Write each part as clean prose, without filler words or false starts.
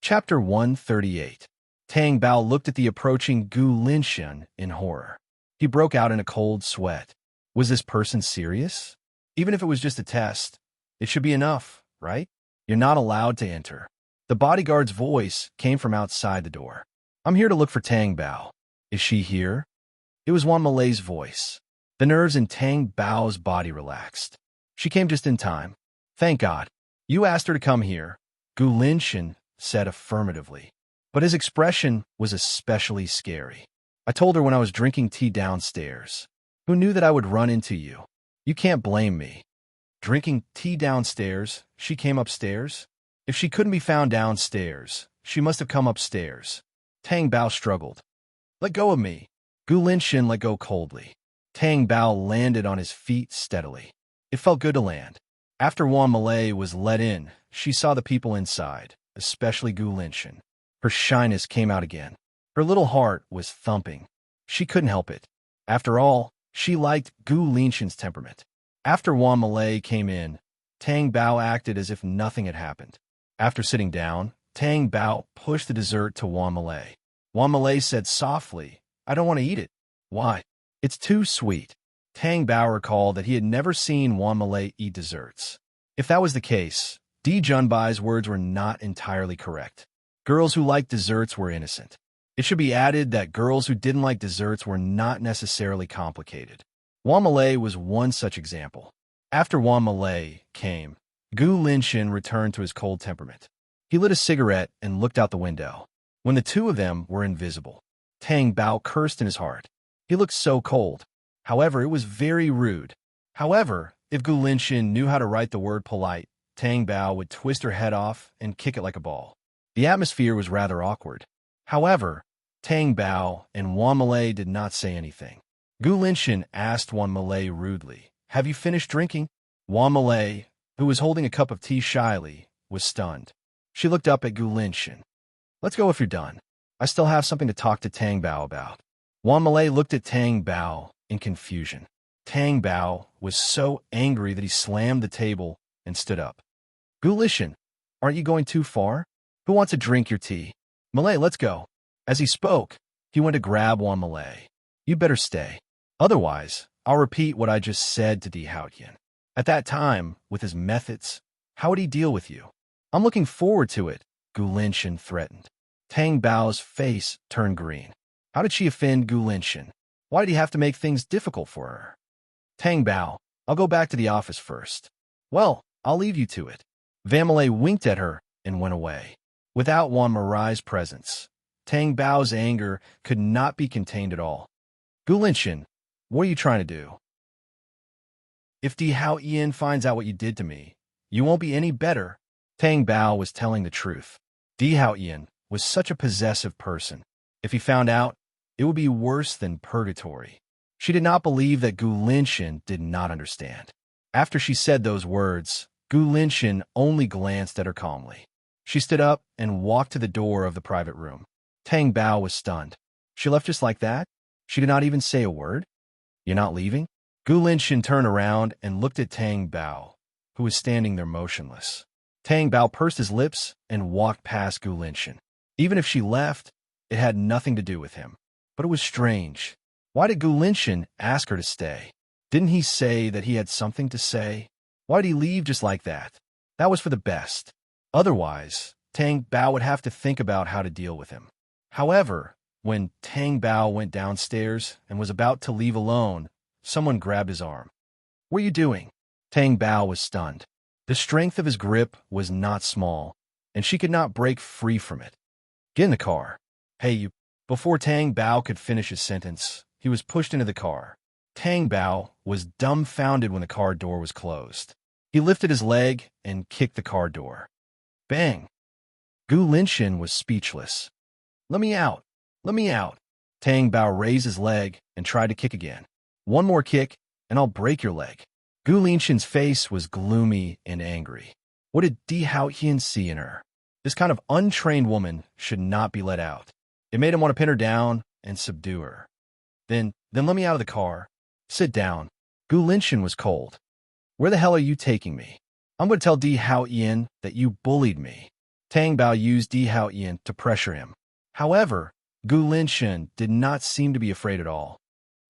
Chapter 138. Tang Bao looked at the approaching Gu Linxian in horror. He broke out in a cold sweat. Was this person serious? Even if it was just a test, it should be enough, right? You're not allowed to enter. The bodyguard's voice came from outside the door. I'm here to look for Tang Bao. Is she here? It was Wan Malay's voice. The nerves in Tang Bao's body relaxed. She came just in time. Thank God. You asked her to come here, Gu Linxian said affirmatively. But his expression was especially scary. I told her when I was drinking tea downstairs. Who knew that I would run into you? You can't blame me. Drinking tea downstairs, she came upstairs? If she couldn't be found downstairs, she must have come upstairs. Tang Bao struggled. Let go of me. Gu Linxian let go coldly. Tang Bao landed on his feet steadily. It felt good to land. After Wan Malay was let in, she saw the people inside, especially Gu Linxian. Her shyness came out again. Her little heart was thumping. She couldn't help it. After all, she liked Gu Linxian's temperament. After Wan Malay came in, Tang Bao acted as if nothing had happened. After sitting down, Tang Bao pushed the dessert to Wan Malay. Wan Malay said softly, I don't want to eat it. Why? It's too sweet. Tang Bao recalled that he had never seen Wan Malay eat desserts. If that was the case, Di Junbai's words were not entirely correct. Girls who liked desserts were innocent. It should be added that girls who didn't like desserts were not necessarily complicated. Wan Malay was one such example. After Wan Malay came, Gu Linxian returned to his cold temperament. He lit a cigarette and looked out the window. When the two of them were invisible, Tang Bao cursed in his heart. He looked so cold. However, it was very rude. However, if Gu Linxian knew how to write the word polite, Tang Bao would twist her head off and kick it like a ball. The atmosphere was rather awkward. However, Tang Bao and Wan Malay did not say anything. Gu Linxian asked Wan Malay rudely, Have you finished drinking? Wan Malay, who was holding a cup of tea shyly, was stunned. She looked up at Gu Linxian. Let's go if you're done. I still have something to talk to Tang Bao about. Wan Malay looked at Tang Bao in confusion. Tang Bao was so angry that he slammed the table and stood up. Gu Linxian, aren't you going too far? Who wants to drink your tea? Malay, let's go. As he spoke, he went to grab Wan Malay. You better stay. Otherwise, I'll repeat what I just said to Di Haotian. At that time, with his methods, how would he deal with you? I'm looking forward to it, Gu Linxian threatened. Tang Bao's face turned green. How did she offend Gu Linxian? Why did he have to make things difficult for her? Tang Bao, I'll go back to the office first. Well, I'll leave you to it. Van Malay winked at her and went away. Without Wan Marai's presence, Tang Bao's anger could not be contained at all. Gu Linxian, what are you trying to do? If Di Haotian finds out what you did to me, you won't be any better. Tang Bao was telling the truth. Di Haotian was such a possessive person. If he found out, it would be worse than purgatory. She did not believe that Gu Linxian did not understand. After she said those words, Gu Linxian only glanced at her calmly. She stood up and walked to the door of the private room. Tang Bao was stunned. She left just like that? She did not even say a word? You're not leaving? Gu Linxian turned around and looked at Tang Bao, who was standing there motionless. Tang Bao pursed his lips and walked past Gu Linxian. Even if she left, it had nothing to do with him. But it was strange. Why did Gu Linxian ask her to stay? Didn't he say that he had something to say? Why did he leave just like that? That was for the best. Otherwise, Tang Bao would have to think about how to deal with him. However, when Tang Bao went downstairs and was about to leave alone, someone grabbed his arm. What are you doing? Tang Bao was stunned. The strength of his grip was not small, and she could not break free from it. Get in the car. Hey, you. Before Tang Bao could finish his sentence, he was pushed into the car. Tang Bao was dumbfounded when the car door was closed. He lifted his leg and kicked the car door. Bang! Gu Linxian was speechless. Let me out! Let me out! Tang Bao raised his leg and tried to kick again. One more kick, and I'll break your leg. Gu Linxian's face was gloomy and angry. What did Di Haotian see in her? This kind of untrained woman should not be let out. It made him want to pin her down and subdue her. Then let me out of the car. Sit down. Gu Linxian was cold. Where the hell are you taking me? I'm going to tell Di Haotian that you bullied me. Tang Bao used Di Hao Yin to pressure him. However, Gu Linshan did not seem to be afraid at all.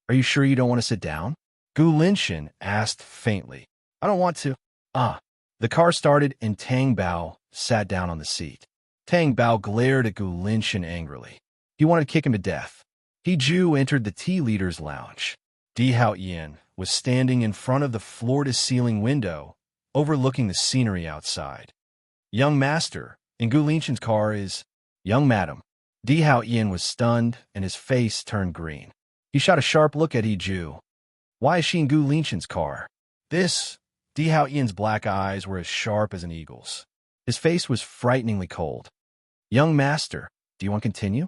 Are you sure you don't want to sit down? Gu Linshan asked faintly. I don't want to. Ah. The car started and Tang Bao sat down on the seat. Tang Bao glared at Gu Linshan angrily. He wanted to kick him to death. He Ju entered the tea leader's lounge. Di Hao Yin was standing in front of the floor-to-ceiling window, overlooking the scenery outside. Young master, in Gu Linshan's car is... Young madam. Di Hao Yin was stunned and his face turned green. He shot a sharp look at Ju. Why is she in Gu Linshan's car? Di Hao Yin's black eyes were as sharp as an eagle's. His face was frighteningly cold. Young master, do you want to continue?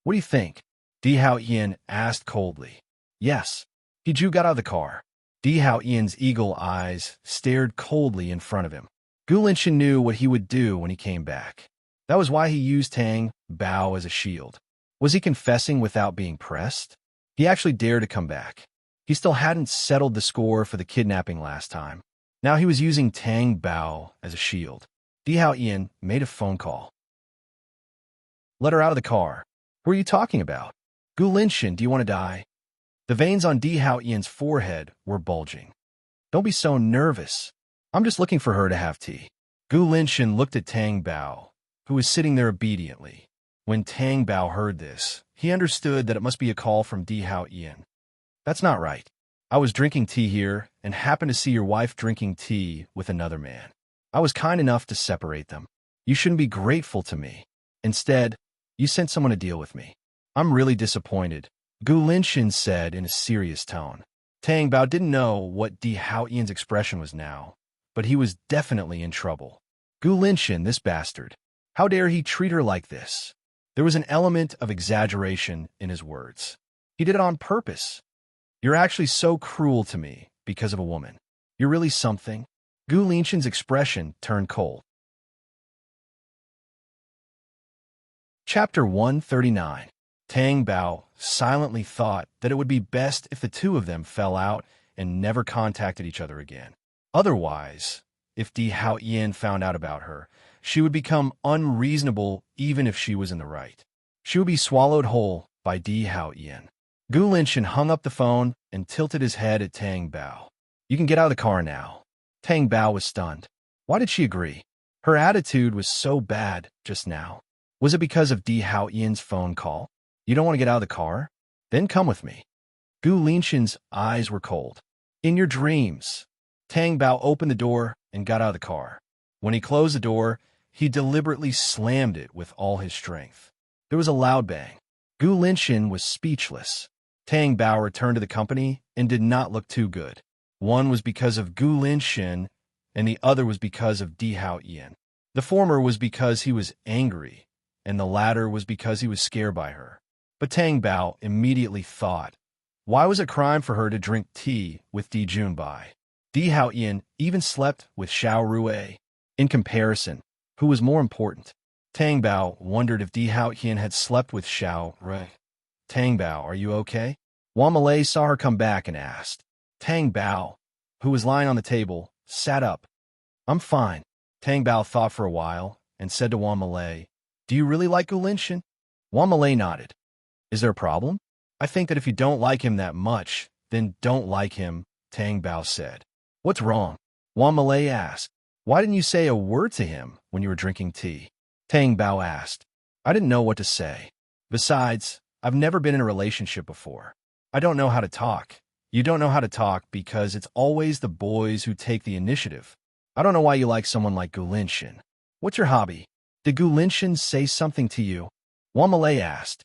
What do you think? Di Hao Yin asked coldly. Yes. Ju got out of the car. Di Hao Yin's eagle eyes stared coldly in front of him. Gu Linshan knew what he would do when he came back. That was why he used Tang Bao as a shield. Was he confessing without being pressed? He actually dared to come back. He still hadn't settled the score for the kidnapping last time. Now he was using Tang Bao as a shield. Di Hao Yin made a phone call. Let her out of the car. Who are you talking about? Gu Linshan, do you want to die? The veins on Di Hao Yin's forehead were bulging. Don't be so nervous. I'm just looking for her to have tea. Gu Linshan looked at Tang Bao, who was sitting there obediently. When Tang Bao heard this, he understood that it must be a call from Di Hao Yin. That's not right. I was drinking tea here and happened to see your wife drinking tea with another man. I was kind enough to separate them. You shouldn't be grateful to me. Instead, you sent someone to deal with me. I'm really disappointed, Gu Linshan said in a serious tone. Tang Bao didn't know what Di Hao Yin's expression was now, but he was definitely in trouble. Gu Linshan, this bastard. How dare he treat her like this? There was an element of exaggeration in his words. He did it on purpose. You're actually so cruel to me because of a woman. You're really something. Gu Linshan's expression turned cold. Chapter 139. Tang Bao silently thought that it would be best if the two of them fell out and never contacted each other again. Otherwise, if Di Hao Yin found out about her, she would become unreasonable even if she was in the right. She would be swallowed whole by Di Hao Yin. Gu Linshan hung up the phone and tilted his head at Tang Bao. You can get out of the car now. Tang Bao was stunned. Why did she agree? Her attitude was so bad just now. Was it because of Di Hao Yin's phone call? You don't want to get out of the car? Then come with me. Gu Linshan's eyes were cold. In your dreams. Tang Bao opened the door and got out of the car. When he closed the door, he deliberately slammed it with all his strength. There was a loud bang. Gu Linshan was speechless. Tang Bao returned to the company and did not look too good. One was because of Gu Linshan, and the other was because of Di Hao Yin. The former was because he was angry, and the latter was because he was scared by her. But Tang Bao immediately thought, why was it crime for her to drink tea with Di Junbai? Di Hao Yin even slept with Xiao Rui. In comparison, who was more important? Tang Bao wondered if Di Hao Yin had slept with Xiao Rui. Tang Bao, are you okay? Wan Malay saw her come back and asked. Tang Bao, who was lying on the table, sat up. I'm fine. Tang Bao thought for a while and said to Wan Malay, do you really like Gu Linshan? Wan Malay nodded. Is there a problem? I think that if you don't like him that much, then don't like him, Tang Bao said. What's wrong? Wan Malay asked. Why didn't you say a word to him when you were drinking tea? Tang Bao asked. I didn't know what to say. Besides, I've never been in a relationship before. I don't know how to talk. You don't know how to talk because it's always the boys who take the initiative. I don't know why you like someone like Gu Linshan. What's your hobby? Did Gu Linshan say something to you? Wan Malay asked.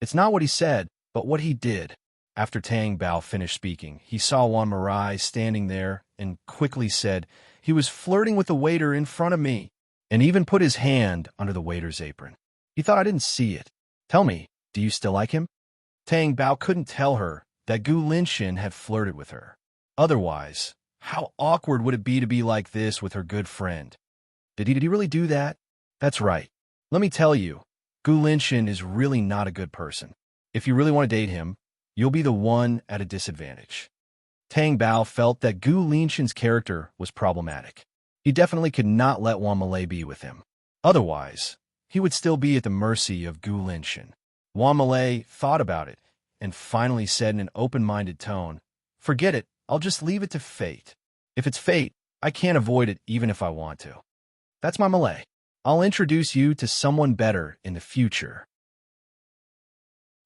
It's not what he said, but what he did. After Tang Bao finished speaking, he saw Wan Marai standing there and quickly said, he was flirting with the waiter in front of me, and even put his hand under the waiter's apron. He thought I didn't see it. Tell me, do you still like him? Tang Bao couldn't tell her that Gu Linshan had flirted with her. Otherwise, how awkward would it be to be like this with her good friend? Did he really do that? That's right. Let me tell you, Gu Linshan is really not a good person. If you really want to date him, you'll be the one at a disadvantage. Tang Bao felt that Gu Linshan's character was problematic. He definitely could not let Wan Malay be with him. Otherwise, he would still be at the mercy of Gu Linshan. Wang Malay thought about it and finally said in an open-minded tone, "Forget it, I'll just leave it to fate. If it's fate, I can't avoid it even if I want to. That's my Malay. I'll introduce you to someone better in the future."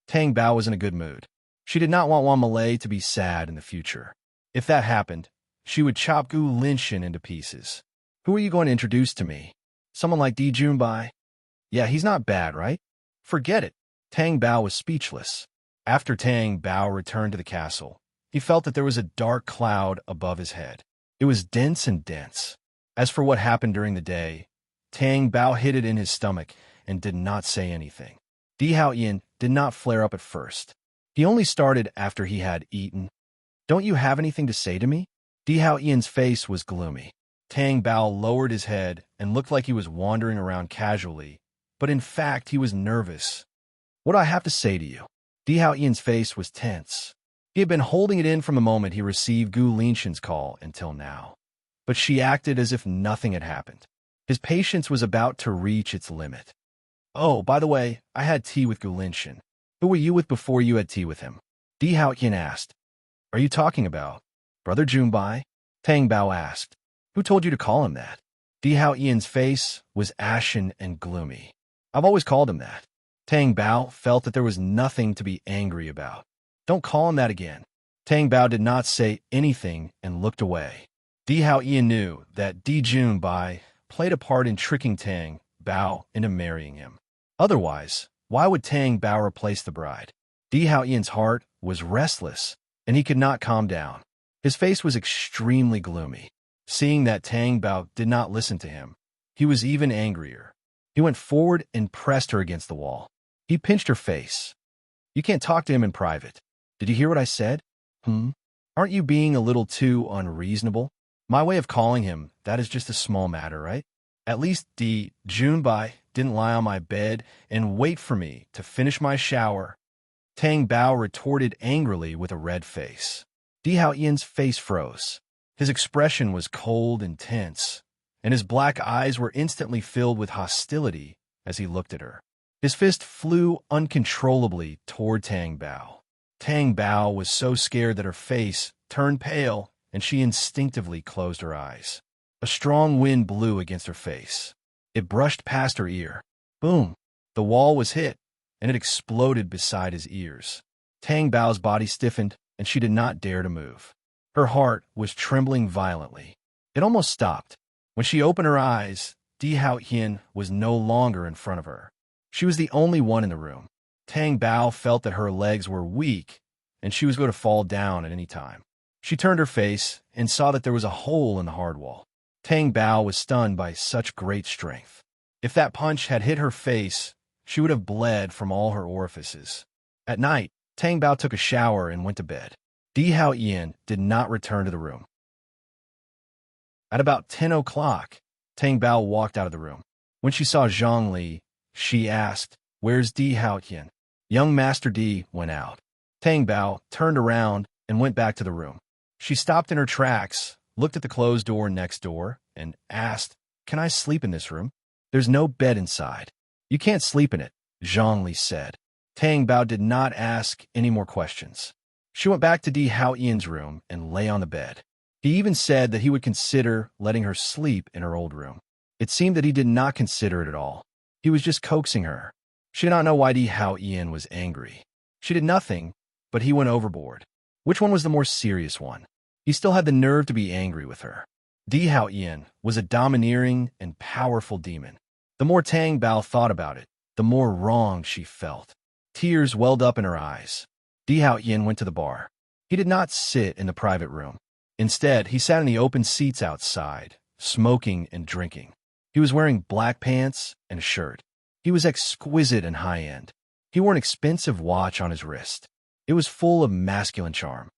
Tang Bao was in a good mood. She did not want Wang Malay to be sad in the future. If that happened, she would chop Gu Linshan into pieces. "Who are you going to introduce to me? Someone like Di Junbai? Yeah, he's not bad, right? Forget it." Tang Bao was speechless. After Tang Bao returned to the castle, he felt that there was a dark cloud above his head. It was dense and dense. As for what happened during the day, Tang Bao hid it in his stomach and did not say anything. Di Haoyin did not flare up at first. He only started after he had eaten. "Don't you have anything to say to me?" Di Haoyin's face was gloomy. Tang Bao lowered his head and looked like he was wandering around casually, but in fact he was nervous. "What do I have to say to you?" Di Haoyin's face was tense. He had been holding it in from the moment he received Gu Linshan's call until now. But she acted as if nothing had happened. His patience was about to reach its limit. "Oh, by the way, I had tea with Gu Linshan. Who were you with before you had tea with him?" Di Haoyin asked. "Are you talking about Brother Junbai?" Tang Bao asked. "Who told you to call him that?" Di Haoyin's face was ashen and gloomy. "I've always called him that." Tang Bao felt that there was nothing to be angry about. "Don't call him that again." Tang Bao did not say anything and looked away. Di Haoyin knew that Di Junbai played a part in tricking Tang Bao into marrying him. Otherwise, why would Tang Bao replace the bride? Di Haoyin's heart was restless, and he could not calm down. His face was extremely gloomy. Seeing that Tang Bao did not listen to him, he was even angrier. He went forward and pressed her against the wall. He pinched her face. "You can't talk to him in private. Did you hear what I said? Aren't you being a little too unreasonable? My way of calling him, that is just a small matter, right? At least Di Junbai didn't lie on my bed and wait for me to finish my shower." Tang Bao retorted angrily with a red face. Di Haoyin's face froze. His expression was cold and tense, and his black eyes were instantly filled with hostility as he looked at her. His fist flew uncontrollably toward Tang Bao. Tang Bao was so scared that her face turned pale, and she instinctively closed her eyes. A strong wind blew against her face. It brushed past her ear. Boom! The wall was hit, and it exploded beside his ears. Tang Bao's body stiffened, and she did not dare to move. Her heart was trembling violently. It almost stopped. When she opened her eyes, Di Haoyin was no longer in front of her. She was the only one in the room. Tang Bao felt that her legs were weak, and she was going to fall down at any time. She turned her face and saw that there was a hole in the hard wall. Tang Bao was stunned by such great strength. If that punch had hit her face, she would have bled from all her orifices. At night, Tang Bao took a shower and went to bed. Di Haoyin did not return to the room. At about 10 o'clock, Tang Bao walked out of the room. When she saw Zhang Li, she asked, "Where's Di Haoyin?" Young Master Di went out. Tang Bao turned around and went back to the room. She stopped in her tracks, looked at the closed door next door, and asked, "Can I sleep in this room? There's no bed inside." "You can't sleep in it," Zhang Li said. Tang Bao did not ask any more questions. She went back to Di Haoyin's room and lay on the bed. He even said that he would consider letting her sleep in her old room. It seemed that he did not consider it at all. He was just coaxing her. She did not know why Di Haoyin was angry. She did nothing, but he went overboard. Which one was the more serious one? He still had the nerve to be angry with her. Di Haoyin was a domineering and powerful demon. The more Tang Bao thought about it, the more wrong she felt. Tears welled up in her eyes. Di Haoyin went to the bar. He did not sit in the private room. Instead, he sat in the open seats outside, smoking and drinking. He was wearing black pants and a shirt. He was exquisite and high-end. He wore an expensive watch on his wrist. It was full of masculine charm.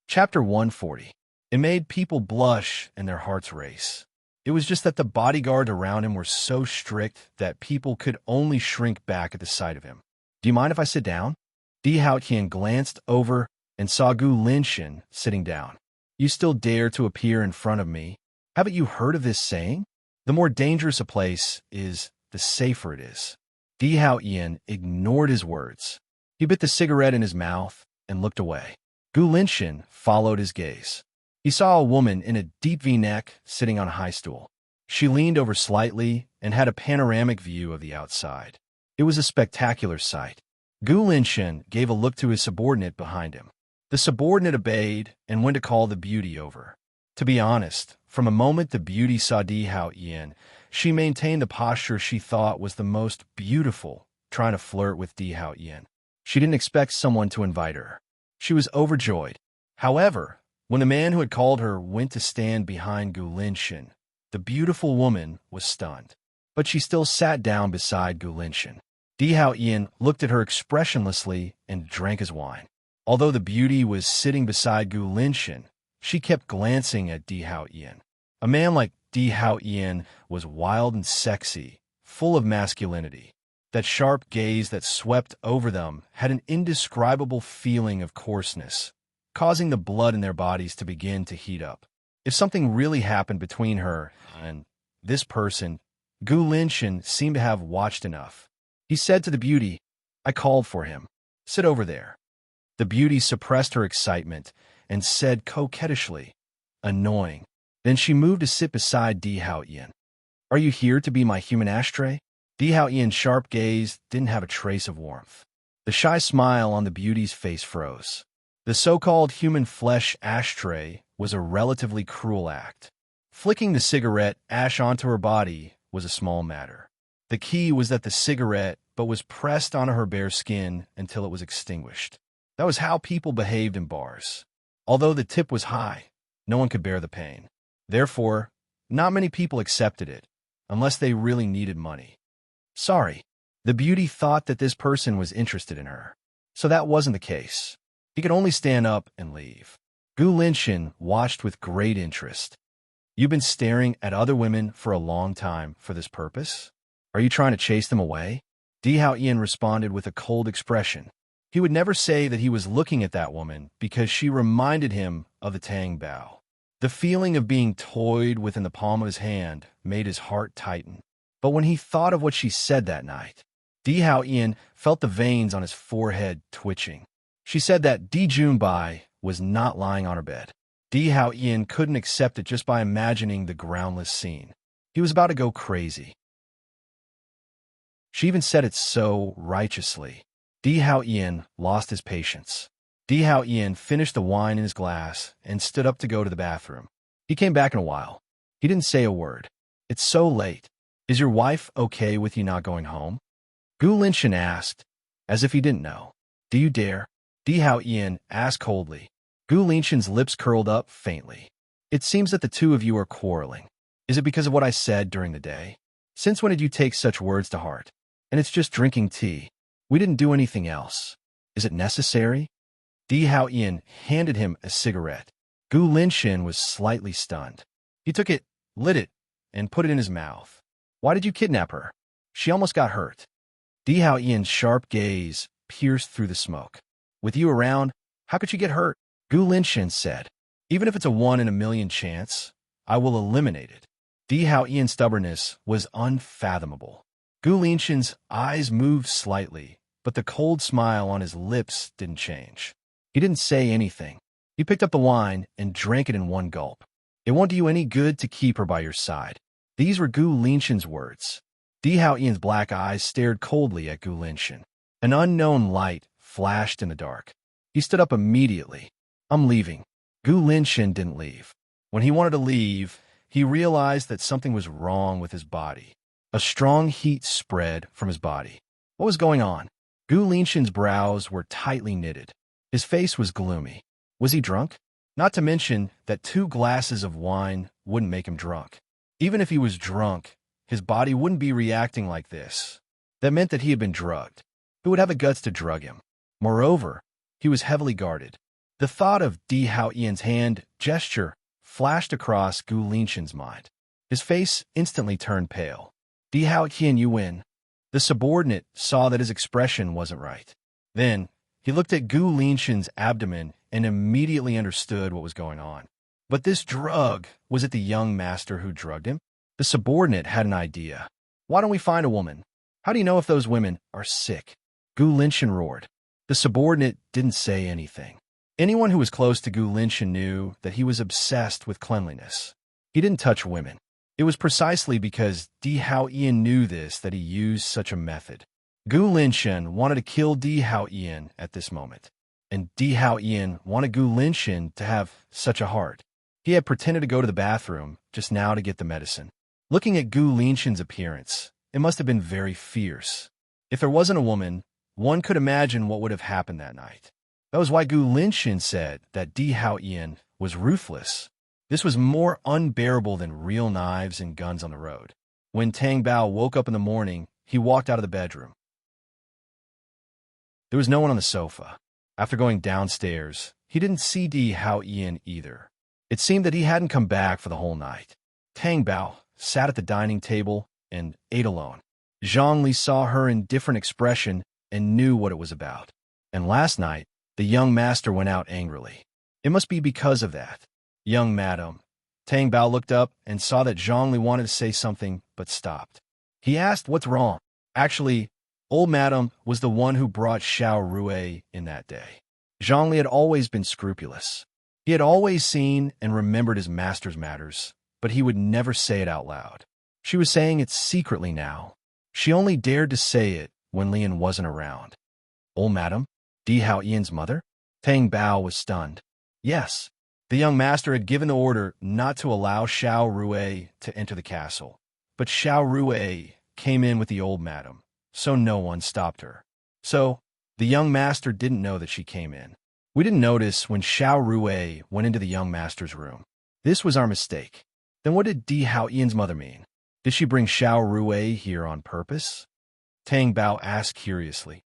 Chapter 140. It made people blush and their hearts race. It was just that the bodyguards around him were so strict that people could only shrink back at the sight of him. "Do you mind if I sit down?" Di Haoyin glanced over and saw Gu Linshan sitting down. "You still dare to appear in front of me?" Haven't you heard of this saying? The more dangerous a place is, the safer it is. Di Hao Ian ignored his words. He bit the cigarette in his mouth and looked away. Gu Linshin followed his gaze. He saw a woman in a deep V-neck sitting on a high stool. She leaned over slightly and had a panoramic view of the outside. It was a spectacular sight. Gu Linshin gave a look to his subordinate behind him. The subordinate obeyed and went to call the beauty over. To be honest, from a moment the beauty saw Di Hao Ian, she maintained the posture she thought was the most beautiful, trying to flirt with Di Hao Ian. She didn't expect someone to invite her. She was overjoyed. However, when the man who had called her went to stand behind Gu Linshin, the beautiful woman was stunned. But she still sat down beside Gu Linshin. Di Hao Ian looked at her expressionlessly and drank his wine. Although the beauty was sitting beside Gu Linshin, she kept glancing at Di Hao Ian. A man like Di Hao Ian was wild and sexy, full of masculinity. That sharp gaze that swept over them had an indescribable feeling of coarseness, causing the blood in their bodies to begin to heat up. If something really happened between her and this person, Gu Linshin seemed to have watched enough. He said to the beauty, "I called for him. Sit over there." The beauty suppressed her excitement and said coquettishly, "Annoying." Then she moved to sit beside Di Hao Ian. "Are you here to be my human ashtray?" Di Hao Ian's sharp gaze didn't have a trace of warmth. The shy smile on the beauty's face froze. The so-called human flesh ashtray was a relatively cruel act. Flicking the cigarette ash onto her body was a small matter. The key was that the cigarette was pressed onto her bare skin until it was extinguished. That was how people behaved in bars. Although the tip was high, no one could bear the pain. Therefore, not many people accepted it, unless they really needed money. Sorry, the beauty thought that this person was interested in her. So that wasn't the case. He could only stand up and leave. Gu Linshin watched with great interest. "You've been staring at other women for a long time for this purpose? Are you trying to chase them away?" Di Hao Ian responded with a cold expression. He would never say that he was looking at that woman because she reminded him of the Tang Bao. The feeling of being toyed with in the palm of his hand made his heart tighten. But when he thought of what she said that night, Di Hao Ian felt the veins on his forehead twitching. She said that Di Junbai was not lying on her bed. Di Hao Ian couldn't accept it just by imagining the groundless scene. He was about to go crazy. She even said it so righteously. Di Hao Ian lost his patience. Di Hao Ian finished the wine in his glass and stood up to go to the bathroom. He came back in a while. He didn't say a word. "It's so late. Is your wife okay with you not going home?" Gu Linshin asked, as if he didn't know. "Do you dare?" Di Hao Ian asked coldly. Gu Linshin's lips curled up faintly. "It seems that the two of you are quarreling. Is it because of what I said during the day? Since when did you take such words to heart? And it's just drinking tea. We didn't do anything else. Is it necessary?" Di Hao Ian handed him a cigarette. Gu Linshin was slightly stunned. He took it, lit it, and put it in his mouth. "Why did you kidnap her? She almost got hurt." Di Hao Ian's sharp gaze pierced through the smoke. "With you around, how could she get hurt?" Gu Linshin said. "Even if it's a 1 in a million chance, I will eliminate it." Di Hao Ian's stubbornness was unfathomable. Gu Linshin's eyes moved slightly, but the cold smile on his lips didn't change. He didn't say anything. He picked up the wine and drank it in one gulp. "It won't do you any good to keep her by your side." These were Gu Linshin's words. Di Hao Ian's black eyes stared coldly at Gu Linshin. An unknown light flashed in the dark. He stood up immediately. "I'm leaving." Gu Linshin didn't leave. When he wanted to leave, he realized that something was wrong with his body. A strong heat spread from his body. What was going on? Gu Linshin's brows were tightly knitted. His face was gloomy. Was he drunk? Not to mention that 2 glasses of wine wouldn't make him drunk. Even if he was drunk, his body wouldn't be reacting like this. That meant that he had been drugged. Who would have the guts to drug him? Moreover, he was heavily guarded. The thought of Di Hao Ian's hand gesture flashed across Gu Linshin's mind. His face instantly turned pale. "Di Hao Ian, you win." The subordinate saw that his expression wasn't right. Then, he looked at Gu Linshin's abdomen and immediately understood what was going on. But this drug, was it the young master who drugged him? The subordinate had an idea. Why don't we find a woman? How do you know if those women are sick? Gu Linshan roared. The subordinate didn't say anything. Anyone who was close to Gu Linshan knew that he was obsessed with cleanliness. He didn't touch women. It was precisely because Di Hao Ian knew this that he used such a method. Gu Linshan wanted to kill Di Hao Ian at this moment, and Di Hao Ian wanted Gu Linshan to have such a heart. He had pretended to go to the bathroom just now to get the medicine. Looking at Gu Linshan's appearance, it must have been very fierce. If there wasn't a woman, one could imagine what would have happened that night. That was why Gu Linshan said that Di Hao Ian was ruthless. This was more unbearable than real knives and guns on the road. When Tang Bao woke up in the morning, he walked out of the bedroom. There was no one on the sofa. After going downstairs, he didn't see Di Hao Ian either. It seemed that he hadn't come back for the whole night. Tang Bao sat at the dining table and ate alone. Zhang Li saw her indifferent expression and knew what it was about. And last night, the young master went out angrily. It must be because of that. Young madam. Tang Bao looked up and saw that Zhang Li wanted to say something but stopped. He asked, "What's wrong?" Actually, old madam was the one who brought Xiao Rui in that day. Zhang Li had always been scrupulous. He had always seen and remembered his master's matters, but he would never say it out loud. She was saying it secretly now. She only dared to say it when Lian wasn't around. Old madam? Di Hao Ian's mother? Tang Bao was stunned. Yes. The young master had given the order not to allow Xiao Rui to enter the castle, but Xiao Rui came in with the old madam, so no one stopped her. So, the young master didn't know that she came in. We didn't notice when Xiao Rui went into the young master's room. This was our mistake. Then what did Di Hao Ian's mother mean? Did she bring Xiao Rui here on purpose? Tang Bao asked curiously.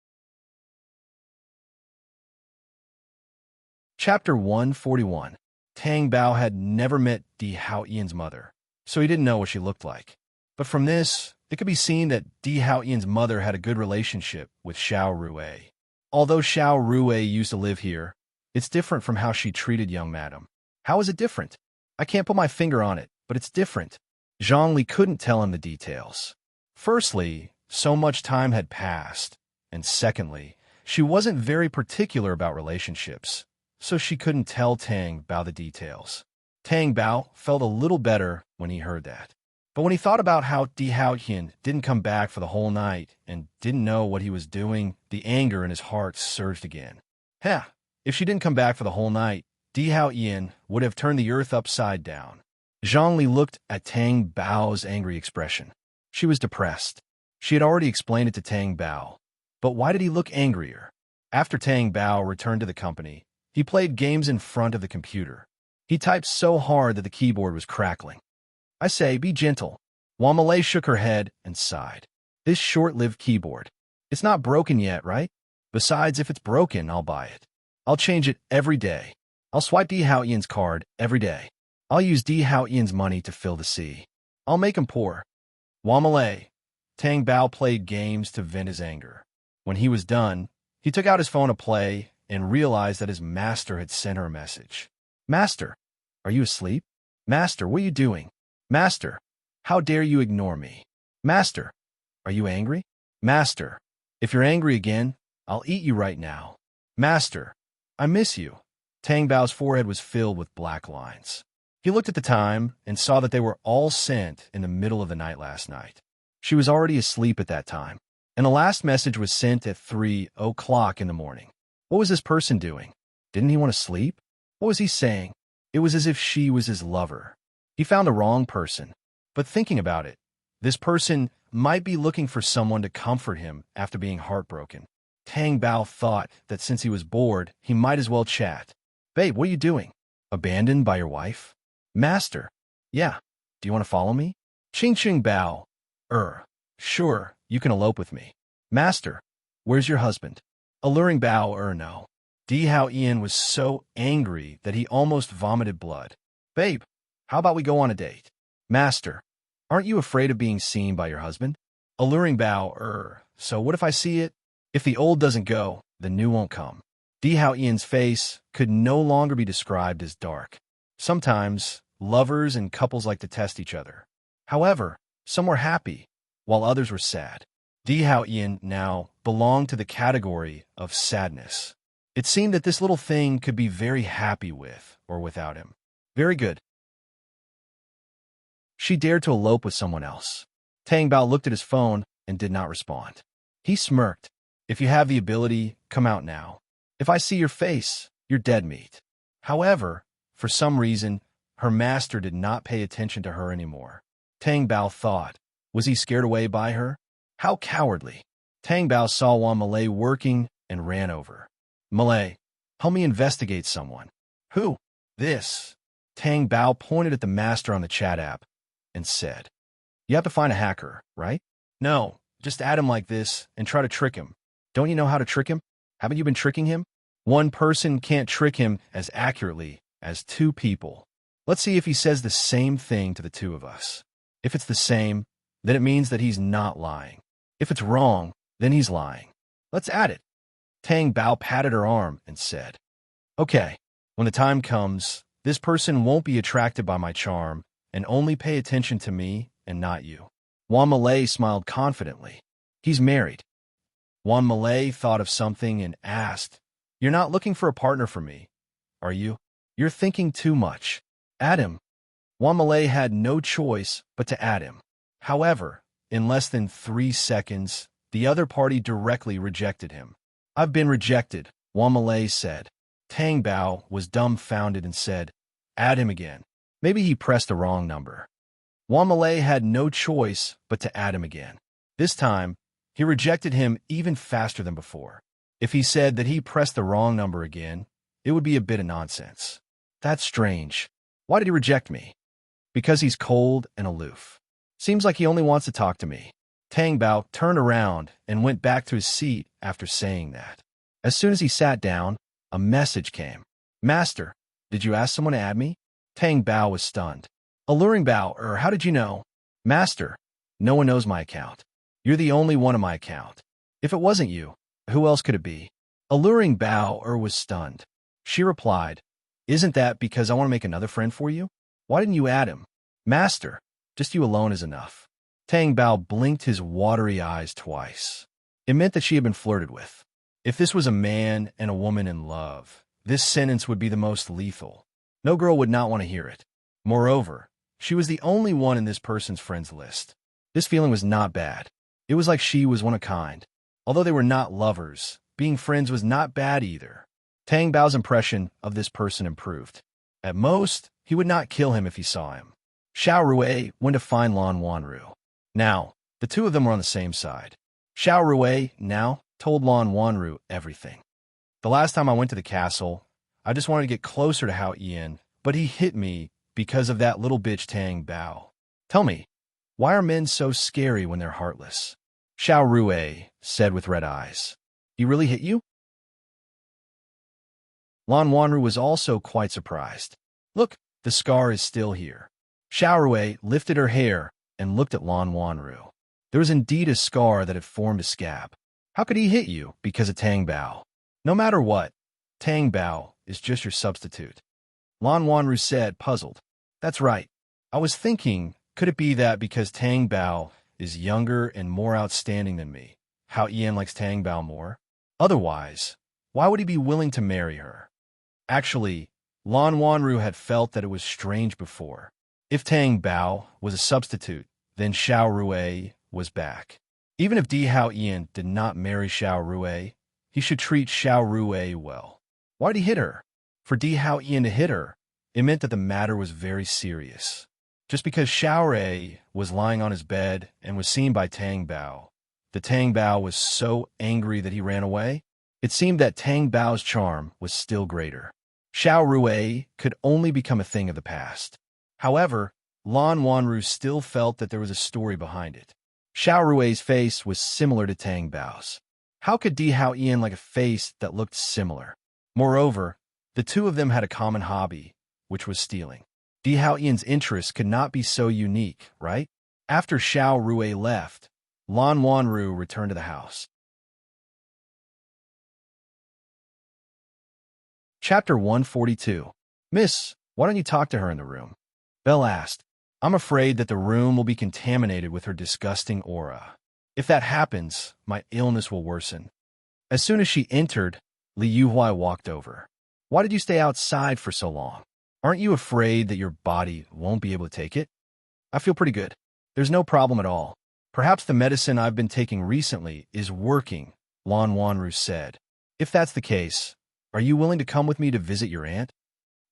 Chapter 141. Tang Bao had never met Di Hao Ian's mother, so he didn't know what she looked like. But from this, it could be seen that Di Hao Ian's mother had a good relationship with Xiao Rui. Although Xiao Rui used to live here, it's different from how she treated young madam. How is it different? I can't put my finger on it, but it's different. Zhang Li couldn't tell him the details. Firstly, so much time had passed, and secondly, she wasn't very particular about relationships, so she couldn't tell Tang Bao the details. Tang Bao felt a little better when he heard that. But when he thought about how Di Hao Ian didn't come back for the whole night and didn't know what he was doing, the anger in his heart surged again. If she didn't come back for the whole night, Di Hao Ian would have turned the earth upside down. Zhang Li looked at Tang Bao's angry expression. She was depressed. She had already explained it to Tang Bao. But why did he look angrier? After Tang Bao returned to the company, he played games in front of the computer. He typed so hard that the keyboard was crackling. I say, be gentle. Wamalei shook her head and sighed. This short-lived keyboard. It's not broken yet, right? Besides, if it's broken, I'll buy it. I'll change it every day. I'll swipe Di Hao Ian's card every day. I'll use Di Hao Ian's money to fill the sea. I'll make him poor. Wamalei. Tang Bao played games to vent his anger. When he was done, he took out his phone to play and realized that his master had sent her a message. Master, are you asleep? Master, what are you doing? Master, how dare you ignore me? Master, are you angry? Master, if you're angry again, I'll eat you right now. Master, I miss you. Tang Bao's forehead was filled with black lines. He looked at the time and saw that they were all sent in the middle of the night last night. She was already asleep at that time, and the last message was sent at 3:00 in the morning. What was this person doing? Didn't he want to sleep? What was he saying? It was as if she was his lover. He found the wrong person. But thinking about it, this person might be looking for someone to comfort him after being heartbroken. Tang Bao thought that since he was bored, he might as well chat. Babe, what are you doing? Abandoned by your wife? Master. Yeah. Do you want to follow me? Ching Ching Bao. Sure, you can elope with me. Master. Where's your husband? Alluring Bao. No. Di Hao Ian was so angry that he almost vomited blood. Babe, how about we go on a date? Master. Aren't you afraid of being seen by your husband? Alluring Bao. So what if I see it? If the old doesn't go, the new won't come. Di Hao Ian's face could no longer be described as dark. Sometimes, lovers and couples like to test each other. However, some were happy, while others were sad. Di Hao Ian now belonged to the category of sadness. It seemed that this little thing could be very happy with or without him. Very good. She dared to elope with someone else. Tang Bao looked at his phone and did not respond. He smirked. If you have the ability, come out now. If I see your face, you're dead meat. However, for some reason, her master did not pay attention to her anymore. Tang Bao thought, was he scared away by her? How cowardly. Tang Bao saw Wan Malay working and ran over. Malay, help me investigate someone. Who? This. Tang Bao pointed at the master on the chat app and said, you have to find a hacker, right? No, just add him like this and try to trick him. Don't you know how to trick him? Haven't you been tricking him? One person can't trick him as accurately as two people. Let's see if he says the same thing to the two of us. If it's the same, then it means that he's not lying. If it's wrong, then he's lying. Let's add it. Tang Bao patted her arm and said, okay, when the time comes, this person won't be attracted by my charm and only pay attention to me and not you. Wan Malay smiled confidently. He's married. Wan Malay thought of something and asked, you're not looking for a partner for me, are you? You're thinking too much. Add him. Wan Malay had no choice but to add him. However, in less than 3 seconds, the other party directly rejected him. I've been rejected, Wan Malay said. Tang Bao was dumbfounded and said, add him again. Maybe he pressed the wrong number. Wan Malay had no choice but to add him again. This time, he rejected him even faster than before. If he said that he pressed the wrong number again, it would be a bit of nonsense. That's strange. Why did he reject me? Because he's cold and aloof. Seems like he only wants to talk to me. Tang Bao turned around and went back to his seat after saying that. As soon as he sat down, a message came. Master, did you ask someone to add me? Tang Bao was stunned. Alluring Bao, how did you know? Master, no one knows my account. You're the only one on my account. If it wasn't you, who else could it be? Alluring Bao was stunned. She replied, isn't that because I want to make another friend for you? Why didn't you add him? Master, just you alone is enough. Tang Bao blinked his watery eyes twice. It meant that she had been flirted with. If this was a man and a woman in love, this sentence would be the most lethal. No girl would not want to hear it. Moreover, she was the only one in this person's friends list. This feeling was not bad. It was like she was one of a kind. Although they were not lovers, being friends was not bad either. Tang Bao's impression of this person improved. At most, he would not kill him if he saw him. Xiao Rui went to find Lan Wanru. Now, the two of them were on the same side. Xiao Rui now told Lan Wanru everything. The last time I went to the castle, I just wanted to get closer to Hao Ian, but he hit me because of that little bitch Tang Bao. Tell me, why are men so scary when they're heartless? Xiao Rui said with red eyes. He really hit you? Lan Wanru was also quite surprised. Look, the scar is still here. Xiao Rui lifted her hair and looked at Lan Wanru. There was indeed a scar that had formed a scab. How could he hit you because of Tang Bao? No matter what, Tang Bao is just your substitute. Lan Wanru said, puzzled. That's right. I was thinking, could it be that because Tang Bao is younger and more outstanding than me, Hao Ian likes Tang Bao more? Otherwise, why would he be willing to marry her? Actually, Lan Wanru had felt that it was strange before. If Tang Bao was a substitute, then Xiao Rui was back. Even if Di Hao Ian did not marry Xiao Rui, he should treat Xiao Rui well. Why did he hit her? For Di Hao Ian to hit her, it meant that the matter was very serious. Just because Xiao Rui was lying on his bed and was seen by Tang Bao, the Tang Bao was so angry that he ran away, it seemed that Tang Bao's charm was still greater. Xiao Rui could only become a thing of the past. However, Lan Wanru still felt that there was a story behind it. Xiao Rui's face was similar to Tang Bao's. How could Di Hao Ian like a face that looked similar? Moreover, the two of them had a common hobby, which was stealing. Di Hao Ian's interests could not be so unique, right? After Xiao Rui left, Lan Wanru returned to the house. Chapter 142. Miss, Why don't you talk to her in the room? Belle asked. I'm afraid that the room will be contaminated with her disgusting aura. If that happens, my illness will worsen. As soon as she entered, Li Yuhuai walked over. Why did you stay outside for so long? Aren't you afraid that your body won't be able to take it? I feel pretty good. There's no problem at all. Perhaps the medicine I've been taking recently is working, Lan Wanru said. If that's the case, are you willing to come with me to visit your aunt?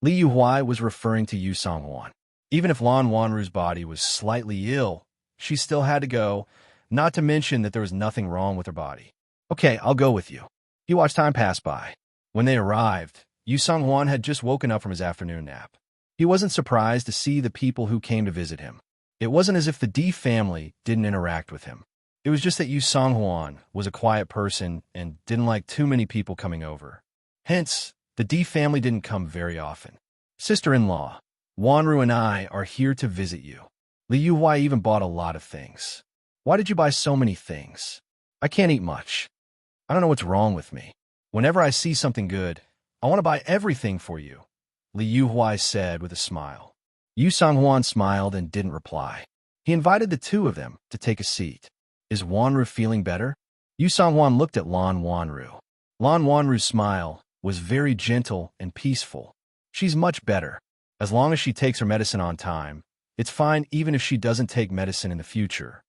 Li Yuhuai was referring to Yu Songhuan. Even if Lan Wanru's body was slightly ill, she still had to go, not to mention that there was nothing wrong with her body. Okay, I'll go with you. He watched time pass by. When they arrived, Yu Songhuan had just woken up from his afternoon nap. He wasn't surprised to see the people who came to visit him. It wasn't as if the Di family didn't interact with him. It was just that Yu Songhuan was a quiet person and didn't like too many people coming over. Hence, the Di family didn't come very often. Sister-in-law, Wanru and I are here to visit you. Li Yuhuai even bought a lot of things. Why did you buy so many things? I can't eat much. I don't know what's wrong with me. Whenever I see something good, I want to buy everything for you, Li Yuhuai said with a smile. Yu Songhuan smiled and didn't reply. He invited the two of them to take a seat. Is Wanru feeling better? Yu Songhuan looked at Lan Wanru. Lan Wanru's smile was very gentle and peaceful. She's much better. As long as she takes her medicine on time, it's fine even if she doesn't take medicine in the future.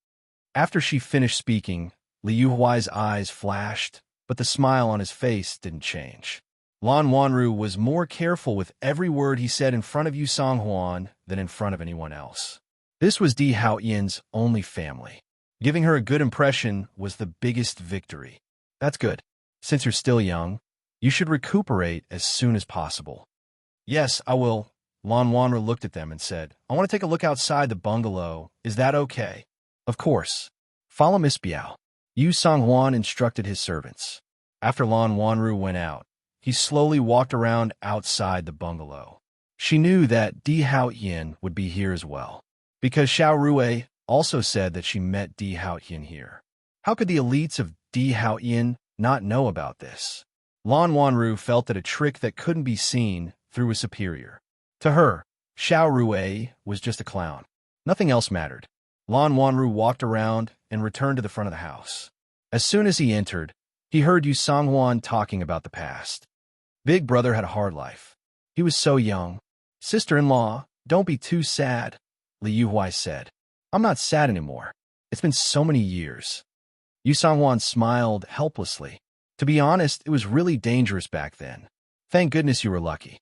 After she finished speaking, Li Yuhuai's eyes flashed, but the smile on his face didn't change. Lan Wanru was more careful with every word he said in front of Yu Songhuan than in front of anyone else. This was Di Haoyin's only family. Giving her a good impression was the biggest victory. That's good. Since you're still young, you should recuperate as soon as possible. Yes, I will. Lan Wanru looked at them and said, I want to take a look outside the bungalow. Is that okay? Of course. Follow Miss Biao. Yu Songhuan instructed his servants. After Lan Wanru went out, he slowly walked around outside the bungalow. She knew that Di Haoyin would be here as well, because Xiao Rui also said that she met Di Haoyin here. How could the elites of Di Haoyin not know about this? Lan Wanru felt that a trick that couldn't be seen through a superior. To her, Xiao Rui was just a clown. Nothing else mattered. Lan Wanru walked around and returned to the front of the house. As soon as he entered, he heard Yu Songhuan talking about the past. Big brother had a hard life. He was so young. Sister-in-law, don't be too sad, Li Yuhuai said. I'm not sad anymore. It's been so many years. Yu Songhuan smiled helplessly. To be honest, it was really dangerous back then. Thank goodness you were lucky.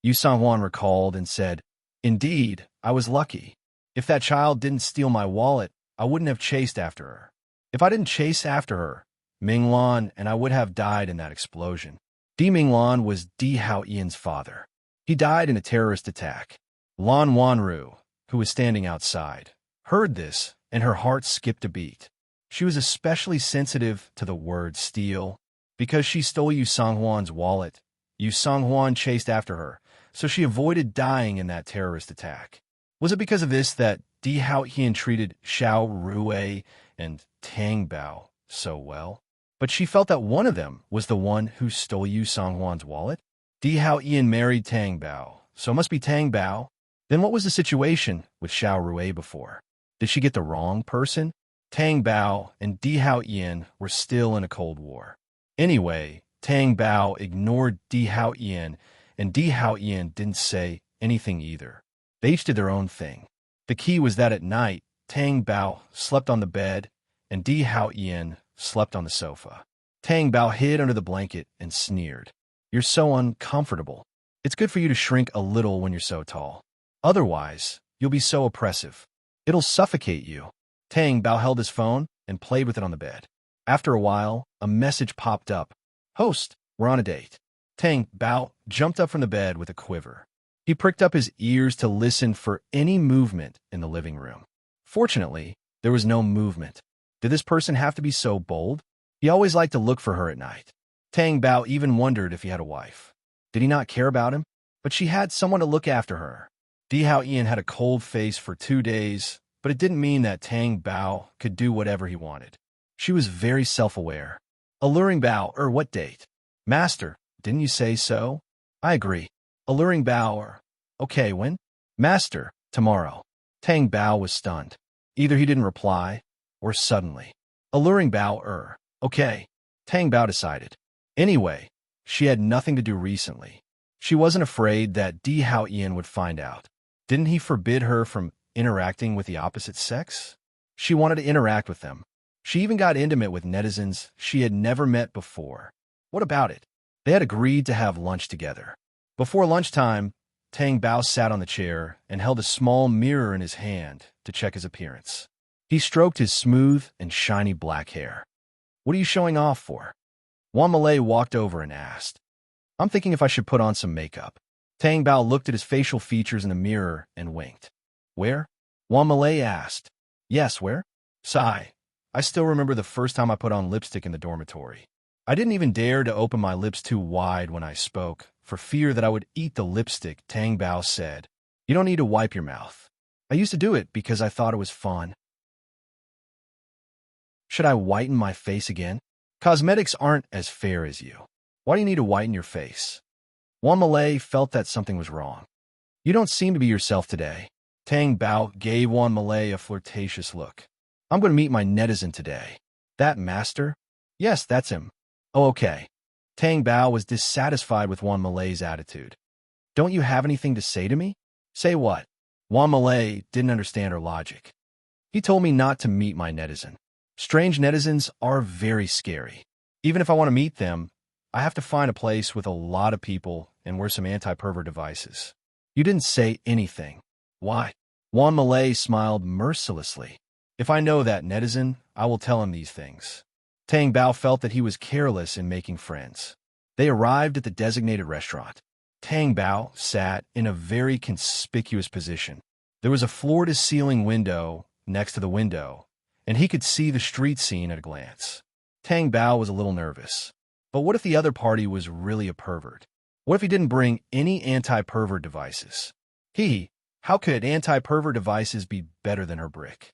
Yu Songhuan recalled and said, Indeed, I was lucky. If that child didn't steal my wallet, I wouldn't have chased after her. If I didn't chase after her, Minglan and I would have died in that explosion. Di Minglan was Di Haoyin's father. He died in a terrorist attack. Lan Wanru, who was standing outside, heard this, and her heart skipped a beat. She was especially sensitive to the word steal. Because she stole Yu Songhuan's wallet, Yu Songhuan chased after her, so she avoided dying in that terrorist attack. Was it because of this that Di Haoyin treated Xiao Rui and Tang Bao so well? But she felt that one of them was the one who stole Yu Songhuan's wallet. Di Haoyin married Tang Bao, so it must be Tang Bao. Then what was the situation with Xiao Rui before? Did she get the wrong person? Tang Bao and Di Haoyin were still in a Cold War. Anyway, Tang Bao ignored Di Haoyin, and Di Haoyin didn't say anything either. They each did their own thing. The key was that at night, Tang Bao slept on the bed, and Di Haoyin slept on the sofa. Tang Bao hid under the blanket and sneered. You're so uncomfortable. It's good for you to shrink a little when you're so tall. Otherwise, you'll be so oppressive. It'll suffocate you. Tang Bao held his phone and played with it on the bed. After a while, a message popped up. Host, we're on a date. Tang Bao jumped up from the bed with a quiver. He pricked up his ears to listen for any movement in the living room. Fortunately, there was no movement. Did this person have to be so bold? He always liked to look for her at night. Tang Bao even wondered if he had a wife. Did he not care about him? But she had someone to look after her. Di Haoyin had a cold face for 2 days, but it didn't mean that Tang Bao could do whatever he wanted. She was very self-aware. Alluring Bao, what date? Master, didn't you say so? I agree. Alluring Bao or, okay, when? Master, tomorrow. Tang Bao was stunned. Either he didn't reply, or suddenly. Alluring Bao or, okay. Tang Bao decided. Anyway, she had nothing to do recently. She wasn't afraid that Di Hao Ian would find out. Didn't he forbid her from interacting with the opposite sex? She wanted to interact with them. She even got intimate with netizens she had never met before. What about it? They had agreed to have lunch together. Before lunchtime, Tang Bao sat on the chair and held a small mirror in his hand to check his appearance. He stroked his smooth and shiny black hair. What are you showing off for? Wan Malay walked over and asked. I'm thinking if I should put on some makeup. Tang Bao looked at his facial features in the mirror and winked. Where? Wan Malay asked. Yes, where? Sigh. I still remember the first time I put on lipstick in the dormitory. I didn't even dare to open my lips too wide when I spoke, for fear that I would eat the lipstick. Tang Bao said. You don't need to wipe your mouth. I used to do it because I thought it was fun. Should I whiten my face again? Cosmetics aren't as fair as you. Why do you need to whiten your face? Wan Malay felt that something was wrong. You don't seem to be yourself today. Tang Bao gave Wan Malay a flirtatious look. I'm going to meet my netizen today. That master? Yes, that's him. Oh, okay. Tang Bao was dissatisfied with Wan Malay's attitude. Don't you have anything to say to me? Say what? Wan Malay didn't understand her logic. He told me not to meet my netizen. Strange netizens are very scary. Even if I want to meet them, I have to find a place with a lot of people and wear some anti-pervert devices. You didn't say anything. Why? Wan Malay smiled mercilessly. If I know that netizen, I will tell him these things. Tang Bao felt that he was careless in making friends. They arrived at the designated restaurant. Tang Bao sat in a very conspicuous position. There was a floor-to-ceiling window next to the window, and he could see the street scene at a glance. Tang Bao was a little nervous. But what if the other party was really a pervert? What if he didn't bring any anti-pervert devices? How could anti-pervert devices be better than her brick?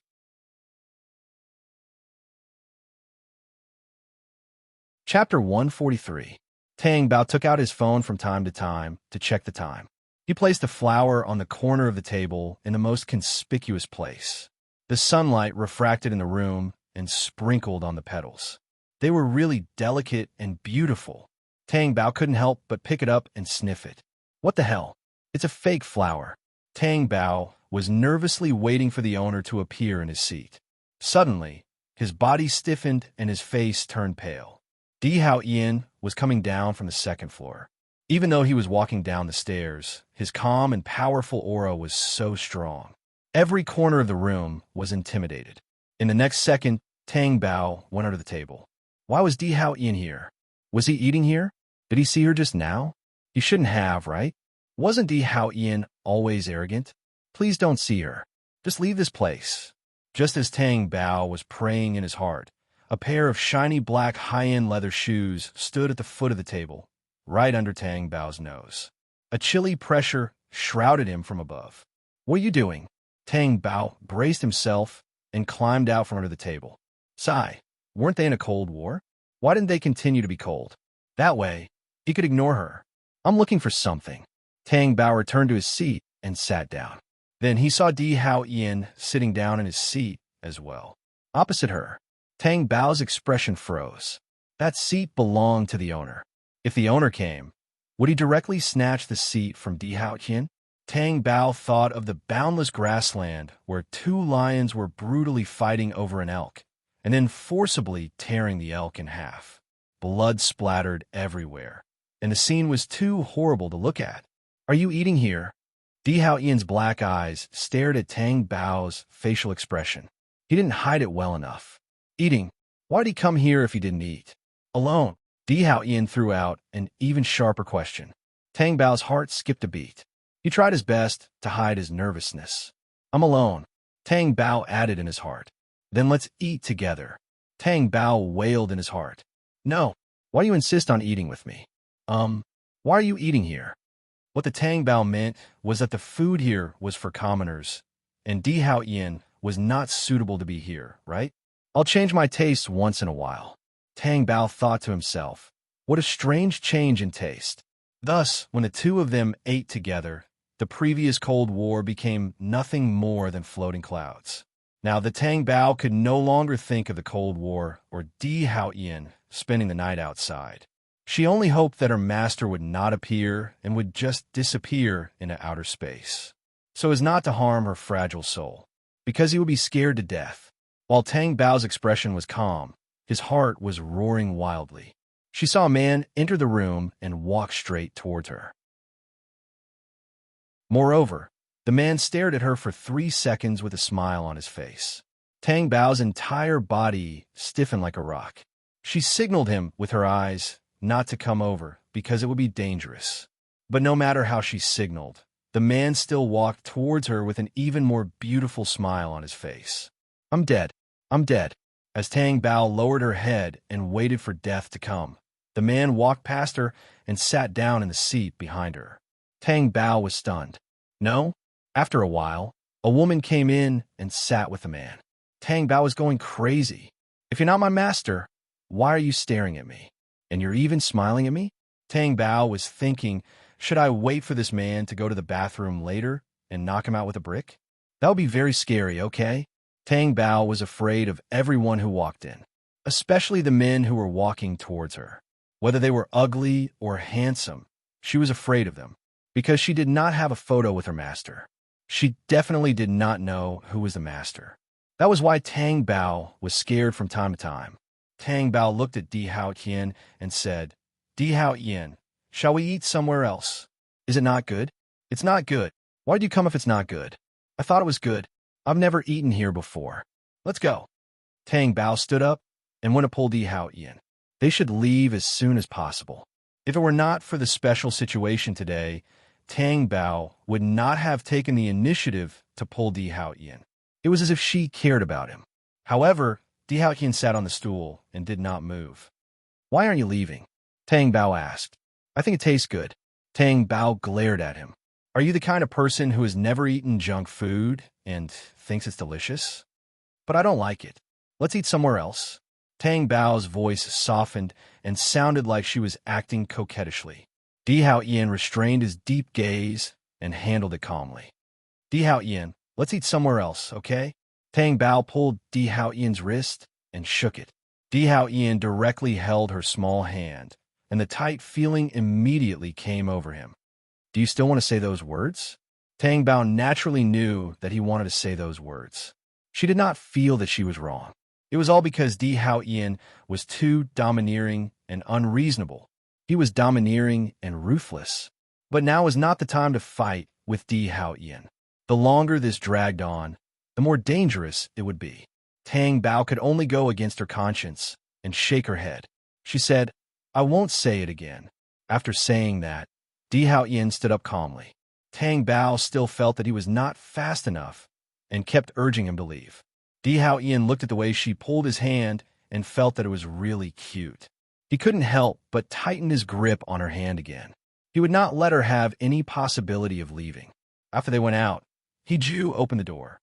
Chapter 143. Tang Bao took out his phone from time to check the time. He placed a flower on the corner of the table in the most conspicuous place. The sunlight refracted in the room and sprinkled on the petals. They were really delicate and beautiful. Tang Bao couldn't help but pick it up and sniff it. What the hell? It's a fake flower. Tang Bao was nervously waiting for the owner to appear in his seat. Suddenly, his body stiffened and his face turned pale. Di Hao Ian was coming down from the second floor. Even though he was walking down the stairs, his calm and powerful aura was so strong. Every corner of the room was intimidated. In the next second, Tang Bao went under the table. Why was Di Hao Ian here? Was he eating here? Did he see her just now? He shouldn't have, right? Wasn't Di Hao Ian always arrogant? Please don't see her. Just leave this place. Just as Tang Bao was praying in his heart, a pair of shiny black high-end leather shoes stood at the foot of the table, right under Tang Bao's nose. A chilly pressure shrouded him from above. What are you doing? Tang Bao braced himself and climbed out from under the table. Sigh, weren't they in a cold war? Why didn't they continue to be cold? That way, he could ignore her. I'm looking for something. Tang Bao returned to his seat and sat down. Then he saw Di Hao Ian sitting down in his seat as well. Opposite her, Tang Bao's expression froze. That seat belonged to the owner. If the owner came, would he directly snatch the seat from Di Hao Ian? Tang Bao thought of the boundless grassland where two lions were brutally fighting over an elk, and then forcibly tearing the elk in half. Blood splattered everywhere, and the scene was too horrible to look at. Are you eating here? Di Hao Ian's black eyes stared at Tang Bao's facial expression. He didn't hide it well enough. Eating? Why'd he come here if he didn't eat? Alone? Di Hao Ian threw out an even sharper question. Tang Bao's heart skipped a beat. He tried his best to hide his nervousness. I'm alone, Tang Bao added in his heart. Then let's eat together. Tang Bao wailed in his heart. No, why do you insist on eating with me? Why are you eating here? What the Tang Bao meant was that the food here was for commoners, and Di Hao Ian was not suitable to be here, right? I'll change my tastes once in a while. Tang Bao thought to himself. What a strange change in taste. Thus, when the two of them ate together, the previous Cold War became nothing more than floating clouds. Now, the Tang Bao could no longer think of the Cold War or Di Haoyan spending the night outside. She only hoped that her master would not appear and would just disappear into outer space, so as not to harm her fragile soul, because he would be scared to death. While Tang Bao's expression was calm, his heart was roaring wildly. She saw a man enter the room and walk straight towards her. Moreover, the man stared at her for 3 seconds with a smile on his face. Tang Bao's entire body stiffened like a rock. She signaled him with her eyes not to come over because it would be dangerous. But no matter how she signaled, the man still walked towards her with an even more beautiful smile on his face. I'm dead. I'm dead. As Tang Bao lowered her head and waited for death to come, the man walked past her and sat down in the seat behind her. Tang Bao was stunned. No? After a while, a woman came in and sat with the man. Tang Bao was going crazy. If you're not my master, why are you staring at me? And you're even smiling at me? Tang Bao was thinking, should I wait for this man to go to the bathroom later and knock him out with a brick? That would be very scary, okay? Tang Bao was afraid of everyone who walked in, especially the men who were walking towards her. Whether they were ugly or handsome, she was afraid of them, because she did not have a photo with her master. She definitely did not know who was the master. That was why Tang Bao was scared from time to time. Tang Bao looked at Di Haoyan and said, Di Haoyan, shall we eat somewhere else? Is it not good? It's not good. Why'd you come if it's not good? I thought it was good. I've never eaten here before. Let's go. Tang Bao stood up and went to pull Di Haoyan. They should leave as soon as possible. If it were not for the special situation today, Tang Bao would not have taken the initiative to pull Di Haoyan. It was as if she cared about him. However, Di Haoyan sat on the stool and did not move. Why aren't you leaving? Tang Bao asked. I think it tastes good. Tang Bao glared at him. Are you the kind of person who has never eaten junk food and thinks it's delicious? But I don't like it. Let's eat somewhere else. Tang Bao's voice softened and sounded like she was acting coquettishly. Di Haoyan restrained his deep gaze and handled it calmly. Di Haoyan, let's eat somewhere else, okay? Tang Bao pulled Di Haoyan's wrist and shook it. Di Haoyan directly held her small hand, and the tight feeling immediately came over him. Do you still want to say those words? Tang Bao naturally knew that he wanted to say those words. She did not feel that she was wrong. It was all because Di Haoyan was too domineering and unreasonable. He was domineering and ruthless. But now was not the time to fight with Di Haoyan. The longer this dragged on, the more dangerous it would be. Tang Bao could only go against her conscience and shake her head. She said, I won't say it again. After saying that, Di Haoyan stood up calmly. Tang Bao still felt that he was not fast enough and kept urging him to leave. Di Haoyan looked at the way she pulled his hand and felt that it was really cute. He couldn't help but tighten his grip on her hand again. He would not let her have any possibility of leaving. After they went out, Ju opened the door.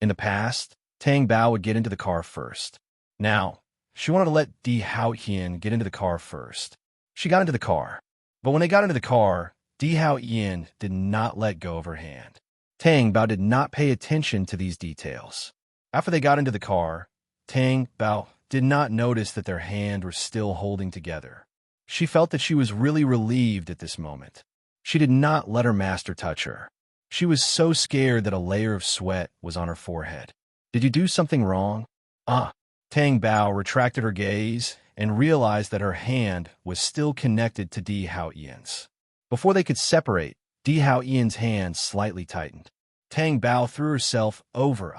In the past, Tang Bao would get into the car first. Now, she wanted to let Di Haoyan get into the car first. She got into the car. But when they got into the car, Di Haoyan did not let go of her hand. Tang Bao did not pay attention to these details. After they got into the car, Tang Bao did not notice that their hands were still holding together. She felt that she was really relieved at this moment. She did not let her master touch her. She was so scared that a layer of sweat was on her forehead. Did you do something wrong? Tang Bao retracted her gaze and realized that her hand was still connected to Di Haoyan's. Before they could separate, Di Haoyan's hand slightly tightened. Tang Bao threw herself over.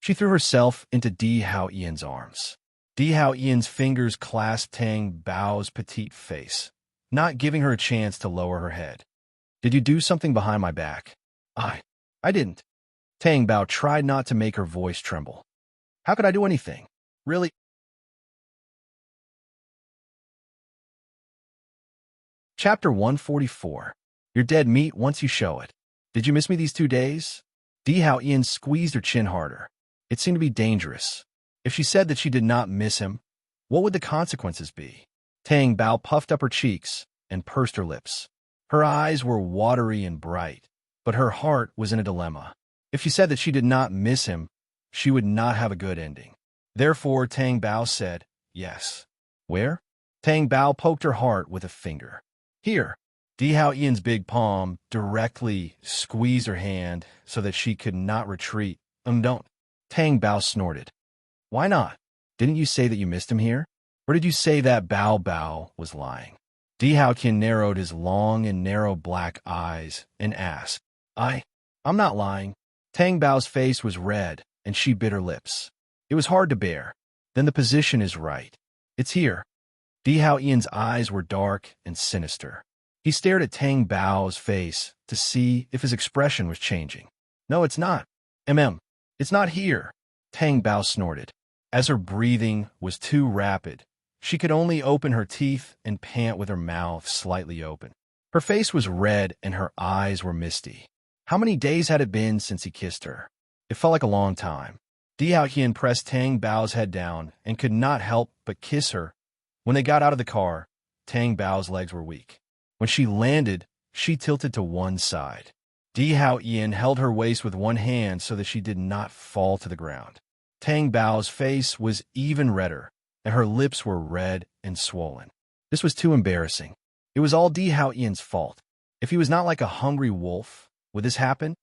She threw herself into Di Haoyan's arms. Di Haoyan's fingers clasped Tang Bao's petite face, not giving her a chance to lower her head. Did you do something behind my back? I didn't. Tang Bao tried not to make her voice tremble. How could I do anything? Really? Chapter 144. You're dead meat once you show it. Did you miss me these 2 days? Di Haoyan squeezed her chin harder. It seemed to be dangerous. If she said that she did not miss him, what would the consequences be? Tang Bao puffed up her cheeks and pursed her lips. Her eyes were watery and bright, but her heart was in a dilemma. If she said that she did not miss him, she would not have a good ending. Therefore, Tang Bao said, yes. Where? Tang Bao poked her heart with a finger. Here. Di Hao Ian's big palm directly squeezed her hand so that she could not retreat. Don't. Tang Bao snorted. Why not? Didn't you say that you missed him here? Or did you say that Bao Bao was lying? Di Hao Qian narrowed his long and narrow black eyes and asked, I'm not lying. Tang Bao's face was red, and she bit her lips. It was hard to bear. Then the position is right. It's here. Di Hao Ian's eyes were dark and sinister. He stared at Tang Bao's face to see if his expression was changing. No, it's not. It's not here. Tang Bao snorted. As her breathing was too rapid, she could only open her teeth and pant with her mouth slightly open. Her face was red and her eyes were misty. How many days had it been since he kissed her? It felt like a long time. Di Hao Qian pressed Tang Bao's head down and could not help but kiss her. When they got out of the car, Tang Bao's legs were weak. When she landed, she tilted to one side. Di Hao Ian held her waist with one hand so that she did not fall to the ground. Tang Bao's face was even redder, and her lips were red and swollen. This was too embarrassing. It was all Di Hao Ian's fault. If he was not like a hungry wolf, would this happen?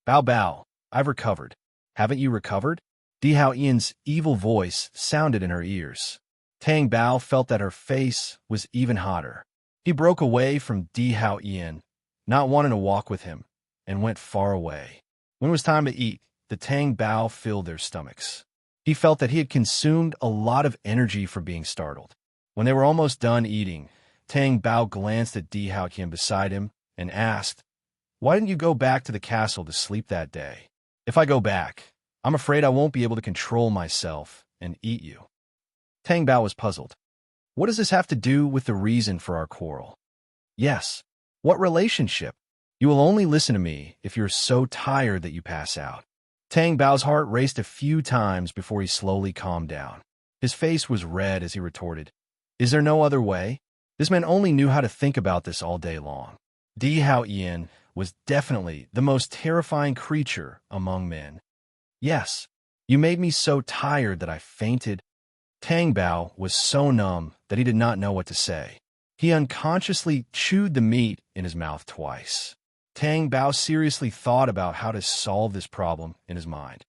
Bao Bao, I've recovered. Haven't you recovered? Di Hao Ian's evil voice sounded in her ears. Tang Bao felt that her face was even hotter. He broke away from Di Hao Ian, not wanting to walk with him, and went far away. When it was time to eat, the Tang Bao filled their stomachs. He felt that he had consumed a lot of energy for being startled. When they were almost done eating, Tang Bao glanced at Di Hao Qian beside him and asked, Why didn't you go back to the castle to sleep that day? If I go back, I'm afraid I won't be able to control myself and eat you. Tang Bao was puzzled. What does this have to do with the reason for our quarrel? Yes. What relationship? You will only listen to me if you're so tired that you pass out. Tang Bao's heart raced a few times before he slowly calmed down. His face was red as he retorted, Is there no other way? This man only knew how to think about this all day long. Di Hao Ian was definitely the most terrifying creature among men. Yes, you made me so tired that I fainted. Tang Bao was so numb that he did not know what to say. He unconsciously chewed the meat in his mouth twice. Tang Bao seriously thought about how to solve this problem in his mind.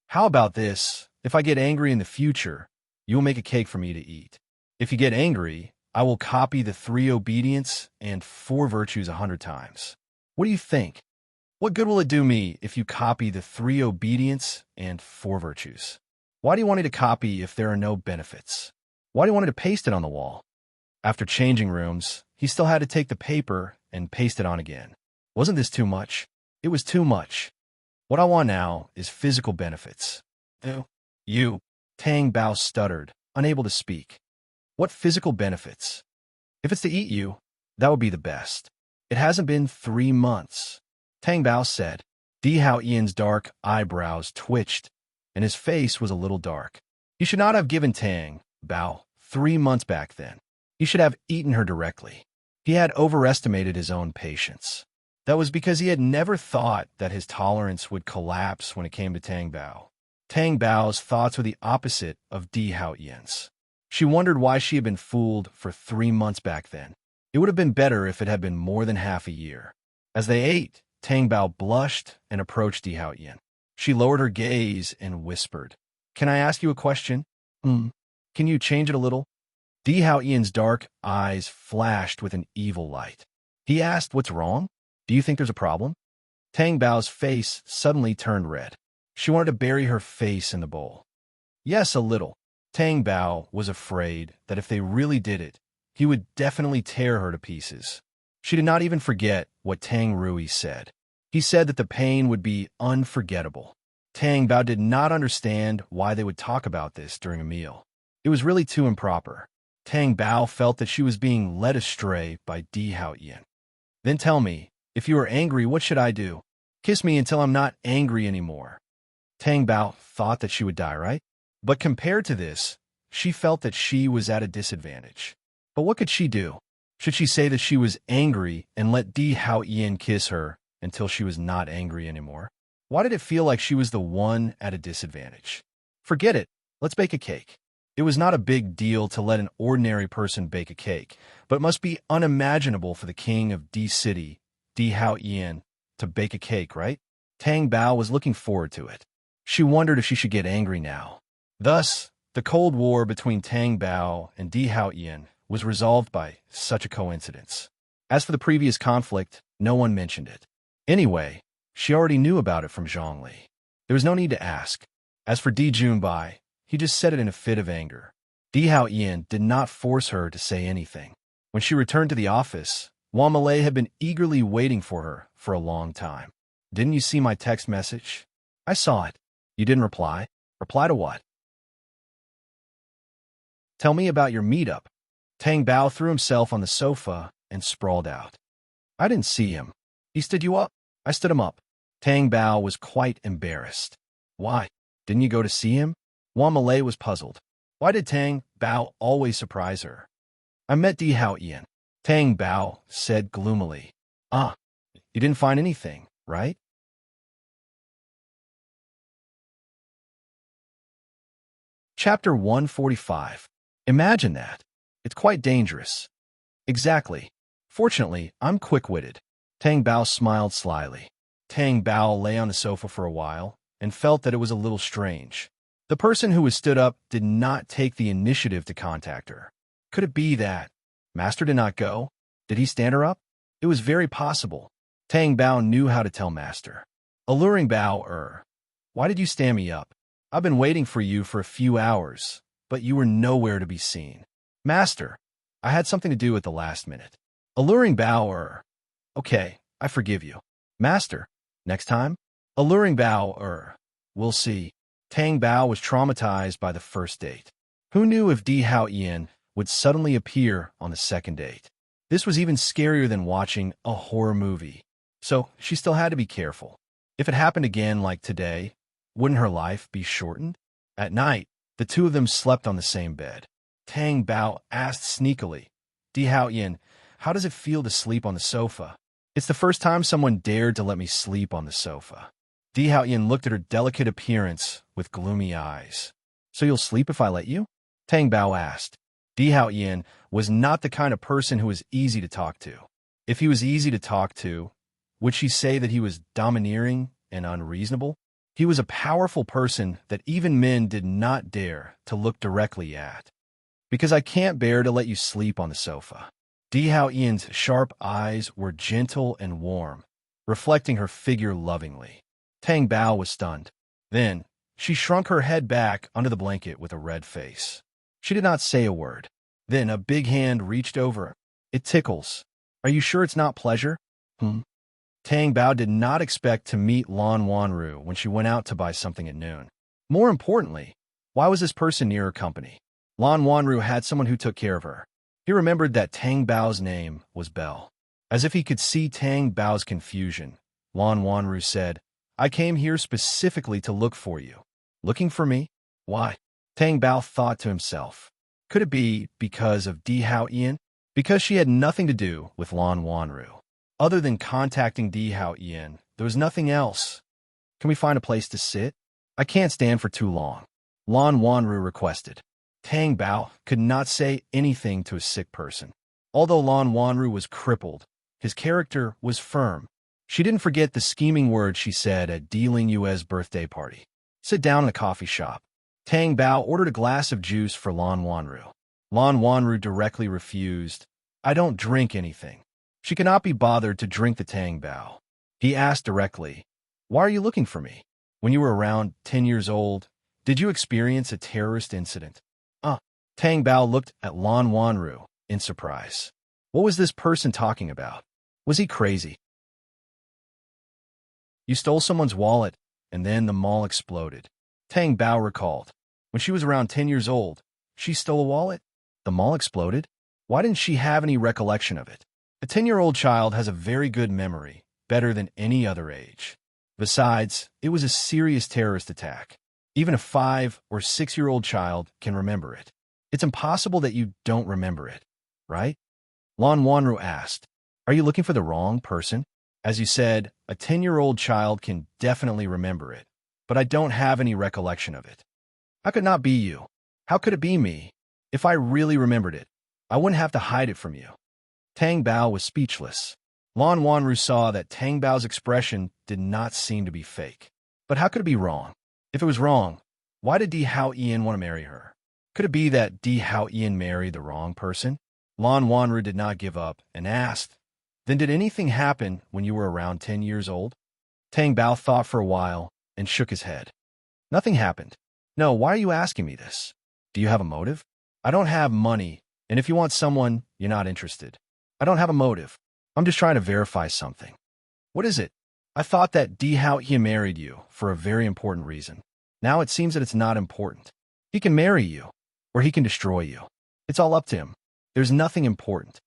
How about this? If I get angry in the future, you will make a cake for me to eat. If you get angry, I will copy the 3 obedience and 4 virtues 100 times. What do you think? What good will it do me if you copy the 3 obedience and 4 virtues? Why do you want me to copy if there are no benefits? Why do you want me to paste it on the wall? After changing rooms, he still had to take the paper and paste it on again. Wasn't this too much? It was too much. What I want now is physical benefits. You. Tang Bao stuttered, unable to speak. What physical benefits? If it's to eat you, that would be the best. It hasn't been 3 months. Tang Bao said. Di Hao Ian's dark eyebrows twitched, and his face was a little dark. He should not have given Tang Bao 3 months back then. He should have eaten her directly. He had overestimated his own patience. That was because he had never thought that his tolerance would collapse when it came to Tang Bao. Tang Bao's thoughts were the opposite of Di Hao Ian's. She wondered why she had been fooled for 3 months back then. It would have been better if it had been more than half a year. As they ate, Tang Bao blushed and approached Di Hao Ian. She lowered her gaze and whispered, Can I ask you a question? Can you change it a little? Di Hao Ian's dark eyes flashed with an evil light. He asked, What's wrong? Do you think there's a problem? Tang Bao's face suddenly turned red. She wanted to bury her face in the bowl. Yes, a little. Tang Bao was afraid that if they really did it, he would definitely tear her to pieces. She did not even forget what Tang Rui said. He said that the pain would be unforgettable. Tang Bao did not understand why they would talk about this during a meal. It was really too improper. Tang Bao felt that she was being led astray by Di Hao Ian. Then tell me, if you are angry, what should I do? Kiss me until I'm not angry anymore. Tang Bao thought that she would die, right? But compared to this, She felt that she was at a disadvantage. But what could she do? Should she say that she was angry and let Di Hao Yin kiss her until she was not angry anymore? Why did it feel like she was the one at a disadvantage? Forget it. Let's bake a cake. It was not a big deal to let an ordinary person bake a cake, but it must be unimaginable for the king of D City, Di Hao Yin, to bake a cake, right? Tang Bao was looking forward to it. She wondered if she should get angry now. Thus, the Cold War between Tang Bao and Di Hao Yin was resolved by such a coincidence. As for the previous conflict, no one mentioned it. Anyway, she already knew about it from Zhongli. There was no need to ask. As for Di Junbai, he just said it in a fit of anger. Di Hao Yin did not force her to say anything. When she returned to the office, Wang Malay had been eagerly waiting for her for a long time. Didn't you see my text message? I saw it. You didn't reply? Reply to what? Tell me about your meetup. Tang Bao threw himself on the sofa and sprawled out. I didn't see him. He stood you up? I stood him up. Tang Bao was quite embarrassed. Why? Didn't you go to see him? Wang Malay was puzzled. Why did Tang Bao always surprise her? I met Di Hao Yin. Tang Bao said gloomily. Ah, you didn't find anything, right? Chapter 145. Imagine that. It's quite dangerous. Exactly. Fortunately, I'm quick-witted. Tang Bao smiled slyly. Tang Bao lay on the sofa for a while and felt that it was a little strange. The person who was stood up did not take the initiative to contact her. Could it be that Master did not go? Did he stand her up? It was very possible. Tang Bao knew how to tell Master. Alluring Bao, why did you stand me up? I've been waiting for you for a few hours, but you were nowhere to be seen. Master, I had something to do at the last minute. Alluring Bao, okay, I forgive you. Master, next time? Alluring Bao, we'll see. Tang Bao was traumatized by the first date. Who knew if Di Hao Yin would suddenly appear on the second date? This was even scarier than watching a horror movie. So she still had to be careful. If it happened again like today, wouldn't her life be shortened? At night, the two of them slept on the same bed. Tang Bao asked sneakily, Di Hao Yin, how does it feel to sleep on the sofa? It's the first time someone dared to let me sleep on the sofa. Di Hao Yin looked at her delicate appearance with gloomy eyes. So you'll sleep if I let you? Tang Bao asked. Di Hao Yin was not the kind of person who was easy to talk to. If he was easy to talk to, would she say that he was domineering and unreasonable? He was a powerful person that even men did not dare to look directly at. Because I can't bear to let you sleep on the sofa. Di Hao Yin's sharp eyes were gentle and warm, reflecting her figure lovingly. Tang Bao was stunned. Then, she shrunk her head back under the blanket with a red face. She did not say a word. Then a big hand reached over her. It tickles. Are you sure it's not pleasure? Tang Bao did not expect to meet Lan Wanru when she went out to buy something at noon. More importantly, why was this person near her company? Lan Wanru had someone who took care of her. He remembered that Tang Bao's name was Belle. As if he could see Tang Bao's confusion, Lan Wanru said, I came here specifically to look for you. Looking for me? Why? Tang Bao thought to himself. Could it be because of Di Hao Yin? Because she had nothing to do with Lan Wanru. Other than contacting Di Hao Yin, there was nothing else. Can we find a place to sit? I can't stand for too long. Lan Wanru requested. Tang Bao could not say anything to a sick person. Although Lan Wanru was crippled, his character was firm. She didn't forget the scheming words she said at Di Ling Yue's birthday party. Sit down in a coffee shop. Tang Bao ordered a glass of juice for Lan Wanru. Lan Wanru directly refused. I don't drink anything. She could not be bothered to drink the Tang Bao. He asked directly, why are you looking for me? When you were around 10 years old, did you experience a terrorist incident? Tang Bao looked at Lan Wanru in surprise. What was this person talking about? Was he crazy? You stole someone's wallet, and then the mall exploded. Tang Bao recalled. When she was around 10 years old, she stole a wallet? The mall exploded? Why didn't she have any recollection of it? A 10-year-old child has a very good memory, better than any other age. Besides, it was a serious terrorist attack. Even a 5- or 6-year-old child can remember it. It's impossible that you don't remember it, right? Lan Wanru asked, are you looking for the wrong person? As you said, a 10-year-old child can definitely remember it, but I don't have any recollection of it. How could it not be you? How could it be me? If I really remembered it, I wouldn't have to hide it from you. Tang Bao was speechless. Lan Wanru saw that Tang Bao's expression did not seem to be fake. But how could it be wrong? If it was wrong, why did Di Hao Ian want to marry her? Could it be that Di Hao Ian married the wrong person? Lan Wanru did not give up and asked, then did anything happen when you were around 10 years old? Tang Bao thought for a while and shook his head. Nothing happened. No, why are you asking me this? Do you have a motive? I don't have money, and if you want someone, you're not interested. I don't have a motive. I'm just trying to verify something. What is it? I thought that Di Hao Ian married you for a very important reason. Now it seems that it's not important. He can marry you, or he can destroy you. It's all up to him. There's nothing important.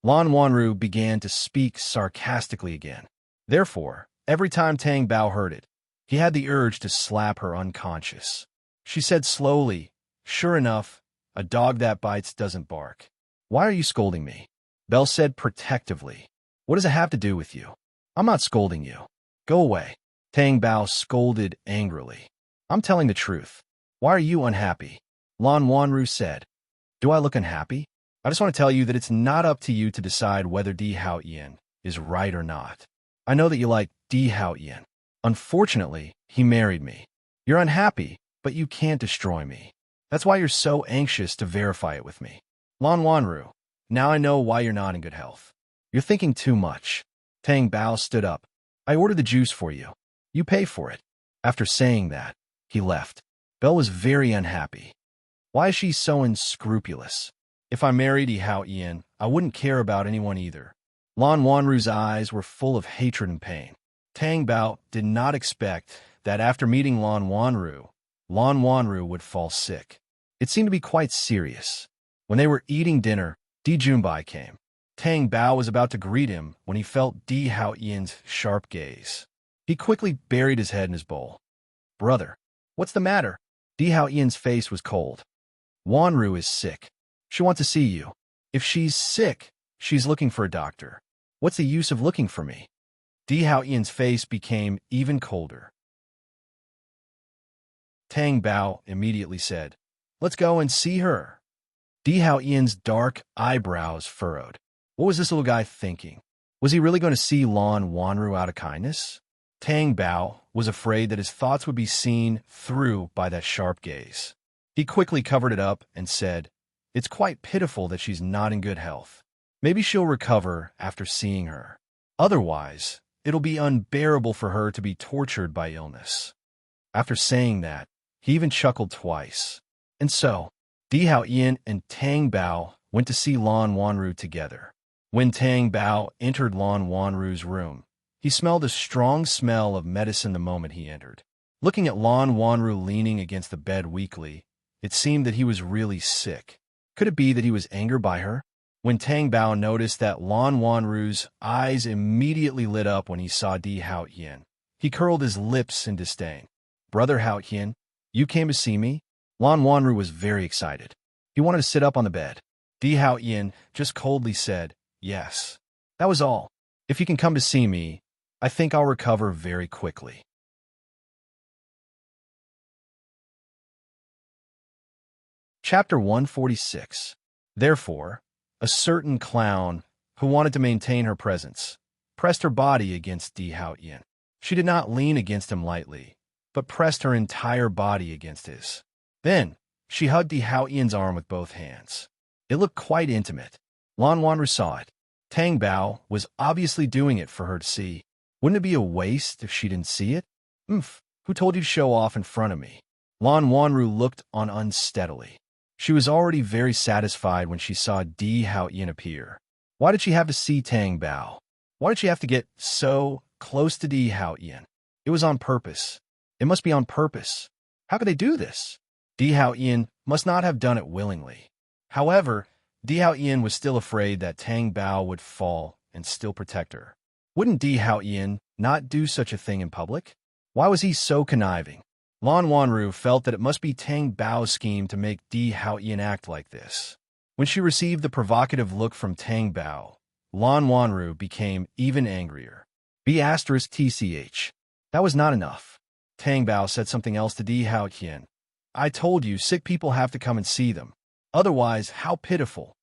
Lan Wanru began to speak sarcastically again. Therefore, every time Tang Bao heard it, he had the urge to slap her unconscious. She said slowly, sure enough, a dog that bites doesn't bark. Why are you scolding me? Belle said protectively. What does it have to do with you? I'm not scolding you. Go away. Tang Bao scolded angrily. I'm telling the truth. Why are you unhappy? Lan Wanru said. Do I look unhappy? I just want to tell you that it's not up to you to decide whether Di Hao Ian is right or not. I know that you like Di Hao Ian. Unfortunately, he married me. You're unhappy, but you can't destroy me. That's why you're so anxious to verify it with me. Lan Wanru, now I know why you're not in good health. You're thinking too much. Tang Bao stood up. I ordered the juice for you. You pay for it. After saying that, he left. Belle was very unhappy. Why is she so unscrupulous? If I married Di Hao Ian, I wouldn't care about anyone either. Lan Wanru's eyes were full of hatred and pain. Tang Bao did not expect that after meeting Lan Wanru would fall sick. It seemed to be quite serious. When they were eating dinner, Di Junbai came. Tang Bao was about to greet him when he felt Di Hao Ian's sharp gaze. He quickly buried his head in his bowl. Brother, what's the matter? Di Hao Ian's face was cold. Wanru is sick. She wants to see you. If she's sick, she's looking for a doctor. What's the use of looking for me? Di Hao Ian's face became even colder. Tang Bao immediately said, let's go and see her. Di Hao Ian's dark eyebrows furrowed. What was this little guy thinking? Was he really going to see Lan Wanru out of kindness? Tang Bao was afraid that his thoughts would be seen through by that sharp gaze. He quickly covered it up and said, it's quite pitiful that she's not in good health. Maybe she'll recover after seeing her. Otherwise, it'll be unbearable for her to be tortured by illness. After saying that, he even chuckled twice. And so, Di Hao Ian and Tang Bao went to see Lan Wanru together. When Tang Bao entered Lan Wanru's room, he smelled a strong smell of medicine the moment he entered. Looking at Lan Wanru leaning against the bed weakly, it seemed that he was really sick. Could it be that he was angered by her? When Tang Bao noticed that Lan Wanru's eyes immediately lit up when he saw Di Hao Ian, he curled his lips in disdain. Brother Hao Ian, you came to see me? Lan Wanru was very excited. He wanted to sit up on the bed. Di Hao Ian just coldly said, yes. That was all. If you can come to see me, I think I'll recover very quickly. Chapter 146. Therefore, a certain clown, who wanted to maintain her presence, pressed her body against Di Hao Ian. She did not lean against him lightly, but pressed her entire body against his. Then, she hugged Di Hao Ian's arm with both hands. It looked quite intimate. Lan Wanru saw it. Tang Bao was obviously doing it for her to see. Wouldn't it be a waste if she didn't see it? Who told you to show off in front of me? Lan Wanru looked on unsteadily. She was already very satisfied when she saw Di Hao Ian appear. Why did she have to see Tang Bao? Why did she have to get so close to Di Hao Ian? It was on purpose. It must be on purpose. How could they do this? Di Hao Ian must not have done it willingly. However, Di Hao Ian was still afraid that Tang Bao would fall and still protect her. Wouldn't Di Hao Ian not do such a thing in public? Why was he so conniving? Lan Wanru felt that it must be Tang Bao's scheme to make Di Haoyan act like this. When she received the provocative look from Tang Bao, Lan Wanru became even angrier. B*TCH. That was not enough. Tang Bao said something else to Di Haoyan. I told you, sick people have to come and see them. Otherwise, how pitiful.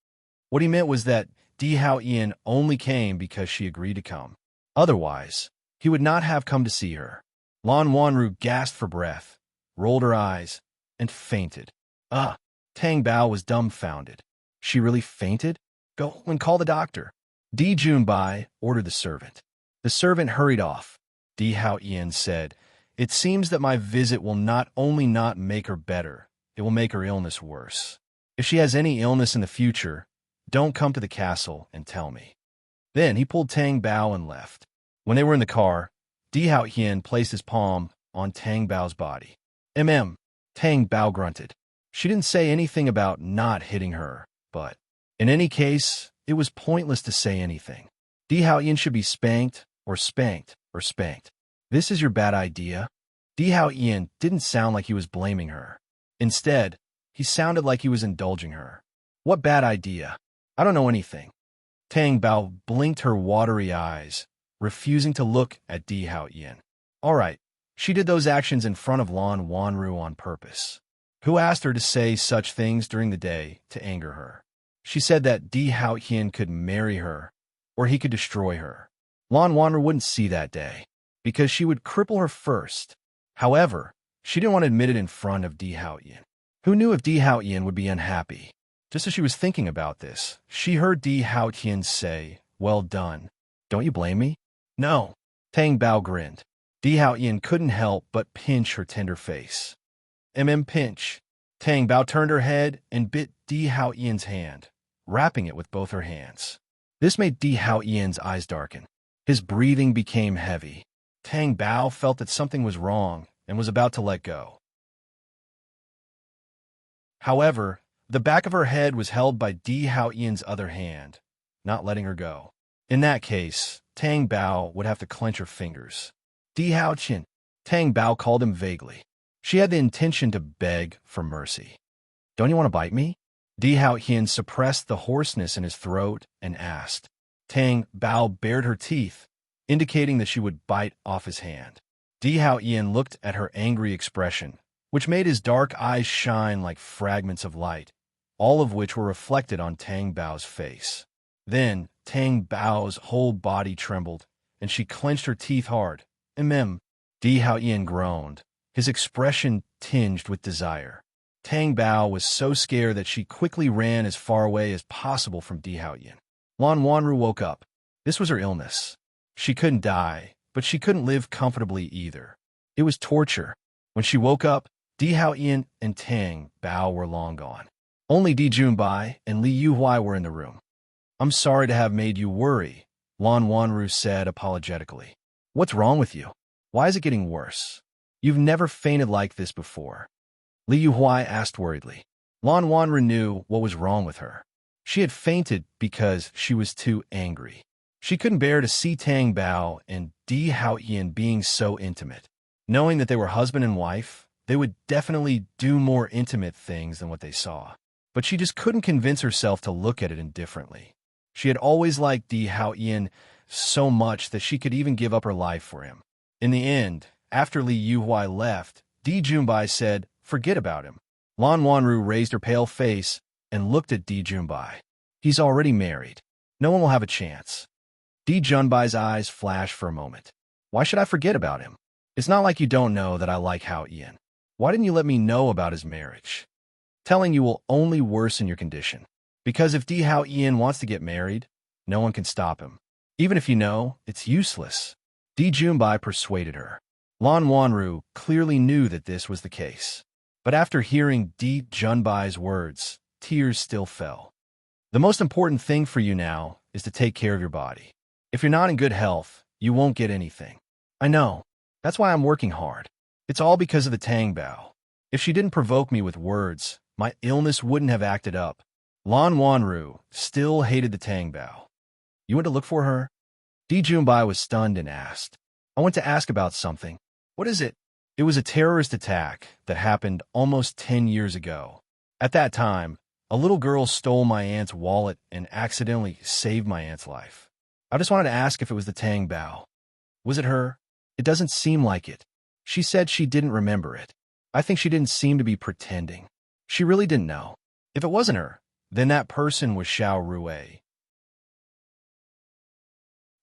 What he meant was that Di Haoyan only came because she agreed to come. Otherwise, he would not have come to see her. Lan Wanru gasped for breath, rolled her eyes, and fainted. Tang Bao was dumbfounded. She really fainted? Go and call the doctor. Di Junbai ordered the servant. The servant hurried off. Di Haoyan said, It seems that my visit will not only not make her better, it will make her illness worse. If she has any illness in the future, don't come to the castle and tell me. Then he pulled Tang Bao and left. When they were in the car, Di Haoyan placed his palm on Tang Bao's body. Tang Bao grunted. She didn't say anything about not hitting her, but in any case, it was pointless to say anything. Di Haoyan should be spanked, or spanked, or spanked. This is your bad idea? Di Haoyan didn't sound like he was blaming her. Instead, he sounded like he was indulging her. What bad idea? I don't know anything. Tang Bao blinked her watery eyes, refusing to look at Di Haoyan. All right, she did those actions in front of Lan Wanru on purpose. Who asked her to say such things during the day to anger her? She said that Di Haoyan could marry her, or he could destroy her. Lan Wanru wouldn't see that day, because she would cripple her first. However, she didn't want to admit it in front of Di Haoyan. Who knew if Di Haoyan would be unhappy? Just as she was thinking about this, she heard Di Haoyan say, Well done. Don't you blame me? No. Tang Bao grinned. Di Haoyan couldn't help but pinch her tender face. Pinch. Tang Bao turned her head and bit Di Haoyan's hand, wrapping it with both her hands. This made Di Haoyan's eyes darken. His breathing became heavy. Tang Bao felt that something was wrong and was about to let go. However, the back of her head was held by Di Haoyan's other hand, not letting her go. In that case, Tang Bao would have to clench her fingers. Di Haoyan, Tang Bao called him vaguely. She had the intention to beg for mercy. Don't you want to bite me? Di Haoyan suppressed the hoarseness in his throat and asked. Tang Bao bared her teeth, indicating that she would bite off his hand. Di Haoyan looked at her angry expression, which made his dark eyes shine like fragments of light, all of which were reflected on Tang Bao's face. Then Tang Bao's whole body trembled, and she clenched her teeth hard. Di Haoyan groaned, his expression tinged with desire. Tang Bao was so scared that she quickly ran as far away as possible from Di Haoyan. Lan Wanru woke up. This was her illness. She couldn't die, but she couldn't live comfortably either. It was torture. When she woke up, Di Haoyan and Tang Bao were long gone. Only Di Junbai and Li Yuhuai were in the room. I'm sorry to have made you worry, Lan Wanru said apologetically. What's wrong with you? Why is it getting worse? You've never fainted like this before. Li Yuhuai asked worriedly. Lan Wanru knew what was wrong with her. She had fainted because she was too angry. She couldn't bear to see Tang Bao and Di Haoyan being so intimate. Knowing that they were husband and wife, they would definitely do more intimate things than what they saw. But she just couldn't convince herself to look at it indifferently. She had always liked Di Haoyan so much that she could even give up her life for him. In the end, after Li Yuhuai left, Di Junbai said, Forget about him. Lan Wanru raised her pale face and looked at Di Junbai. He's already married. No one will have a chance. Di Junbai's eyes flashed for a moment. Why should I forget about him? It's not like you don't know that I like Haoyan. Why didn't you let me know about his marriage? Telling you will only worsen your condition. Because if Di Haoyan wants to get married, no one can stop him. Even if you know, it's useless. Di Junbai persuaded her. Lan Wanru clearly knew that this was the case. But after hearing Di Junbai's words, tears still fell. The most important thing for you now is to take care of your body. If you're not in good health, you won't get anything. I know. That's why I'm working hard. It's all because of the Tang Bao. If she didn't provoke me with words, my illness wouldn't have acted up. Lan Wanru still hated the Tang Bao. You went to look for her? Di Junbai was stunned and asked. I went to ask about something. What is it? It was a terrorist attack that happened almost 10 years ago. At that time, a little girl stole my aunt's wallet and accidentally saved my aunt's life. I just wanted to ask if it was the Tang Bao. Was it her? It doesn't seem like it. She said she didn't remember it. I think she didn't seem to be pretending. She really didn't know. If it wasn't her, then that person was Xiao Rui.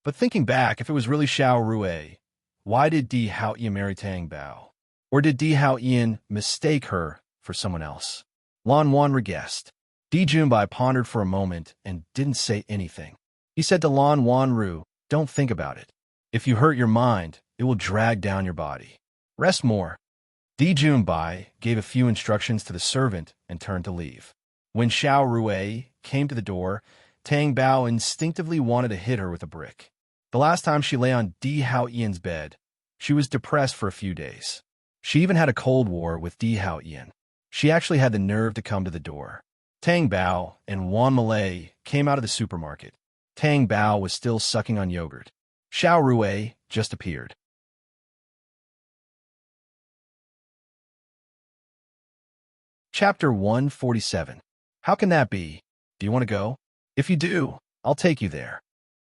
But thinking back, if it was really Xiao Rui, why did Di Haoyan marry Tang Bao? Or did Di Haoyan mistake her for someone else? Lan Wanru guessed. Di Junbai pondered for a moment and didn't say anything. He said to Lan Wanru, "Don't think about it. If you hurt your mind, it will drag down your body. Rest more." Di Junbai gave a few instructions to the servant and turned to leave. When Xiao Rui came to the door, Tang Bao instinctively wanted to hit her with a brick. The last time she lay on Di Haoyan's bed, she was depressed for a few days. She even had a cold war with Di Haoyan. She actually had the nerve to come to the door. Tang Bao and Wan Malay came out of the supermarket. Tang Bao was still sucking on yogurt. Xiao Rui just appeared. Chapter 147. How can that be? Do you want to go? If you do, I'll take you there.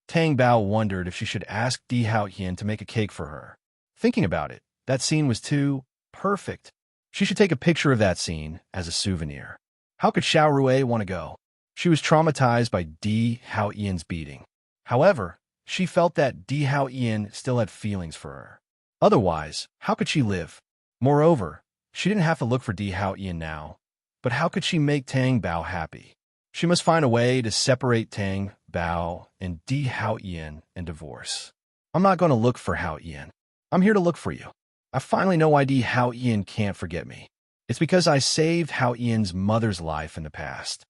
Tang Bao wondered if she should ask Di Haoyan to make a cake for her. Thinking about it, that scene was too perfect. She should take a picture of that scene as a souvenir. How could Xiao Rui want to go? She was traumatized by Di Haoyan's beating. However, she felt that Di Haoyan still had feelings for her. Otherwise, how could she live? Moreover, she didn't have to look for Di Haoyan now. But how could she make Tang Bao happy? She must find a way to separate Tang Bao and Di Haoyan and divorce. I'm not going to look for Haoyan. I'm here to look for you. I finally know why Di Haoyan can't forget me. It's because I saved Haoyan's mother's life in the past.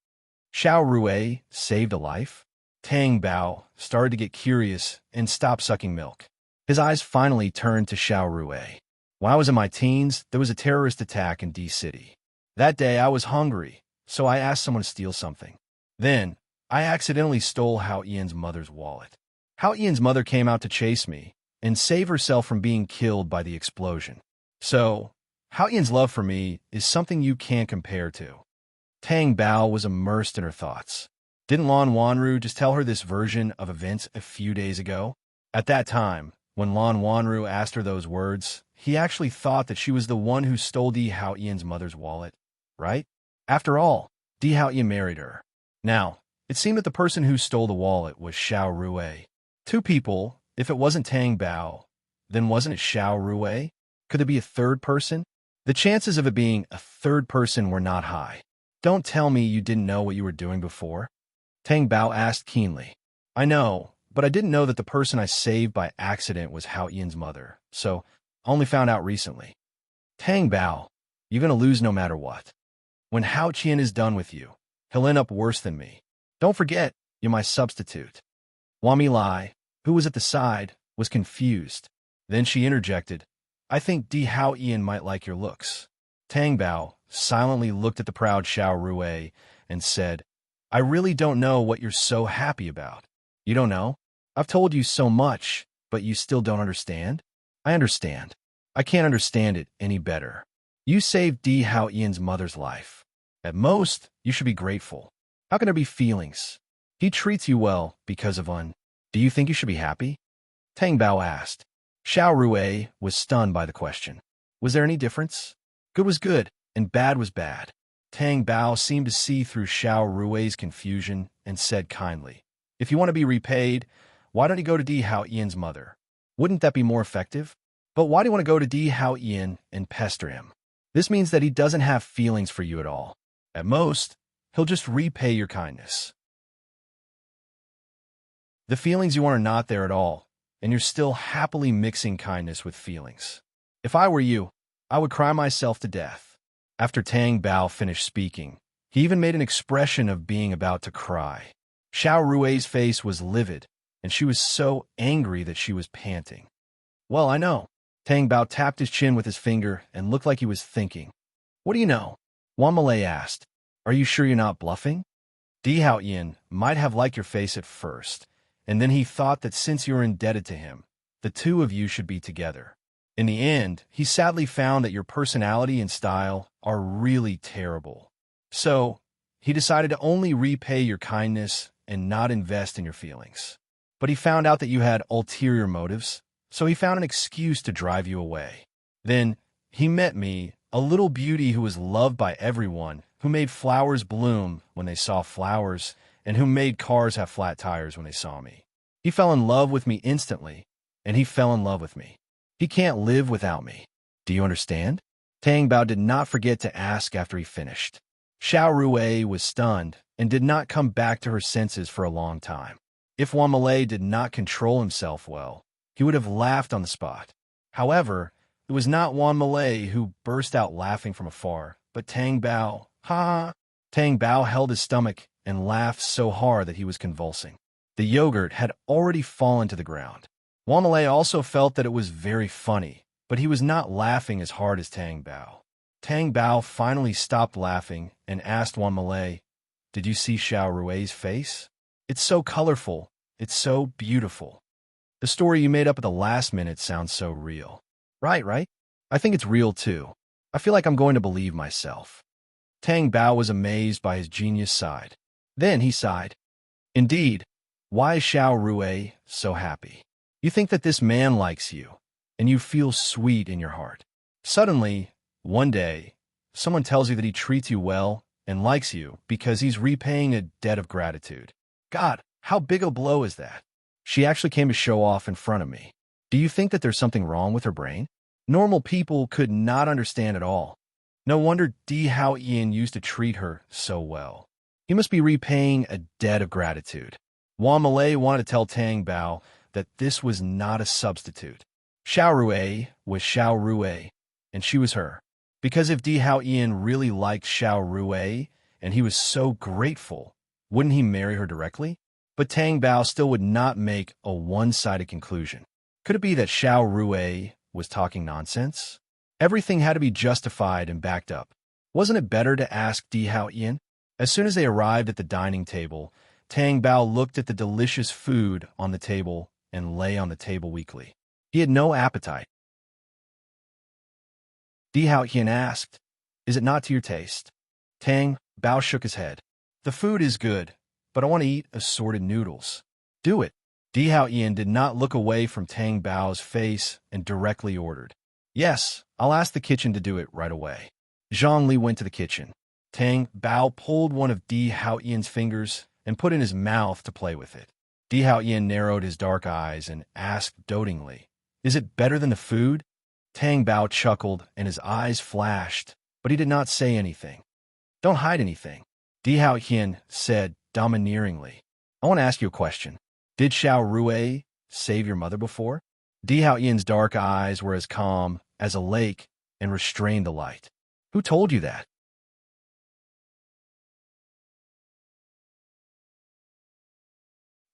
Xiao Rui saved a life? Tang Bao started to get curious and stopped sucking milk. His eyes finally turned to Xiao Rui. When I was in my teens, there was a terrorist attack in D City. That day I was hungry, so I asked someone to steal something. Then, I accidentally stole Haoyan's mother's wallet. Haoyan's mother came out to chase me and save herself from being killed by the explosion. So, Haoyan's love for me is something you can't compare to. Tang Bao was immersed in her thoughts. Didn't Lan Wanru just tell her this version of events a few days ago? At that time, when Lan Wanru asked her those words, he actually thought that she was the one who stole Di Haoyan's mother's wallet, right? After all, Di Haoyan married her. Now, it seemed that the person who stole the wallet was Xiao Rui. Two people. If it wasn't Tang Bao, then wasn't it Xiao Rui? Could there be a third person? The chances of it being a third person were not high. Don't tell me you didn't know what you were doing before. Tang Bao asked keenly. I know, but I didn't know that the person I saved by accident was Haoyan's mother, so I only found out recently. Tang Bao, you're going to lose no matter what. When Hao Qian is done with you, he'll end up worse than me. Don't forget, you're my substitute. Wami Lai, who was at the side, was confused. Then she interjected, I think Di Haoyan might like your looks. Tang Bao silently looked at the proud Xiao Rui and said, I really don't know what you're so happy about. You don't know? I've told you so much, but you still don't understand? I understand. I can't understand it any better. You saved Di Haoyan's mother's life. At most, you should be grateful. How can there be feelings? He treats you well because of Do you think you should be happy? Tang Bao asked. Xiao Rui was stunned by the question. Was there any difference? Good was good, and bad was bad. Tang Bao seemed to see through Xiao Rui's confusion and said kindly, If you want to be repaid, why don't you go to Di Haoyan's mother? Wouldn't that be more effective? But why do you want to go to Di Haoyan and pester him? This means that he doesn't have feelings for you at all. At most, he'll just repay your kindness. The feelings you want are not there at all, and you're still happily mixing kindness with feelings. If I were you, I would cry myself to death. After Tang Bao finished speaking, he even made an expression of being about to cry. Xiao Rui's face was livid, and she was so angry that she was panting. Well, I know. Tang Bao tapped his chin with his finger and looked like he was thinking. What do you know? Wan Malay asked. Are you sure you're not bluffing? Di Haoyan might have liked your face at first, and then he thought that since you're indebted to him, the two of you should be together. In the end, he sadly found that your personality and style are really terrible. So, he decided to only repay your kindness and not invest in your feelings. But he found out that you had ulterior motives, so he found an excuse to drive you away. Then, he met me, a little beauty who was loved by everyone, who made flowers bloom when they saw flowers, and who made cars have flat tires when they saw me. He fell in love with me instantly, and he fell in love with me. He can't live without me. Do you understand? Tang Bao did not forget to ask after he finished. Xiao Rui was stunned and did not come back to her senses for a long time. If Wan Malay did not control himself well, he would have laughed on the spot. However, it was not Wan Malay who burst out laughing from afar, but Tang Bao. Ha! Tang Bao held his stomach and laughed so hard that he was convulsing. The yogurt had already fallen to the ground. Wan Malay also felt that it was very funny, but he was not laughing as hard as Tang Bao. Tang Bao finally stopped laughing and asked Wan Malay, "Did you see Xiao Rui's face? It's so colorful. It's so beautiful." The story you made up at the last minute sounds so real. Right? I think it's real too. I feel like I'm going to believe myself. Tang Bao was amazed by his genius side. Then he sighed. Indeed, why is Xiao Rui so happy? You think that this man likes you, and you feel sweet in your heart. Suddenly, one day, someone tells you that he treats you well and likes you because he's repaying a debt of gratitude. God, how big a blow is that? She actually came to show off in front of me. Do you think that there's something wrong with her brain? Normal people could not understand at all. No wonder Di Hao Ian used to treat her so well. He must be repaying a debt of gratitude. Wan Malay wanted to tell Tang Bao that this was not a substitute. Xiao Rui was Xiao Rui, and she was her. Because if Di Hao Ian really liked Xiao Rui, and he was so grateful, wouldn't he marry her directly? But Tang Bao still would not make a one-sided conclusion. Could it be that Xiao Rui was talking nonsense? Everything had to be justified and backed up. Wasn't it better to ask Di Hao Ian? As soon as they arrived at the dining table, Tang Bao looked at the delicious food on the table and lay on the table weakly. He had no appetite. Di Hao Ian asked, "Is it not to your taste?" Tang Bao shook his head. "The food is good, but I want to eat assorted noodles." "Do it." Di Hao Ian did not look away from Tang Bao's face and directly ordered, "Yes, I'll ask the kitchen to do it right away." Zhang Li went to the kitchen. Tang Bao pulled one of Di Hao Ian's fingers and put it in his mouth to play with it. Di Hao Ian narrowed his dark eyes and asked dotingly, "Is it better than the food?" Tang Bao chuckled and his eyes flashed, but he did not say anything. "Don't hide anything," Di Hao Ian said domineeringly. "I want to ask you a question. Did Xiao Rui save your mother before?" Di Hao Ian's dark eyes were as calm as a lake and restrained the light. "Who told you that?"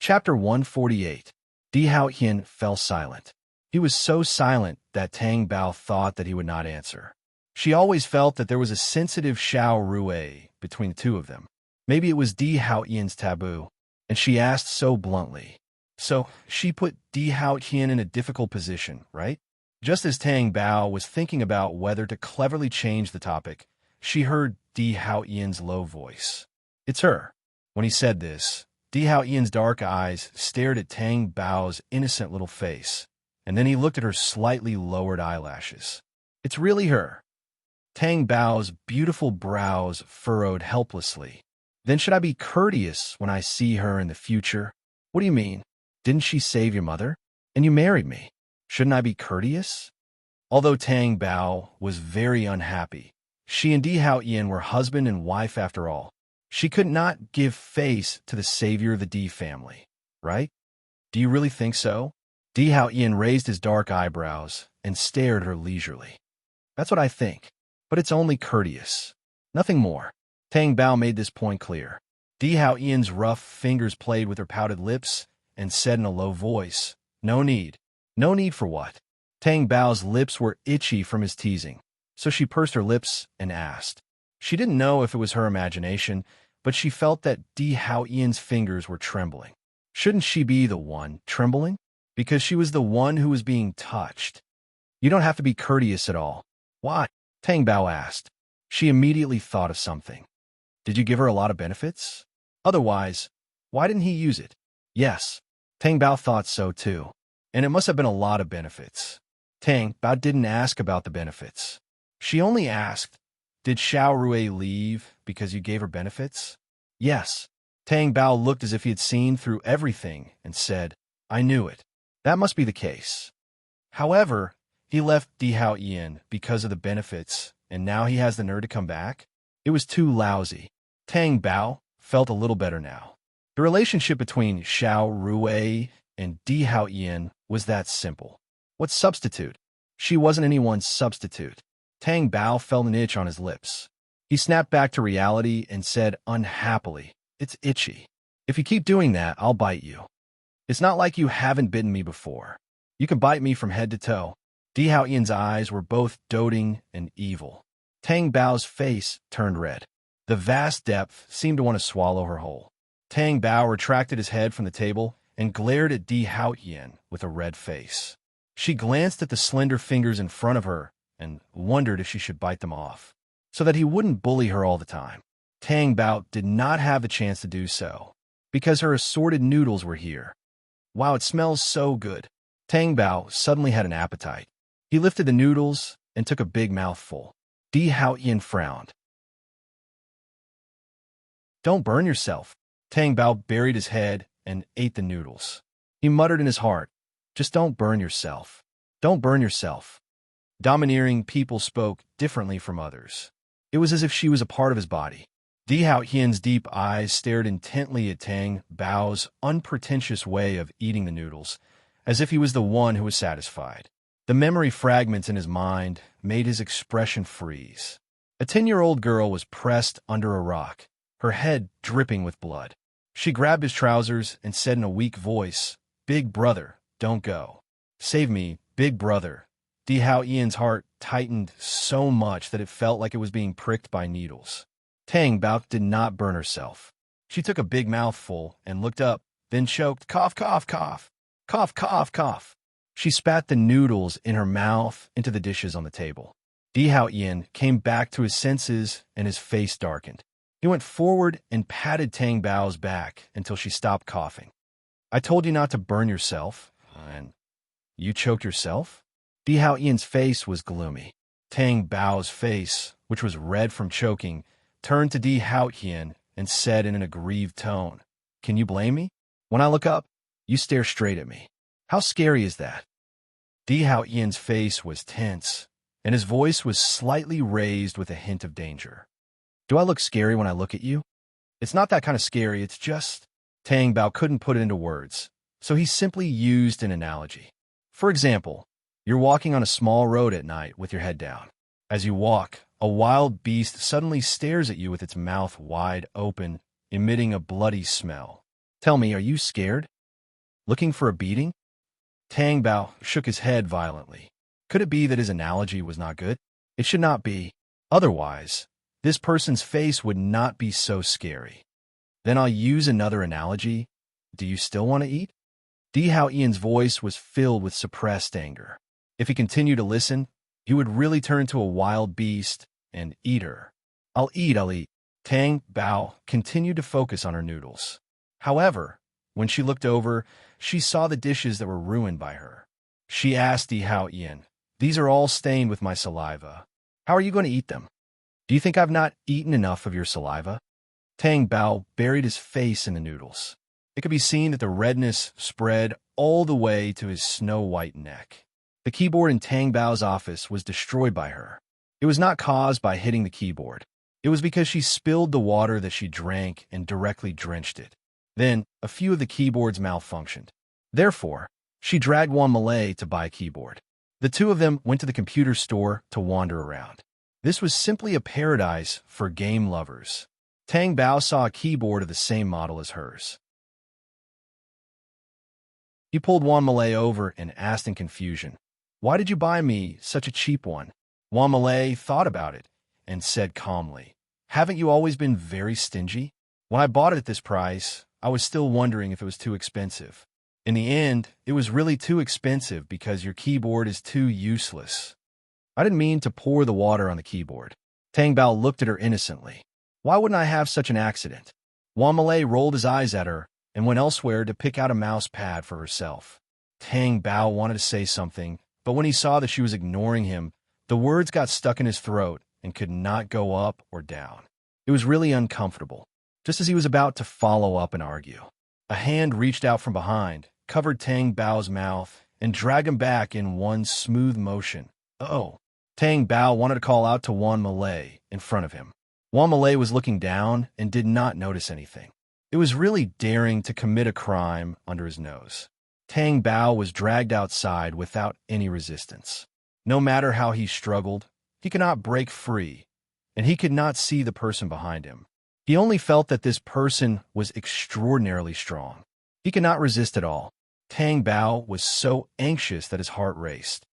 Chapter 148. Di Hao Ian fell silent. He was so silent that Tang Bao thought that he would not answer. She always felt that there was a sensitive Xiao Rui between the two of them. Maybe it was Di Hao Ian's taboo, and she asked so bluntly. So she put Di Hao Ian in a difficult position, right? Just as Tang Bao was thinking about whether to cleverly change the topic, she heard Di Hao Ian's low voice. "It's her." When he said this, Di Hao Ian's dark eyes stared at Tang Bao's innocent little face, and then he looked at her slightly lowered eyelashes. "It's really her." Tang Bao's beautiful brows furrowed helplessly. "Then should I be courteous when I see her in the future?" "What do you mean? Didn't she save your mother? And you married me. Shouldn't I be courteous?" Although Tang Bao was very unhappy, she and Di Hao Ian were husband and wife after all. She could not give face to the savior of the Di family, right? "Do you really think so?" Di Hao Ian raised his dark eyebrows and stared at her leisurely. "That's what I think, but it's only courteous. Nothing more." Tang Bao made this point clear. Di Hao Ian's rough fingers played with her pouted lips and said in a low voice, "No need." "No need for what?" Tang Bao's lips were itchy from his teasing, so she pursed her lips and asked. She didn't know if it was her imagination, but she felt that Di Hao Ian's fingers were trembling. Shouldn't she be the one trembling? Because she was the one who was being touched. You don't have to be courteous at all. Why? Tang Bao asked. She immediately thought of something. Did you give her a lot of benefits? Otherwise, why didn't he use it? Yes. Tang Bao thought so too. And it must have been a lot of benefits. Tang Bao didn't ask about the benefits. She only asked, did Xiao Rui leave because you gave her benefits? Yes. Tang Bao looked as if he had seen through everything and said, I knew it. That must be the case. However, he left Di Hao Ian because of the benefits, and now he has the nerve to come back? It was too lousy. Tang Bao felt a little better now. The relationship between Xiao Rui and Di Hao Ian was that simple. What substitute? She wasn't anyone's substitute. Tang Bao felt an itch on his lips. He snapped back to reality and said unhappily, it's itchy. If you keep doing that, I'll bite you. It's not like you haven't bitten me before. You can bite me from head to toe. Di Hao Ian's eyes were both doting and evil. Tang Bao's face turned red. The vast depth seemed to want to swallow her whole. Tang Bao retracted his head from the table and glared at Di Hao Ian with a red face. She glanced at the slender fingers in front of her and wondered if she should bite them off, so that he wouldn't bully her all the time. Tang Bao did not have the chance to do so, because her assorted noodles were here. Wow, it smells so good. Tang Bao suddenly had an appetite. He lifted the noodles and took a big mouthful. Di Hao Ian frowned. Don't burn yourself. Tang Bao buried his head and ate the noodles. He muttered in his heart, just don't burn yourself. Don't burn yourself. Domineering people spoke differently from others. It was as if she was a part of his body. Di Hao Ian's deep eyes stared intently at Tang Bao's unpretentious way of eating the noodles, as if he was the one who was satisfied. The memory fragments in his mind made his expression freeze. A 10-year-old girl was pressed under a rock, her head dripping with blood. She grabbed his trousers and said in a weak voice, Big brother, don't go. Save me, big brother. Di Hao Ian's heart tightened so much that it felt like it was being pricked by needles. Tang Bao did not burn herself. She took a big mouthful and looked up, then choked, cough, cough, cough, cough, cough, cough. She spat the noodles in her mouth into the dishes on the table. Di Hao Ian came back to his senses and his face darkened. He went forward and patted Tang Bao's back until she stopped coughing. I told you not to burn yourself, and you choked yourself? Di Hao Ian's face was gloomy. Tang Bao's face, which was red from choking, turned to Di Hao Ian and said in an aggrieved tone, Can you blame me? When I look up, you stare straight at me. How scary is that? Di Hao Ian's face was tense, and his voice was slightly raised with a hint of danger. Do I look scary when I look at you? It's not that kind of scary, it's just... Tang Bao couldn't put it into words, so he simply used an analogy. For example, you're walking on a small road at night with your head down. As you walk, a wild beast suddenly stares at you with its mouth wide open, emitting a bloody smell. Tell me, are you scared? Looking for a beating? Tang Bao shook his head violently. Could it be that his analogy was not good? It should not be. Otherwise, this person's face would not be so scary. Then I'll use another analogy. Do you still want to eat? Di Hao Ian's voice was filled with suppressed anger. If he continued to listen, he would really turn to a wild beast and eat her. I'll eat. Tang Bao continued to focus on her noodles. However, when she looked over, she saw the dishes that were ruined by her. She asked Di Hao Ian, These are all stained with my saliva. How are you going to eat them? Do you think I've not eaten enough of your saliva? Tang Bao buried his face in the noodles. It could be seen that the redness spread all the way to his snow-white neck. The keyboard in Tang Bao's office was destroyed by her. It was not caused by hitting the keyboard. It was because she spilled the water that she drank and directly drenched it. Then, a few of the keyboards malfunctioned. Therefore, she dragged Wan Malay to buy a keyboard. The two of them went to the computer store to wander around. This was simply a paradise for game lovers. Tang Bao saw a keyboard of the same model as hers. He pulled Wan Malay over and asked in confusion, Why did you buy me such a cheap one? Wan Malay thought about it and said calmly, Haven't you always been very stingy? When I bought it at this price, I was still wondering if it was too expensive. In the end, it was really too expensive because your keyboard is too useless. I didn't mean to pour the water on the keyboard. Tang Bao looked at her innocently. Why wouldn't I have such an accident? Wan Malay rolled his eyes at her and went elsewhere to pick out a mouse pad for herself. Tang Bao wanted to say something, but when he saw that she was ignoring him, the words got stuck in his throat and could not go up or down. It was really uncomfortable. Just as he was about to follow up and argue, a hand reached out from behind, covered Tang Bao's mouth, and dragged him back in one smooth motion. Oh! Tang Bao wanted to call out to Wan Malay in front of him. Wan Malay was looking down and did not notice anything. It was really daring to commit a crime under his nose. Tang Bao was dragged outside without any resistance. No matter how he struggled, he could not break free, and he could not see the person behind him. He only felt that this person was extraordinarily strong. He could not resist at all. Tang Bao was so anxious that his heart raced.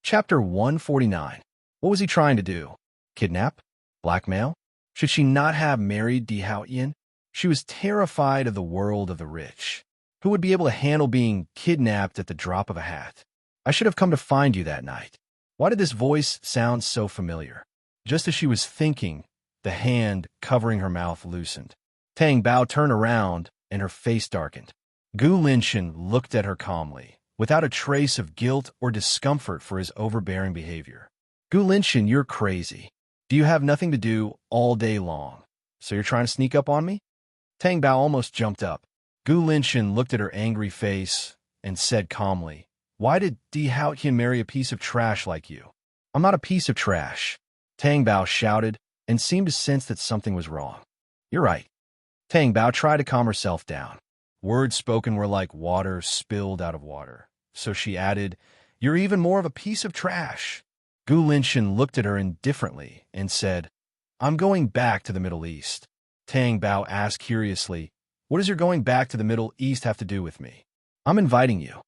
Chapter 149. What was he trying to do? Kidnap? Blackmail? Should she not have married Di Haoyan? She was terrified of the world of the rich. Who would be able to handle being kidnapped at the drop of a hat? I should have come to find you that night. Why did this voice sound so familiar? Just as she was thinking, the hand covering her mouth loosened. Tang Bao turned around and her face darkened. Gu Linshan looked at her calmly, without a trace of guilt or discomfort for his overbearing behavior. Gu Linshan, you're crazy. Do you have nothing to do all day long? So you're trying to sneak up on me? Tang Bao almost jumped up. Gu Linshan looked at her angry face and said calmly, Why did Di Haoyan marry a piece of trash like you? I'm not a piece of trash. Tang Bao shouted and seemed to sense that something was wrong. You're right. Tang Bao tried to calm herself down. Words spoken were like water spilled out of water. So she added, You're even more of a piece of trash. Gu Linshan looked at her indifferently and said, I'm going back to the Middle East. Tang Bao asked curiously, What does your going back to the Middle East have to do with me? I'm inviting you.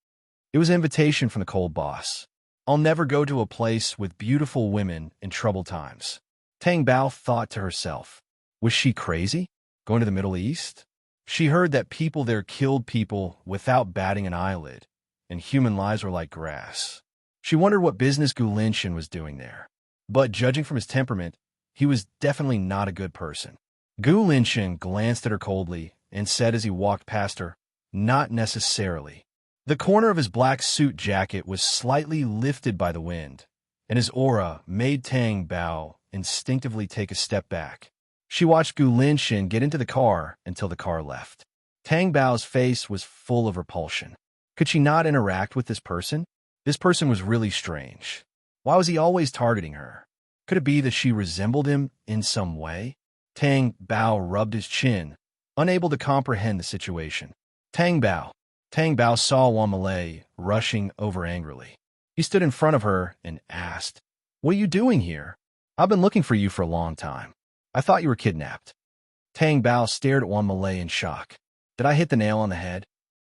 It was an invitation from the cold boss. I'll never go to a place with beautiful women in troubled times. Tang Bao thought to herself, was she crazy? Going to the Middle East? She heard that people there killed people without batting an eyelid, and human lives were like grass. She wondered what business Gu Linshan was doing there. But judging from his temperament, he was definitely not a good person. Gu Linshan glanced at her coldly and said as he walked past her, Not necessarily. The corner of his black suit jacket was slightly lifted by the wind, and his aura made Tang Bao instinctively take a step back. She watched Gu Linshan get into the car until the car left. Tang Bao's face was full of repulsion. Could she not interact with this person? This person was really strange. Why was he always targeting her? Could it be that she resembled him in some way? Tang Bao rubbed his chin, unable to comprehend the situation. Tang Bao saw Wan Malay rushing over angrily. He stood in front of her and asked, What are you doing here? I've been looking for you for a long time. I thought you were kidnapped. Tang Bao stared at Wan Malay in shock. Did I hit the nail on the head?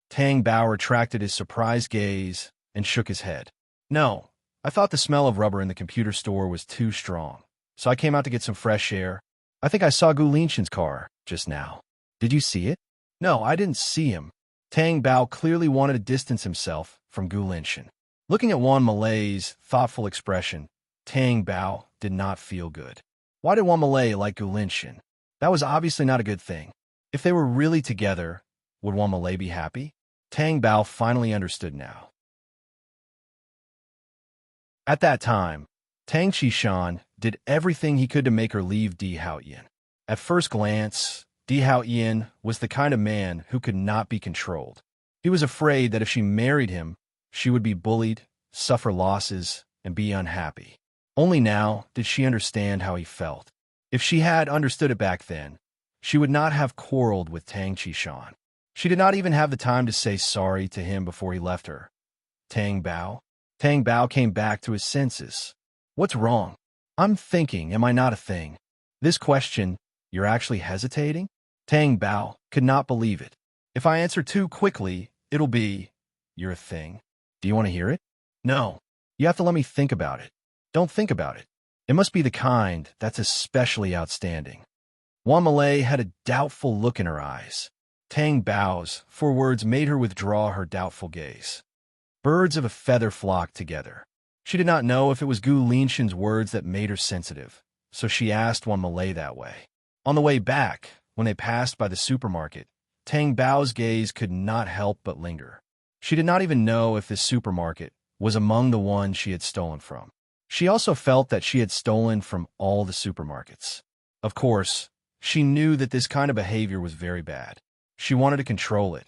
Tang Bao retracted his surprised gaze and shook his head. No, I thought the smell of rubber in the computer store was too strong, so I came out to get some fresh air. I think I saw Gu Linshan's car just now. Did you see it? No, I didn't see him. Tang Bao clearly wanted to distance himself from Gu Linshan. Looking at Wan Malay's thoughtful expression, Tang Bao did not feel good. Why did Wan Malay like Gu Linshan? That was obviously not a good thing. If they were really together, would Wan Malay be happy? Tang Bao finally understood now. At that time, Tang Qishan did everything he could to make her leave Di Haoyan. At first glance, Di Haoyan was the kind of man who could not be controlled. He was afraid that if she married him, she would be bullied, suffer losses, and be unhappy. Only now did she understand how he felt. If she had understood it back then, she would not have quarreled with Tang Qishan. She did not even have the time to say sorry to him before he left her. Tang Bao? Tang Bao came back to his senses. What's wrong? I'm thinking, am I not a thing? This question, you're actually hesitating? Tang Bao could not believe it. If I answer too quickly, it'll be, you're a thing. Do you want to hear it? No. You have to let me think about it. Don't think about it. It must be the kind that's especially outstanding. Wan Malay had a doubtful look in her eyes. Tang Bao's 4 words made her withdraw her doubtful gaze. Birds of a feather flocked together. She did not know if it was Gu Linshan's words that made her sensitive, so she asked Wan Malay that way. On the way back, when they passed by the supermarket, Tang Bao's gaze could not help but linger. She did not even know if this supermarket was among the ones she had stolen from. She also felt that she had stolen from all the supermarkets. Of course, she knew that this kind of behavior was very bad. She wanted to control it,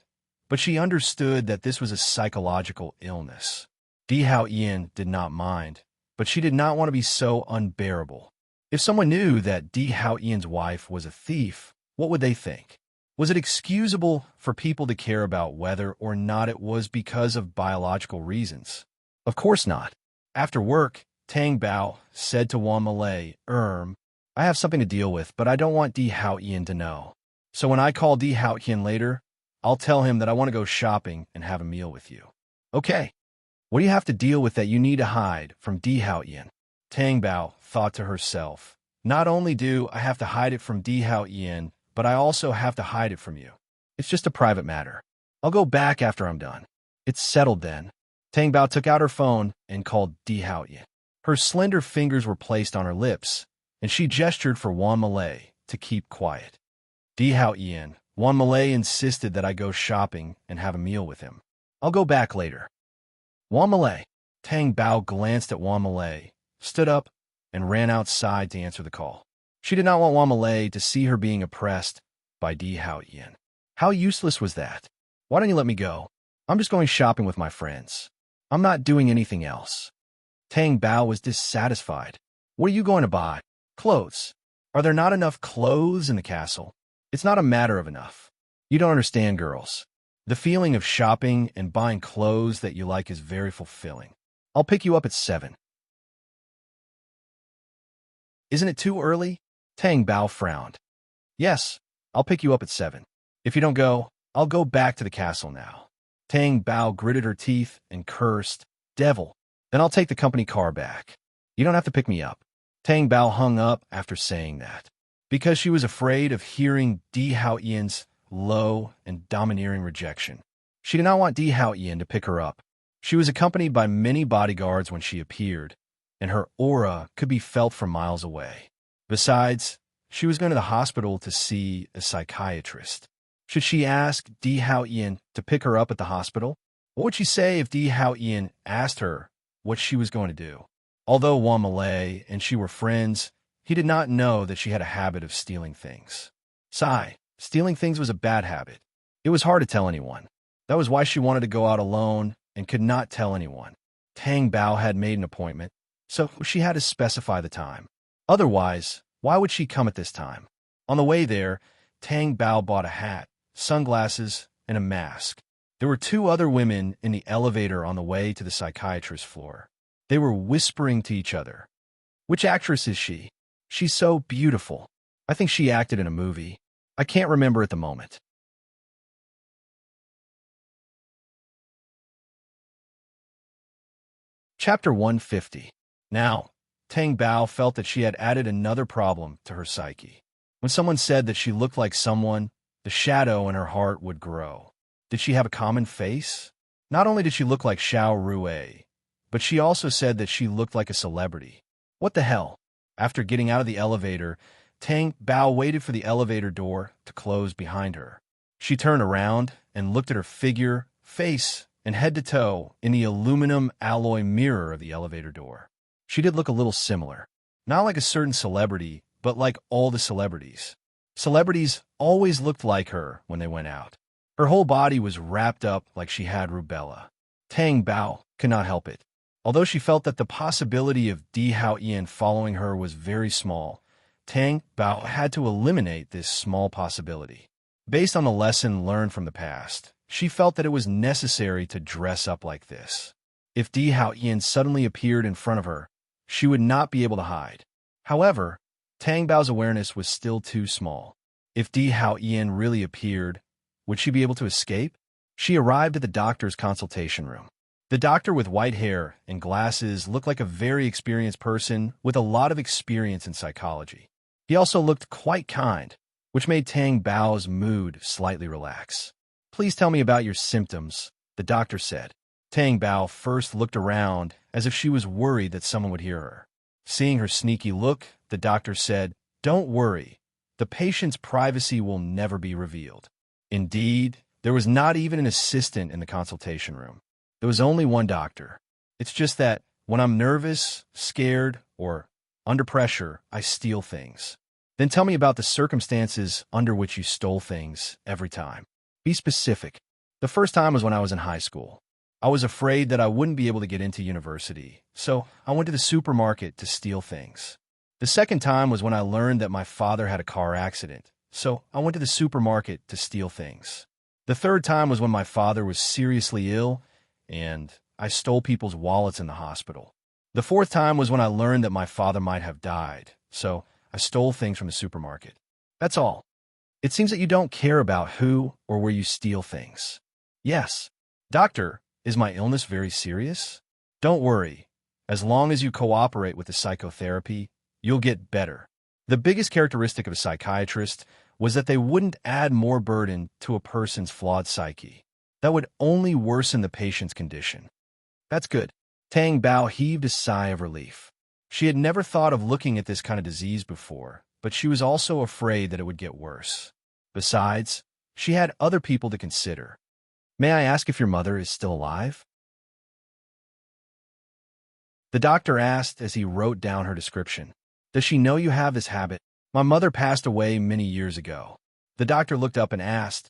but she understood that this was a psychological illness. Di Hao Yin did not mind, but she did not want to be so unbearable. If someone knew that Di Hao Yin's wife was a thief, what would they think? Was it excusable for people to care about whether or not it was because of biological reasons? Of course not. After work, Tang Bao said to Wan Malay, I have something to deal with, but I don't want Di Hao Yin to know. So when I call Di Hao Yin later, I'll tell him that I want to go shopping and have a meal with you. Okay. What do you have to deal with that you need to hide from Di Hao Yin? Tang Bao thought to herself, not only do I have to hide it from Di Hao Yin, but I also have to hide it from you. It's just a private matter. I'll go back after I'm done. It's settled then. Tang Bao took out her phone and called Di Hao Yin. Her slender fingers were placed on her lips, and she gestured for Wan Malay to keep quiet. Di Hao Yin, Wan Malay insisted that I go shopping and have a meal with him. I'll go back later. Wan Malay. Tang Bao glanced at Wan Malay, stood up, and ran outside to answer the call. She did not want Wan Malay to see her being oppressed by Di Hao Yin. How useless was that? Why don't you let me go? I'm just going shopping with my friends. I'm not doing anything else. Tang Bao was dissatisfied. What are you going to buy? Clothes. Are there not enough clothes in the castle? It's not a matter of enough. You don't understand, girls. The feeling of shopping and buying clothes that you like is very fulfilling. I'll pick you up at 7. Isn't it too early? Tang Bao frowned. Yes, I'll pick you up at 7. If you don't go, I'll go back to the castle now. Tang Bao gritted her teeth and cursed, Devil. Then I'll take the company car back. You don't have to pick me up. Tang Bao hung up after saying that, because she was afraid of hearing Di Hao Yin's low and domineering rejection. She did not want Di Hao Yin to pick her up. She was accompanied by many bodyguards when she appeared, and her aura could be felt from miles away. Besides, she was going to the hospital to see a psychiatrist. Should she ask Di Hao Yin to pick her up at the hospital? What would she say if Di Hao Yin asked her what she was going to do? Although Wan Malay and she were friends, he did not know that she had a habit of stealing things. Stealing things was a bad habit. It was hard to tell anyone. That was why she wanted to go out alone and could not tell anyone. Tang Bao had made an appointment, so she had to specify the time. Otherwise, why would she come at this time? On the way there, Tang Bao bought a hat, sunglasses, and a mask. There were 2 other women in the elevator on the way to the psychiatrist's floor. They were whispering to each other. Which actress is she? She's so beautiful. I think she acted in a movie. I can't remember at the moment. Chapter 150. Now, Tang Bao felt that she had added another problem to her psyche. When someone said that she looked like someone, the shadow in her heart would grow. Did she have a common face? Not only did she look like Xiao Rui, but she also said that she looked like a celebrity. What the hell? After getting out of the elevator, Tang Bao waited for the elevator door to close behind her. She turned around and looked at her figure, face, and head to toe in the aluminum alloy mirror of the elevator door. She did look a little similar. Not like a certain celebrity, but like all the celebrities. Celebrities always looked like her when they went out. Her whole body was wrapped up like she had rubella. Tang Bao could not help it. Although she felt that the possibility of Di Hao Yin following her was very small, Tang Bao had to eliminate this small possibility. Based on the lesson learned from the past, she felt that it was necessary to dress up like this. If Di Hao Yin suddenly appeared in front of her, she would not be able to hide. However, Tang Bao's awareness was still too small. If Di Hao Yin really appeared, would she be able to escape? She arrived at the doctor's consultation room. The doctor with white hair and glasses looked like a very experienced person with a lot of experience in psychology. He also looked quite kind, which made Tang Bao's mood slightly relax. Please tell me about your symptoms, the doctor said. Tang Bao first looked around as if she was worried that someone would hear her. Seeing her sneaky look, the doctor said, "Don't worry. The patient's privacy will never be revealed." Indeed, there was not even an assistant in the consultation room. There was only one doctor. It's just that when I'm nervous, scared, or under pressure, I steal things. Then tell me about the circumstances under which you stole things every time. Be specific. The first time was when I was in high school. I was afraid that I wouldn't be able to get into university, so I went to the supermarket to steal things. The second time was when I learned that my father had a car accident, so I went to the supermarket to steal things. The third time was when my father was seriously ill, and I stole people's wallets in the hospital. The fourth time was when I learned that my father might have died, so I stole things from the supermarket. That's all. It seems that you don't care about who or where you steal things. Yes. Doctor, is my illness very serious? Don't worry. As long as you cooperate with the psychotherapy, you'll get better. The biggest characteristic of a psychiatrist was that they wouldn't add more burden to a person's flawed psyche. That would only worsen the patient's condition. That's good. Tang Bao heaved a sigh of relief. She had never thought of looking at this kind of disease before, but she was also afraid that it would get worse. Besides, she had other people to consider. May I ask if your mother is still alive? The doctor asked as he wrote down her description. Does she know you have this habit? My mother passed away many years ago. The doctor looked up and asked,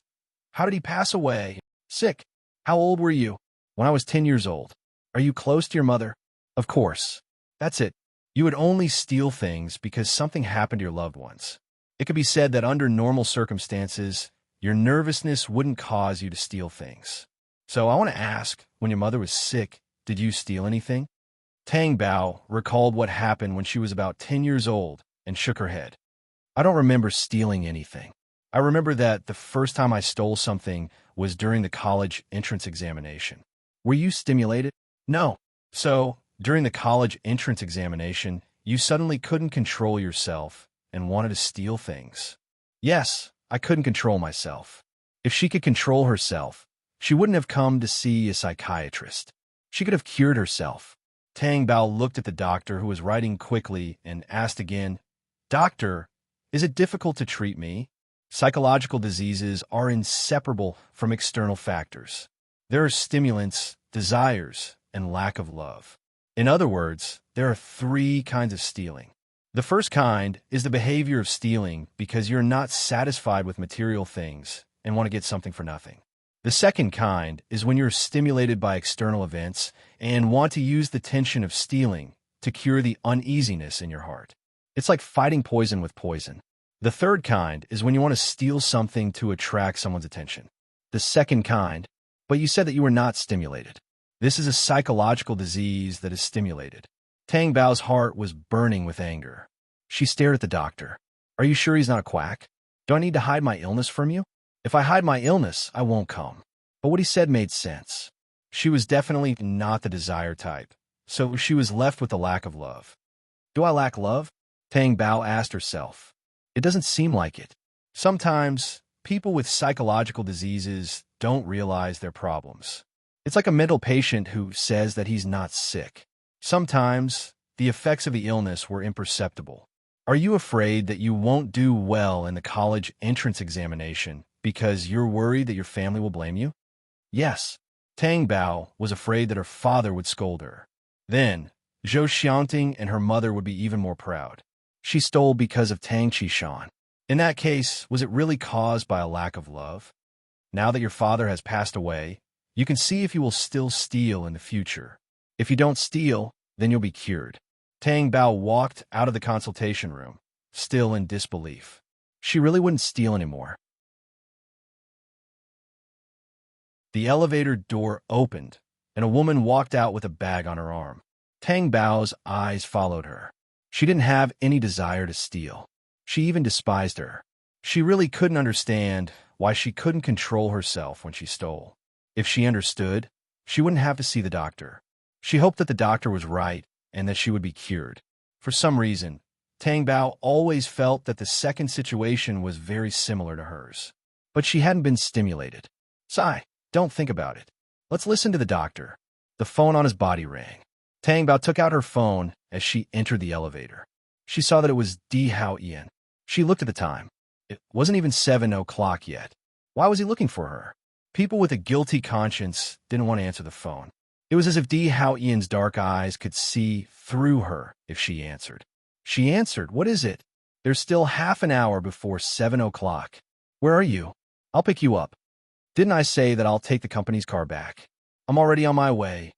How did he pass away? Sick. How old were you? When I was 10 years old. Are you close to your mother? Of course. That's it. You would only steal things because something happened to your loved ones. It could be said that under normal circumstances, your nervousness wouldn't cause you to steal things. So I want to ask, when your mother was sick, did you steal anything? Tang Bao recalled what happened when she was about 10 years old and shook her head. I don't remember stealing anything. I remember that the first time I stole something was during the college entrance examination. Were you stimulated? No. So, during the college entrance examination, you suddenly couldn't control yourself and wanted to steal things. Yes, I couldn't control myself. If she could control herself, she wouldn't have come to see a psychiatrist. She could have cured herself. Tang Bao looked at the doctor, who was writing quickly, and asked again, Doctor, is it difficult to treat me? Psychological diseases are inseparable from external factors. There are stimulants, desires, and lack of love. In other words, there are 3 kinds of stealing. The first kind is the behavior of stealing because you're not satisfied with material things and want to get something for nothing. The second kind is when you're stimulated by external events and want to use the tension of stealing to cure the uneasiness in your heart. It's like fighting poison with poison. The third kind is when you want to steal something to attract someone's attention. The second kind, but you said that you were not stimulated. This is a psychological disease that is stimulated. Tang Bao's heart was burning with anger. She stared at the doctor. Are you sure he's not a quack? Do I need to hide my illness from you? If I hide my illness, I won't come. But what he said made sense. She was definitely not the desire type, so she was left with a lack of love. Do I lack love? Tang Bao asked herself. It doesn't seem like it. Sometimes, people with psychological diseases don't realize their problems. It's like a mental patient who says that he's not sick. Sometimes, the effects of the illness were imperceptible. Are you afraid that you won't do well in the college entrance examination because you're worried that your family will blame you? Yes. Tang Bao was afraid that her father would scold her. Then, Zhou Xiangting and her mother would be even more proud. She stole because of Tang Qishan. In that case, was it really caused by a lack of love? Now that your father has passed away, you can see if you will still steal in the future. If you don't steal, then you'll be cured. Tang Bao walked out of the consultation room, still in disbelief. She really wouldn't steal anymore. The elevator door opened, and a woman walked out with a bag on her arm. Tang Bao's eyes followed her. She didn't have any desire to steal. She even despised her. She really couldn't understand why she couldn't control herself when she stole. If she understood, she wouldn't have to see the doctor. She hoped that the doctor was right and that she would be cured. For some reason, Tang Bao always felt that the second situation was very similar to hers. But she hadn't been stimulated. Sigh, don't think about it. Let's listen to the doctor. The phone on his body rang. Tang Bao took out her phone as she entered the elevator. She saw that it was Di Hao Ian. She looked at the time. It wasn't even 7 o'clock yet. Why was he looking for her? People with a guilty conscience didn't want to answer the phone. It was as if Di Hao Ian's dark eyes could see through her if she answered. She answered, "What is it? There's still half an hour before 7 o'clock. Where are you? I'll pick you up. Didn't I say that I'll take the company's car back? I'm already on my way."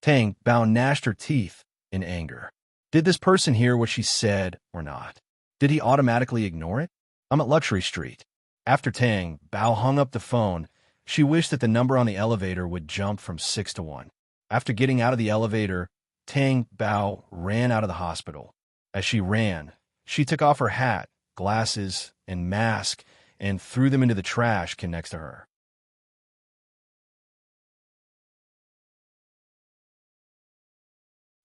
Tang Bao gnashed her teeth in anger. Did this person hear what she said or not? Did he automatically ignore it? I'm at Luxury Street. After Tang Bao hung up the phone, she wished that the number on the elevator would jump from 6 to 1. After getting out of the elevator, Tang Bao ran out of the hospital. As she ran, she took off her hat, glasses, and mask and threw them into the trash can next to her.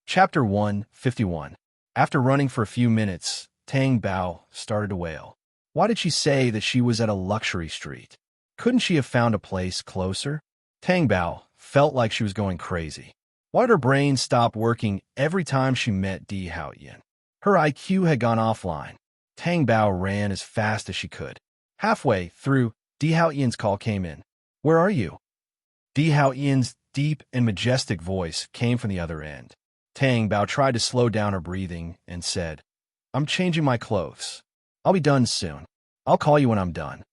Chapter 151. After running for a few minutes, Tang Bao started to wail. Why did she say that she was at a luxury street? Couldn't she have found a place closer? Tang Bao felt like she was going crazy. Why did her brain stop working every time she met Di Hao Ian? Her IQ had gone offline. Tang Bao ran as fast as she could. Halfway through, Di Hao Ian's call came in. "Where are you?" Di Hao Ian's deep and majestic voice came from the other end. Tang Bao tried to slow down her breathing and said, "I'm changing my clothes. I'll be done soon. I'll call you when I'm done."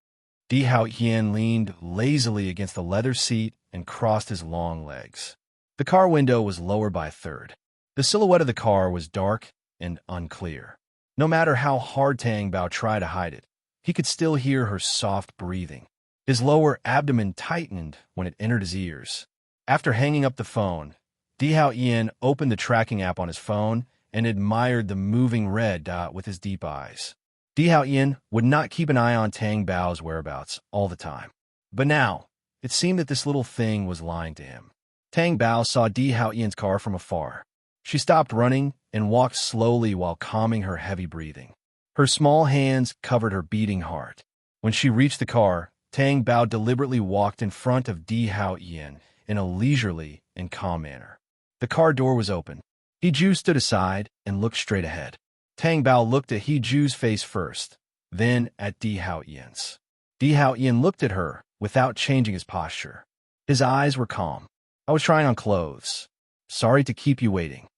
Di Hao Ian leaned lazily against the leather seat and crossed his long legs. The car window was lowered by a third. The silhouette of the car was dark and unclear. No matter how hard Tang Bao tried to hide it, he could still hear her soft breathing. His lower abdomen tightened when it entered his ears. After hanging up the phone, Di Hao Ian opened the tracking app on his phone and admired the moving red dot with his deep eyes. Di Hao Ian would not keep an eye on Tang Bao's whereabouts all the time. But now, it seemed that this little thing was lying to him. Tang Bao saw Di Hao Ian's car from afar. She stopped running and walked slowly while calming her heavy breathing. Her small hands covered her beating heart. When she reached the car, Tang Bao deliberately walked in front of Di Hao Ian in a leisurely and calm manner. The car door was open. He Ju stood aside and looked straight ahead. Tang Bao looked at He Ju's face first, then at Di Hao Ian's. Di Hao Ian looked at her without changing his posture. His eyes were calm. "I was trying on clothes. Sorry to keep you waiting,"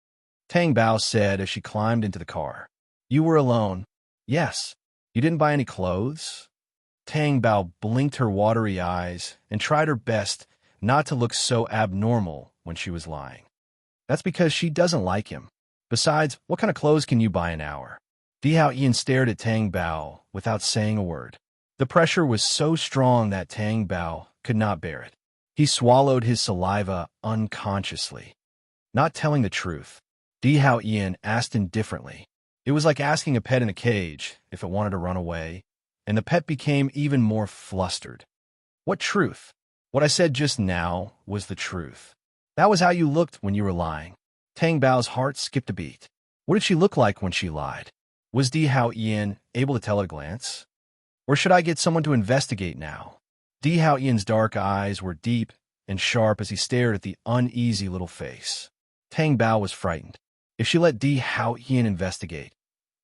Tang Bao said as she climbed into the car. "You were alone?" "Yes." "You didn't buy any clothes?" Tang Bao blinked her watery eyes and tried her best not to look so abnormal when she was lying. "That's because she doesn't like him. Besides, what kind of clothes can you buy an hour?" Di Hao Ian stared at Tang Bao without saying a word. The pressure was so strong that Tang Bao could not bear it. He swallowed his saliva unconsciously. Not telling the truth, Di Hao Ian asked indifferently. It was like asking a pet in a cage if it wanted to run away, and the pet became even more flustered. "What truth? What I said just now was the truth. That was how you looked when you were lying." Tang Bao's heart skipped a beat. What did she look like when she lied? Was Di Hao Ian able to tell at a glance? Or should I get someone to investigate now? Di Hao Ian's dark eyes were deep and sharp as he stared at the uneasy little face. Tang Bao was frightened. If she let Di Hao Ian investigate,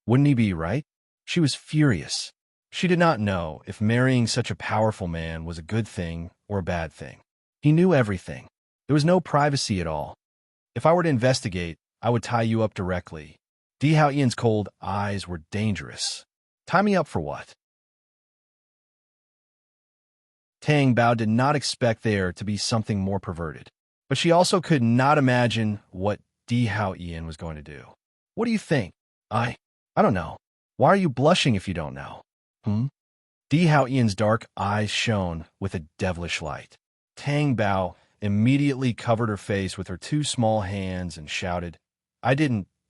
wouldn't he be right? She was furious. She did not know if marrying such a powerful man was a good thing or a bad thing. He knew everything. There was no privacy at all. "If I were to investigate, I would tie you up directly." Di Hao Ian's cold eyes were dangerous. "Tie me up for what?" Tang Bao did not expect there to be something more perverted, but she also could not imagine what Di Hao Ian was going to do. "What do you think?" I don't know. Why are you blushing if you don't know?" Di Hao Ian's dark eyes shone with a devilish light. Tang Bao immediately covered her face with her two small hands and shouted,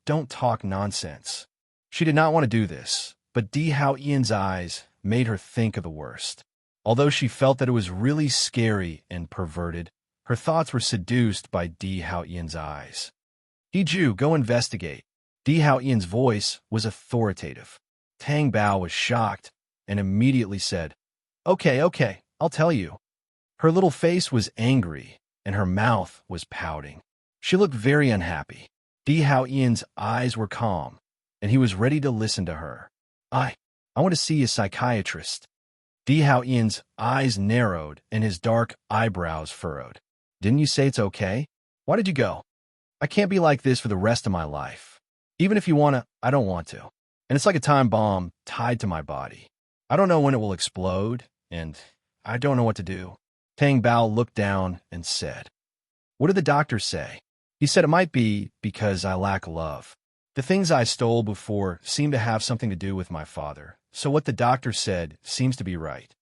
Don't talk nonsense." She did not want to do this, but Di Hao Ian's eyes made her think of the worst. Although she felt that it was really scary and perverted, her thoughts were seduced by Di Hao Ian's eyes. "He Ju, go investigate. Di Haoyan's voice was authoritative. Tang Bao was shocked and immediately said, "Okay, okay, I'll tell you." Her little face was angry and her mouth was pouting. She looked very unhappy. Di Haoyan's eyes were calm and he was ready to listen to her. I want to see a psychiatrist." Di Haoyan's eyes narrowed and his dark eyebrows furrowed. "Didn't you say it's okay? Why did you go? I can't be like this for the rest of my life. Even if you want to, I don't want to. And it's like a time bomb tied to my body. I don't know when it will explode, and I don't know what to do." Tang Bao looked down and said, "What did the doctor say?" He said, "It might be because I lack love. The things I stole before seem to have something to do with my father, so what the doctor said seems to be right."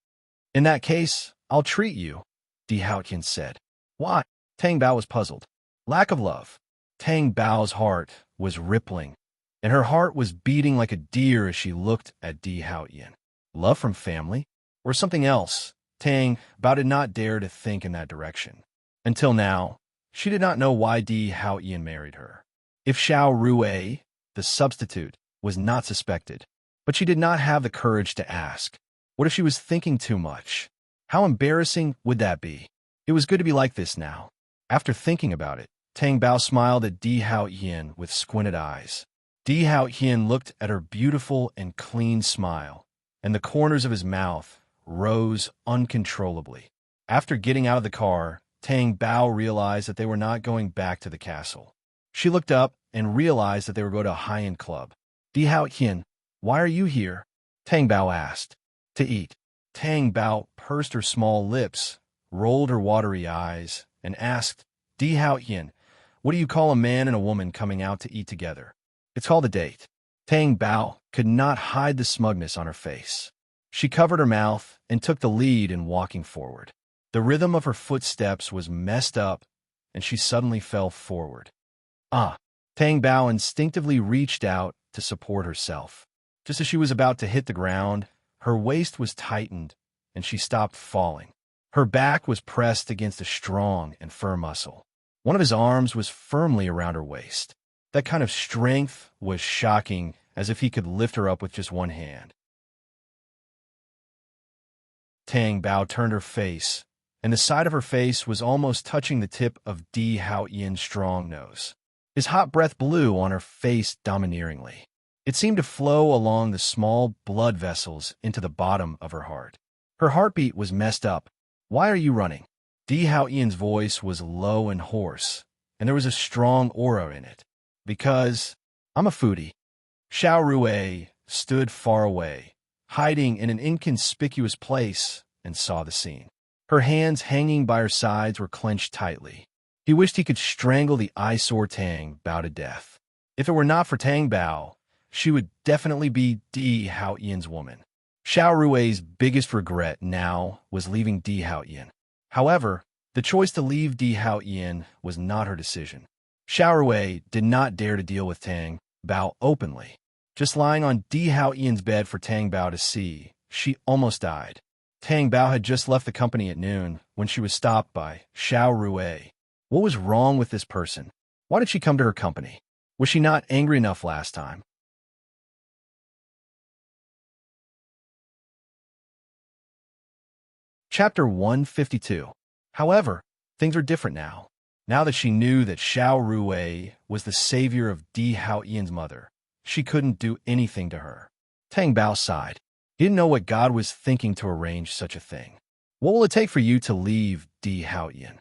"In that case, I'll treat you," Di Haoyan said. "Why?" Tang Bao was puzzled. Lack of love. Tang Bao's heart was rippling, and her heart was beating like a deer as she looked at Di Haoyan. Love from family? Or something else? Tang Bao did not dare to think in that direction. Until now, she did not know why Di Haoyan married her. If Xiao Rui, the substitute, was not suspected, but she did not have the courage to ask. What if she was thinking too much? How embarrassing would that be? It was good to be like this now. After thinking about it, Tang Bao smiled at Di Haoyan with squinted eyes. Di Haoyan looked at her beautiful and clean smile, and the corners of his mouth rose uncontrollably. After getting out of the car, Tang Bao realized that they were not going back to the castle. She looked up and realized that they were going to a high-end club. "Di Haoyan, why are you here?" Tang Bao asked. "To eat." Tang Bao pursed her small lips, rolled her watery eyes, and asked, "Di Haoyan, what do you call a man and a woman coming out to eat together?" "It's called a date." Tang Bao could not hide the smugness on her face. She covered her mouth and took the lead in walking forward. The rhythm of her footsteps was messed up, and she suddenly fell forward. "Ah!" Tang Bao instinctively reached out to support herself. Just as she was about to hit the ground, her waist was tightened, and she stopped falling. Her back was pressed against a strong and firm muscle. One of his arms was firmly around her waist. That kind of strength was shocking, as if he could lift her up with just one hand. Tang Bao turned her face, and the side of her face was almost touching the tip of Di Haoyan's strong nose. His hot breath blew on her face domineeringly. It seemed to flow along the small blood vessels into the bottom of her heart. Her heartbeat was messed up. "Why are you running?" Di Haoyan's voice was low and hoarse, and there was a strong aura in it. "Because I'm a foodie." Xiao Rui stood far away, hiding in an inconspicuous place, and saw the scene. Her hands hanging by her sides were clenched tightly. He wished he could strangle the eyesore Tang Bao to death. If it were not for Tang Bao, she would definitely be Di Haoyan's woman. Xiao Rui's biggest regret now was leaving Di Haoyan. However, the choice to leave Di Haoyan was not her decision. Xiao Rui did not dare to deal with Tang Bao openly. Just lying on Di Haoyan's bed for Tang Bao to see, she almost died. Tang Bao had just left the company at noon when she was stopped by Xiao Rui. What was wrong with this person? Why did she come to her company? Was she not angry enough last time? Chapter 152. However, things are different now. Now that she knew that Xiao Rui was the savior of Di Haoyan's mother, she couldn't do anything to her. Tang Bao sighed. He didn't know what God was thinking to arrange such a thing. "What will it take for you to leave Di Haoyan?"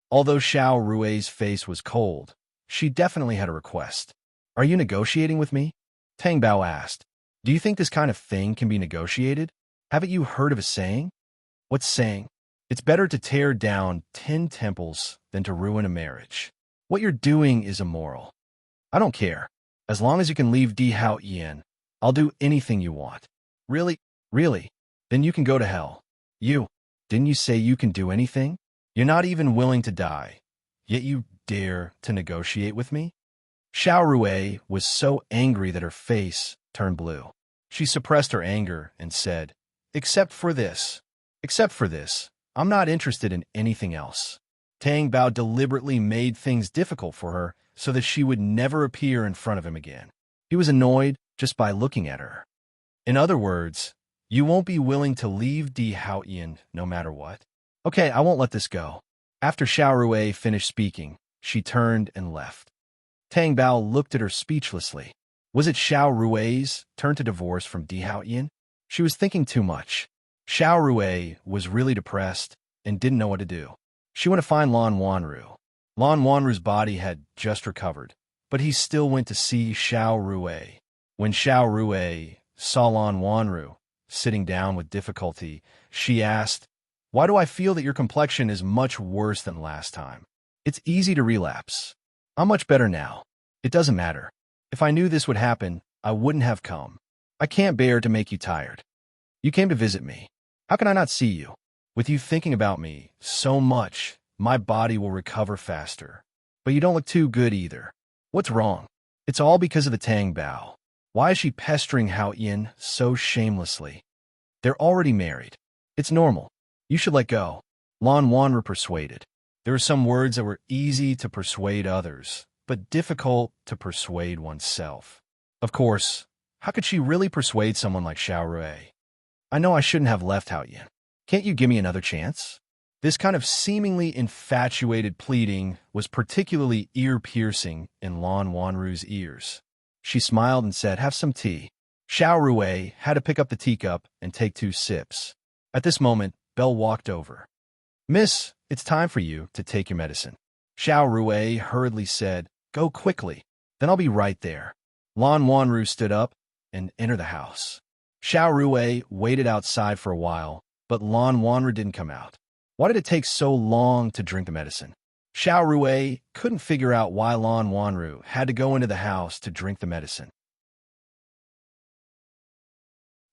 Although Xiao Rui's face was cold, she definitely had a request. "Are you negotiating with me?" Tang Bao asked. "Do you think this kind of thing can be negotiated? Haven't you heard of a saying?" "What saying?" "It's better to tear down 10 temples than to ruin a marriage. What you're doing is immoral." "I don't care. As long as you can leave Di Haoyan, I'll do anything you want." "Really? Really? Then you can go to hell." Didn't you say you can do anything? You're not even willing to die, yet you dare to negotiate with me?" Xiao Rui was so angry that her face turned blue. She suppressed her anger and said, Except for this, I'm not interested in anything else." Tang Bao deliberately made things difficult for her so that she would never appear in front of him again. He was annoyed just by looking at her. In other words, you won't be willing to leave Di Haoyan no matter what? Okay, I won't let this go. After Xiao Rui finished speaking, she turned and left. Tang Bao looked at her speechlessly. Was it Xiao Rui's turn to divorce from Di Haoyan? She was thinking too much. Xiao Rui was really depressed and didn't know what to do. She went to find Lan Wanru. Lan Wanru's body had just recovered, but he still went to see Xiao Rui. When Xiao Rui saw Lan Wanru sitting down with difficulty, she asked, "Why do I feel that your complexion is much worse than last time? It's easy to relapse. I'm much better now. It doesn't matter. If I knew this would happen, I wouldn't have come. I can't bear to make you tired. You came to visit me. How can I not see you? With you thinking about me so much, my body will recover faster. But you don't look too good either. What's wrong? It's all because of the Tang Bao. Why is she pestering Hao Yin so shamelessly? They're already married. It's normal. You should let go." Lan Wanru persuaded. There were some words that were easy to persuade others, but difficult to persuade oneself. Of course, how could she really persuade someone like Xiao Rui? "I know I shouldn't have left Hao Yin. Can't you give me another chance?" This kind of seemingly infatuated pleading was particularly ear-piercing in Lan Wanru's ears. She smiled and said, "Have some tea." Xiao Rui had to pick up the teacup and take 2 sips. At this moment, Belle walked over. "Miss, it's time for you to take your medicine." Xiao Rui hurriedly said, "Go quickly, then I'll be right there." Lan Wanru stood up and entered the house. Xiao Rui waited outside for a while, but Lan Wanru didn't come out. Why did it take so long to drink the medicine? Xiao Rui couldn't figure out why Lan Wanru had to go into the house to drink the medicine.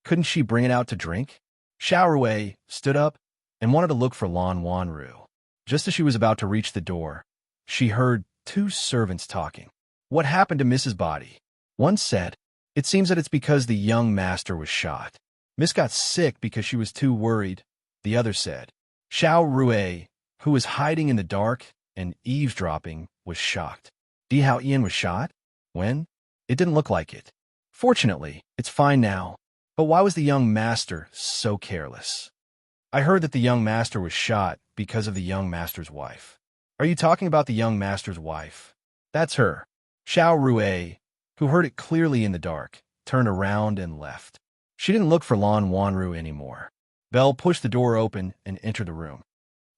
Couldn't she bring it out to drink? Xiao Rui stood up and wanted to look for Lan Wanru. Just as she was about to reach the door, she heard 2 servants talking. "What happened to Mrs. Body?" One said, "It seems that it's because the young master was shot. Miss got sick because she was too worried." The other said, "Xiao Rui, who was hiding in the dark and eavesdropping, was shocked." Di Haoyan was shot? When? It didn't look like it. Fortunately, it's fine now. But why was the young master so careless? I heard that the young master was shot because of the young master's wife. Are you talking about the young master's wife? That's her. Xiao Rui, who heard it clearly in the dark, turned around and left. She didn't look for Lan Wanru anymore. Belle pushed the door open and entered the room.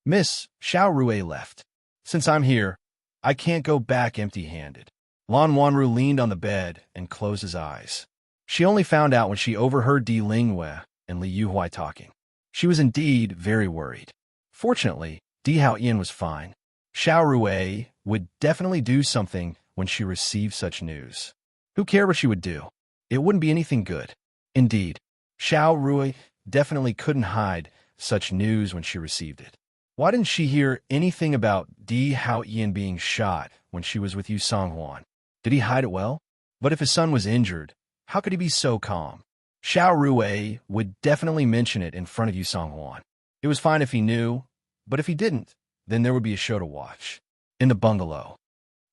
"Miss, Xiao Rui left. Since I'm here, I can't go back empty-handed." Lan Wanru leaned on the bed and closed his eyes. She only found out when she overheard Di Lingwei and Li Yuhui talking. She was indeed very worried. Fortunately, Di Haoyan was fine. Xiao Rui would definitely do something when she received such news. Who cared what she would do? It wouldn't be anything good. Indeed, Xiao Rui definitely couldn't hide such news when she received it. Why didn't she hear anything about Di Haoyan being shot when she was with Yu Songhuan? Did he hide it well? But if his son was injured, how could he be so calm? Xiao Rui would definitely mention it in front of Yu Songhuan. It was fine if he knew, but if he didn't, then there would be a show to watch. In the bungalow.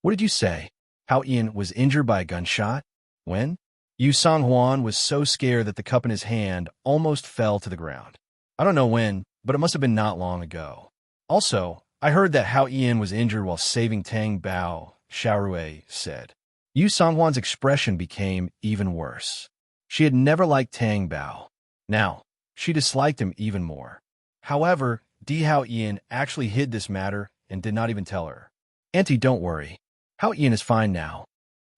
"What did you say? Hao Yin was injured by a gunshot? When?" Yu Songhuan was so scared that the cup in his hand almost fell to the ground. "I don't know when, but it must have been not long ago. Also, I heard that Hao Yin was injured while saving Tang Bao," Xiao Rui said. Yu Songhuan's expression became even worse. She had never liked Tang Bao. Now, she disliked him even more. However, Di Haoyan actually hid this matter and did not even tell her. "Auntie, don't worry. Hao Yin is fine now."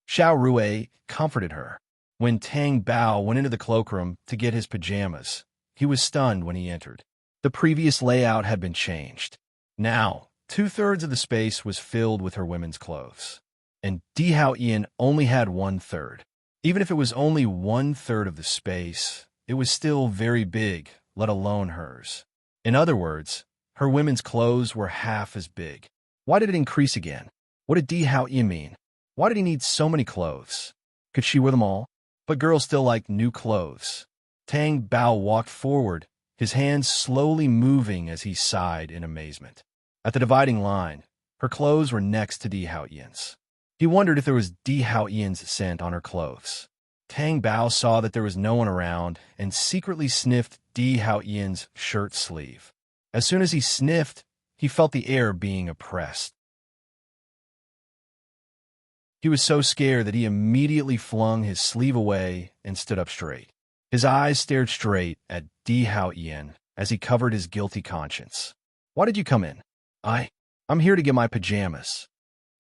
Xiao Rui comforted her. When Tang Bao went into the cloakroom to get his pajamas, he was stunned when he entered. The previous layout had been changed. Now, 2/3 of the space was filled with her women's clothes, and Di Haoyan only had 1/3. Even if it was only 1/3 of the space, it was still very big, let alone hers. In other words, her women's clothes were half as big. Why did it increase again? What did Di Haoyan mean? Why did he need so many clothes? Could she wear them all? But girls still like new clothes. Tang Bao walked forward, his hands slowly moving as he sighed in amazement. At the dividing line, her clothes were next to Di Haoyan's. He wondered if there was Di Hao Ian's scent on her clothes. Tang Bao saw that there was no one around and secretly sniffed Di Hao Ian's shirt sleeve. As soon as he sniffed, he felt the air being oppressed. He was so scared that he immediately flung his sleeve away and stood up straight. His eyes stared straight at Di Hao Ian as he covered his guilty conscience. "Why did you come in?" I'm here to get my pajamas.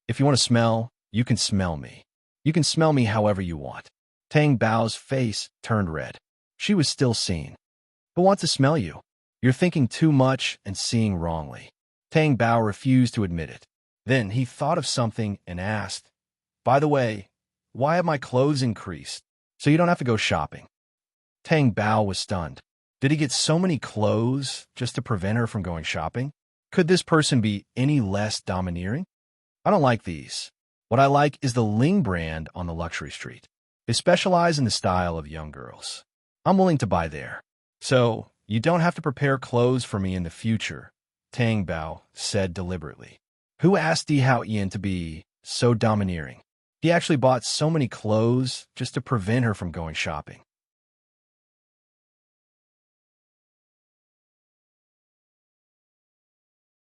If you want to smell, you can smell me. You can smell me however you want." Tang Bao's face turned red. She was still seen. "Who wants to smell you? You're thinking too much and seeing wrongly." Tang Bao refused to admit it. Then he thought of something and asked, "By the way, why have my clothes increased? So you don't have to go shopping." Tang Bao was stunned. Did he get so many clothes just to prevent her from going shopping? Could this person be any less domineering? "I don't like these. What I like is the Ling brand on the luxury street. They specialize in the style of young girls. I'm willing to buy there. So you don't have to prepare clothes for me in the future," Tang Bao said deliberately. Who asked Di Hao Ian to be so domineering? He actually bought so many clothes just to prevent her from going shopping.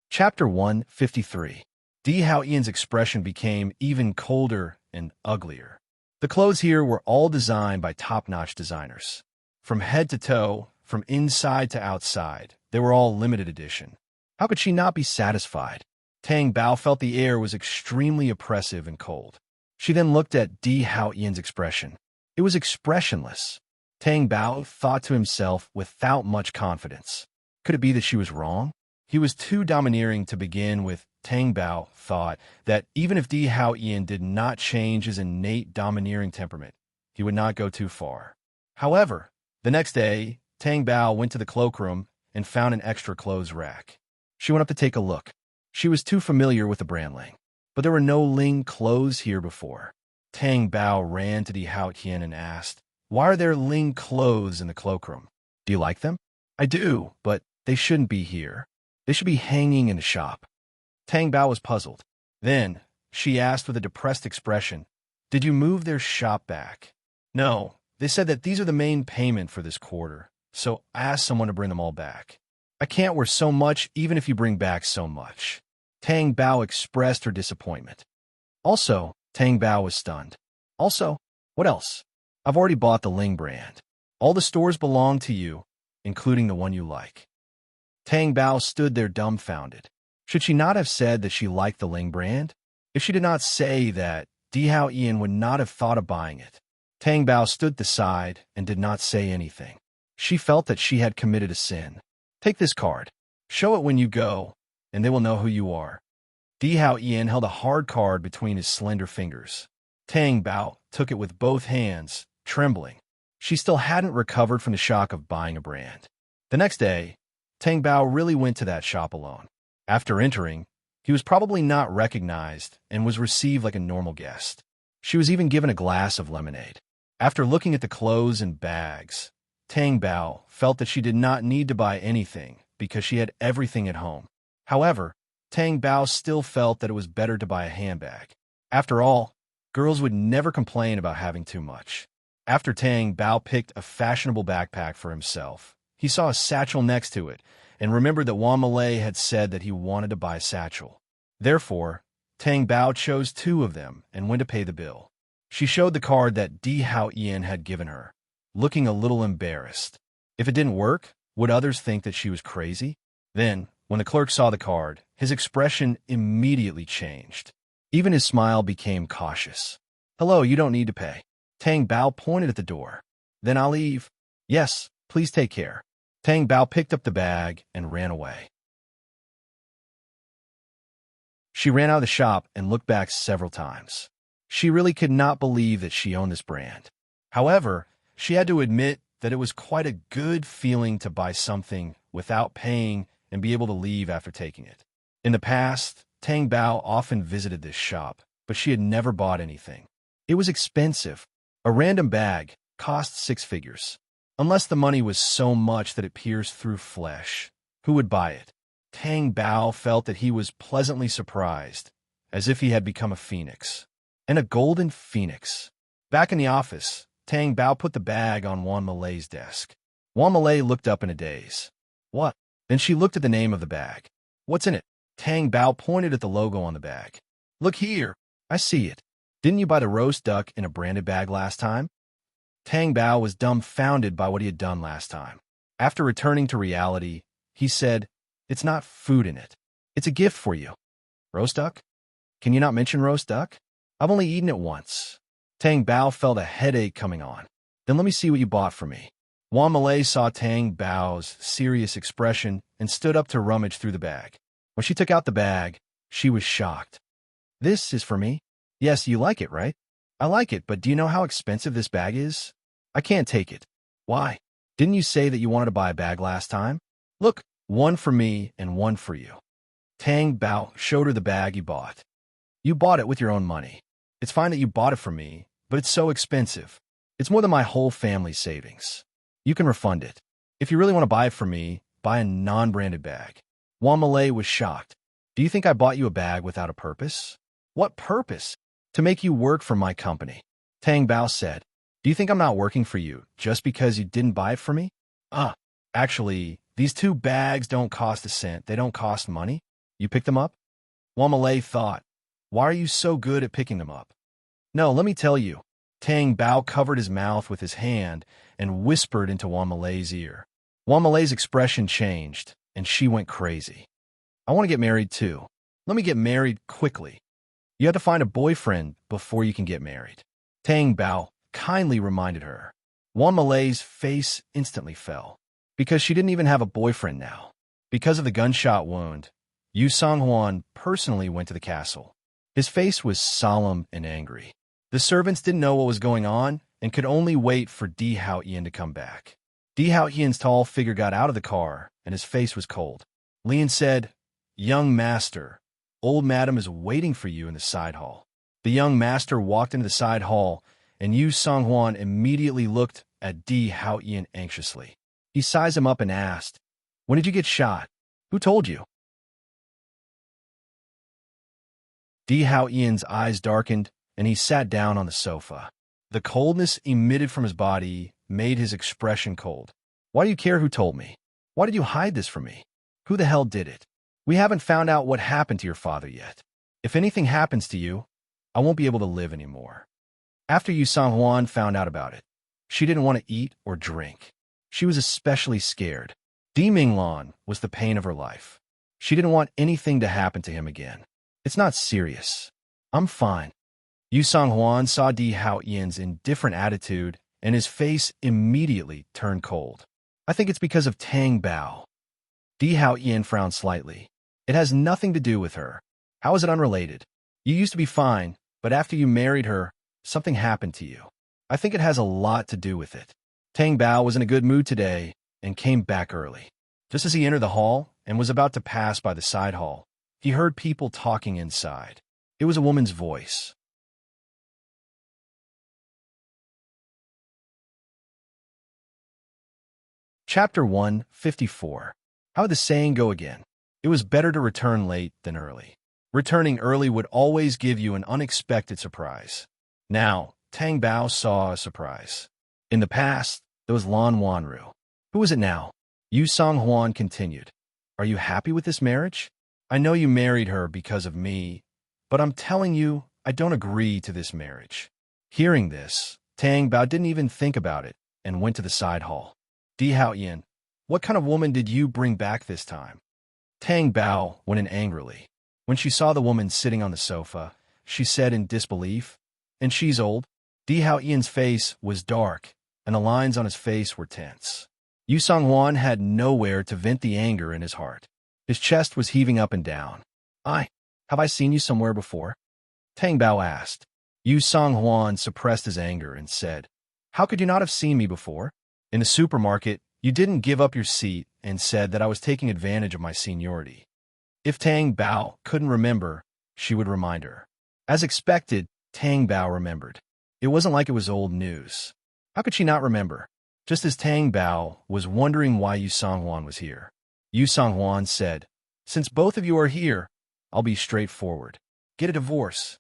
Chapter 153. Di Hao Ian's expression became even colder and uglier. The clothes here were all designed by top-notch designers. From head to toe, from inside to outside, they were all limited edition. How could she not be satisfied? Tang Bao felt the air was extremely oppressive and cold. She then looked at Di Hao Ian's expression. It was expressionless. Tang Bao thought to himself without much confidence. Could it be that she was wrong? He was too domineering to begin with. Tang Bao thought that even if Di Hao Ian did not change his innate domineering temperament, he would not go too far. However, the next day, Tang Bao went to the cloakroom and found an extra clothes rack. She went up to take a look. She was too familiar with the brand Ling, but there were no Ling clothes here before. Tang Bao ran to Di Hao Ian and asked, "Why are there Ling clothes in the cloakroom? Do you like them?" "I do, but they shouldn't be here. They should be hanging in the shop." Tang Bao was puzzled. Then she asked with a depressed expression, "Did you move their shop back?" "No, they said that these are the main payment for this quarter, so I asked someone to bring them all back." "I can't wear so much even if you bring back so much." Tang Bao expressed her disappointment. Also, Tang Bao was stunned. "Also, what else? I've already bought the Ling brand. All the stores belong to you, including the one you like." Tang Bao stood there dumbfounded. Should she not have said that she liked the Ling brand? If she did not say that, Di Hao Ian would not have thought of buying it. Tang Bao stood aside and did not say anything. She felt that she had committed a sin. "Take this card. Show it when you go, and they will know who you are." Di Hao Ian held a hard card between his slender fingers. Tang Bao took it with both hands, trembling. She still hadn't recovered from the shock of buying a brand. The next day, Tang Bao really went to that shop alone. After entering, he was probably not recognized and was received like a normal guest. She was even given a glass of lemonade. After looking at the clothes and bags, Tang Bao felt that she did not need to buy anything because she had everything at home. However, Tang Bao still felt that it was better to buy a handbag. After all, girls would never complain about having too much. After Tang Bao picked a fashionable backpack for himself, he saw a satchel next to it and remembered that Juan Malay had said that he wanted to buy a satchel. Therefore, Tang Bao chose two of them and went to pay the bill. She showed the card that Di Hao Ian had given her, looking a little embarrassed. If it didn't work, would others think that she was crazy? Then, when the clerk saw the card, his expression immediately changed. Even his smile became cautious. "Hello, you don't need to pay." Tang Bao pointed at the door. "Then I'll leave." "Yes, please take care." Tang Bao picked up the bag and ran away. She ran out of the shop and looked back several times. She really could not believe that she owned this brand. However, she had to admit that it was quite a good feeling to buy something without paying and be able to leave after taking it. In the past, Tang Bao often visited this shop, but she had never bought anything. It was expensive. A random bag cost 6 figures. Unless the money was so much that it pierced through flesh, who would buy it? Tang Bao felt that he was pleasantly surprised, as if he had become a phoenix. and a golden phoenix. Back in the office, Tang Bao put the bag on Wan Malay's desk. Wan Malay looked up in a daze. What? Then she looked at the name of the bag. What's in it? Tang Bao pointed at the logo on the bag. Look here. I see it. Didn't you buy the roast duck in a branded bag last time? Tang Bao was dumbfounded by what he had done last time. After returning to reality, he said, "It's not food in it. It's a gift for you." Roast duck? Can you not mention roast duck? I've only eaten it once. Tang Bao felt a headache coming on. Then let me see what you bought for me. Wan Malay saw Tang Bao's serious expression and stood up to rummage through the bag. When she took out the bag, she was shocked. This is for me? Yes, you like it, right? I like it, but do you know how expensive this bag is? I can't take it. Why? Didn't you say that you wanted to buy a bag last time? Look, one for me and one for you. Tang Bao showed her the bag he bought. You bought it with your own money. It's fine that you bought it for me, but it's so expensive. It's more than my whole family's savings. You can refund it. If you really want to buy it for me, buy a non-branded bag. Wan Malay was shocked. Do you think I bought you a bag without a purpose? What purpose? To make you work for my company. Tang Bao said. Do you think I'm not working for you just because you didn't buy it for me? Actually, these two bags don't cost a cent. They don't cost money. You picked them up? Wan Malay thought. Why are you so good at picking them up? No, let me tell you. Tang Bao covered his mouth with his hand and whispered into Wan Malay's ear. Wan Malay's expression changed, and she went crazy. I want to get married too. Let me get married quickly. You have to find a boyfriend before you can get married. Tang Bao kindly reminded her. Wan Malay's face instantly fell, because she didn't even have a boyfriend now. Because of the gunshot wound, Yu Songhuan personally went to the castle. His face was solemn and angry. The servants didn't know what was going on and could only wait for Di Haoyan to come back. Di Haoyan's tall figure got out of the car, and his face was cold. Lian said, Young master, old madam is waiting for you in the side hall. The young master walked into the side hall, and Yu Songhuan immediately looked at Di Haoyan anxiously. He sized him up and asked, When did you get shot? Who told you? Di Haoyan's eyes darkened, and he sat down on the sofa. The coldness emitted from his body made his expression cold. Why do you care who told me? Why did you hide this from me? Who the hell did it? We haven't found out what happened to your father yet. If anything happens to you, I won't be able to live anymore. After Yu Songhuan found out about it, she didn't want to eat or drink. She was especially scared. Di Minglan was the pain of her life. She didn't want anything to happen to him again. It's not serious. I'm fine. Yu Songhuan saw Di Haoyan's indifferent attitude, and his face immediately turned cold. I think it's because of Tang Bao. Di Haoyan frowned slightly. It has nothing to do with her. How is it unrelated? You used to be fine, but after you married her, something happened to you. I think it has a lot to do with it. Tang Bao was in a good mood today and came back early. Just as he entered the hall and was about to pass by the side hall, he heard people talking inside. It was a woman's voice. Chapter 154. How did the saying go again? It was better to return late than early. Returning early would always give you an unexpected surprise. Now, Tang Bao saw a surprise. In the past, there was Lan Wanru. Who is it now? Yu Songhuan continued. Are you happy with this marriage? I know you married her because of me, but I'm telling you, I don't agree to this marriage. Hearing this, Tang Bao didn't even think about it and went to the side hall. Di Haoyan, what kind of woman did you bring back this time? Tang Bao went in angrily. When she saw the woman sitting on the sofa, she said in disbelief, And she's old? Di Haoyan's face was dark, and the lines on his face were tense. Yu Songhuan had nowhere to vent the anger in his heart. His chest was heaving up and down. Have I seen you somewhere before? Tang Bao asked. Yu Songhuan suppressed his anger and said, How could you not have seen me before? In the supermarket, you didn't give up your seat and said that I was taking advantage of my seniority. If Tang Bao couldn't remember, she would remind her. As expected, Tang Bao remembered. It wasn't like it was old news. How could she not remember? Just as Tang Bao was wondering why Yu Songhuan was here, Yu Songhuan said, Since both of you are here, I'll be straightforward. Get a divorce.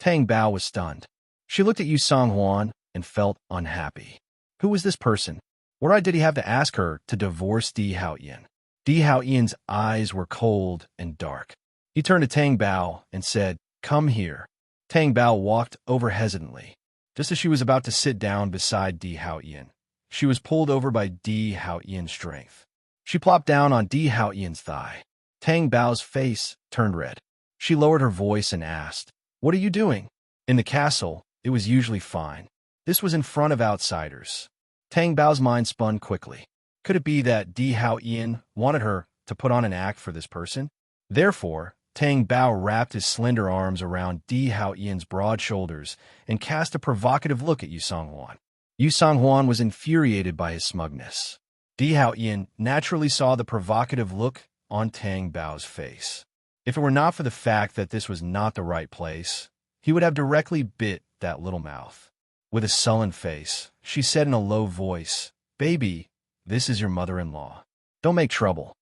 Tang Bao was stunned. She looked at Yu Song-hwan and felt unhappy. Who was this person? What right did he have to ask her to divorce Di Hao-yin? Di Hao-yin's eyes were cold and dark. He turned to Tang Bao and said, "Come here." Tang Bao walked over hesitantly. Just as she was about to sit down beside Di Hao-yin, she was pulled over by Di Hao-yin's strength. She plopped down on Di Hao-yin's thigh. Tang Bao's face turned red. She lowered her voice and asked, "What are you doing?" In the castle, it was usually fine. This was in front of outsiders. Tang Bao's mind spun quickly. Could it be that Di Hao-yin wanted her to put on an act for this person? Therefore, Tang Bao wrapped his slender arms around Di Hao-yin's broad shoulders and cast a provocative look at Yu Song-hwan. Yu Song-hwan was infuriated by his smugness. Di Hao-yin naturally saw the provocative look on Tang Bao's face. If it were not for the fact that this was not the right place, he would have directly bit that little mouth. With a sullen face, she said in a low voice, "Baby, this is your mother-in-law. Don't make trouble."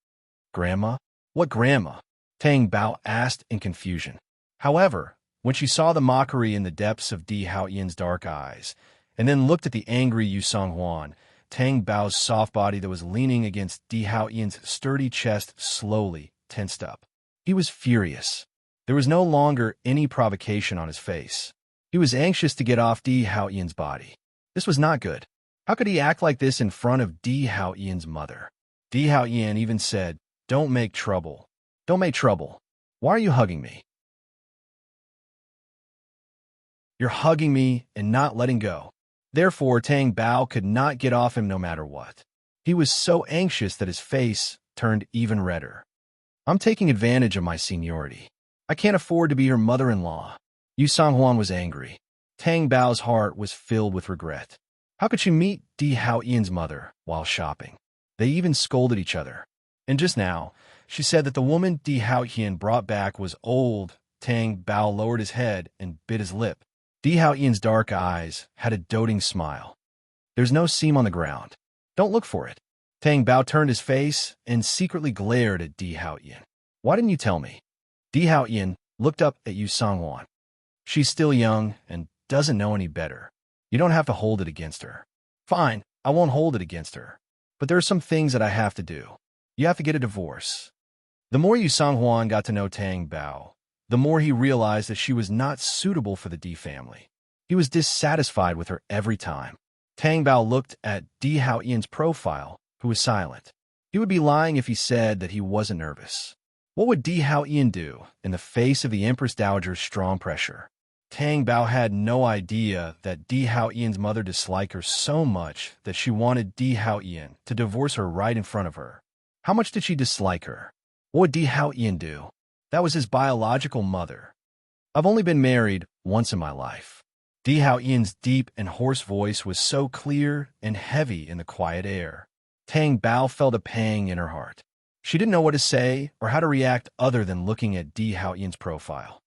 "Grandma? What grandma?" Tang Bao asked in confusion. However, when she saw the mockery in the depths of Di Hao-yin's dark eyes, and then looked at the angry Yu Song-hwan, Tang Bao's soft body that was leaning against Di Hao-yin's sturdy chest slowly tensed up. He was furious. There was no longer any provocation on his face. He was anxious to get off Di Hao-yin's body. This was not good. How could he act like this in front of Di Hao-yin's mother? Di Hao-yin even said, "Don't make trouble. Don't make trouble. Why are you hugging me? You're hugging me and not letting go." Therefore, Tang Bao could not get off him no matter what. He was so anxious that his face turned even redder. "I'm taking advantage of my seniority. I can't afford to be your mother-in-law." Yu Song-hwan was angry. Tang Bao's heart was filled with regret. How could she meet Di Hao-yin's mother while shopping? They even scolded each other. And just now, she said that the woman Di Hao-yin brought back was old. Tang Bao lowered his head and bit his lip. Di Hao-yin's dark eyes had a doting smile. "There's no seam on the ground. Don't look for it." Tang Bao turned his face and secretly glared at Di Hao-yin. "Why didn't you tell me?" Di Hao-yin looked up at Yu Song-hwan. "She's still young and doesn't know any better. You don't have to hold it against her." "Fine, I won't hold it against her. But there are some things that I have to do. You have to get a divorce." The more Yu Song-hwan got to know Tang Bao, the more he realized that she was not suitable for the Di family. He was dissatisfied with her every time. Tang Bao looked at Di Hao-yin's profile, who was silent. He would be lying if he said that he wasn't nervous. What would Di Hao-yin do in the face of the Empress Dowager's strong pressure? Tang Bao had no idea that Di Hao-yin's mother disliked her so much that she wanted Di Hao-yin to divorce her right in front of her. How much did she dislike her? What would Di Hao-yin do? That was his biological mother. "I've only been married once in my life." Di Hao-yin's deep and hoarse voice was so clear and heavy in the quiet air. Tang Bao felt a pang in her heart. She didn't know what to say or how to react other than looking at Di Hao-yin's profile.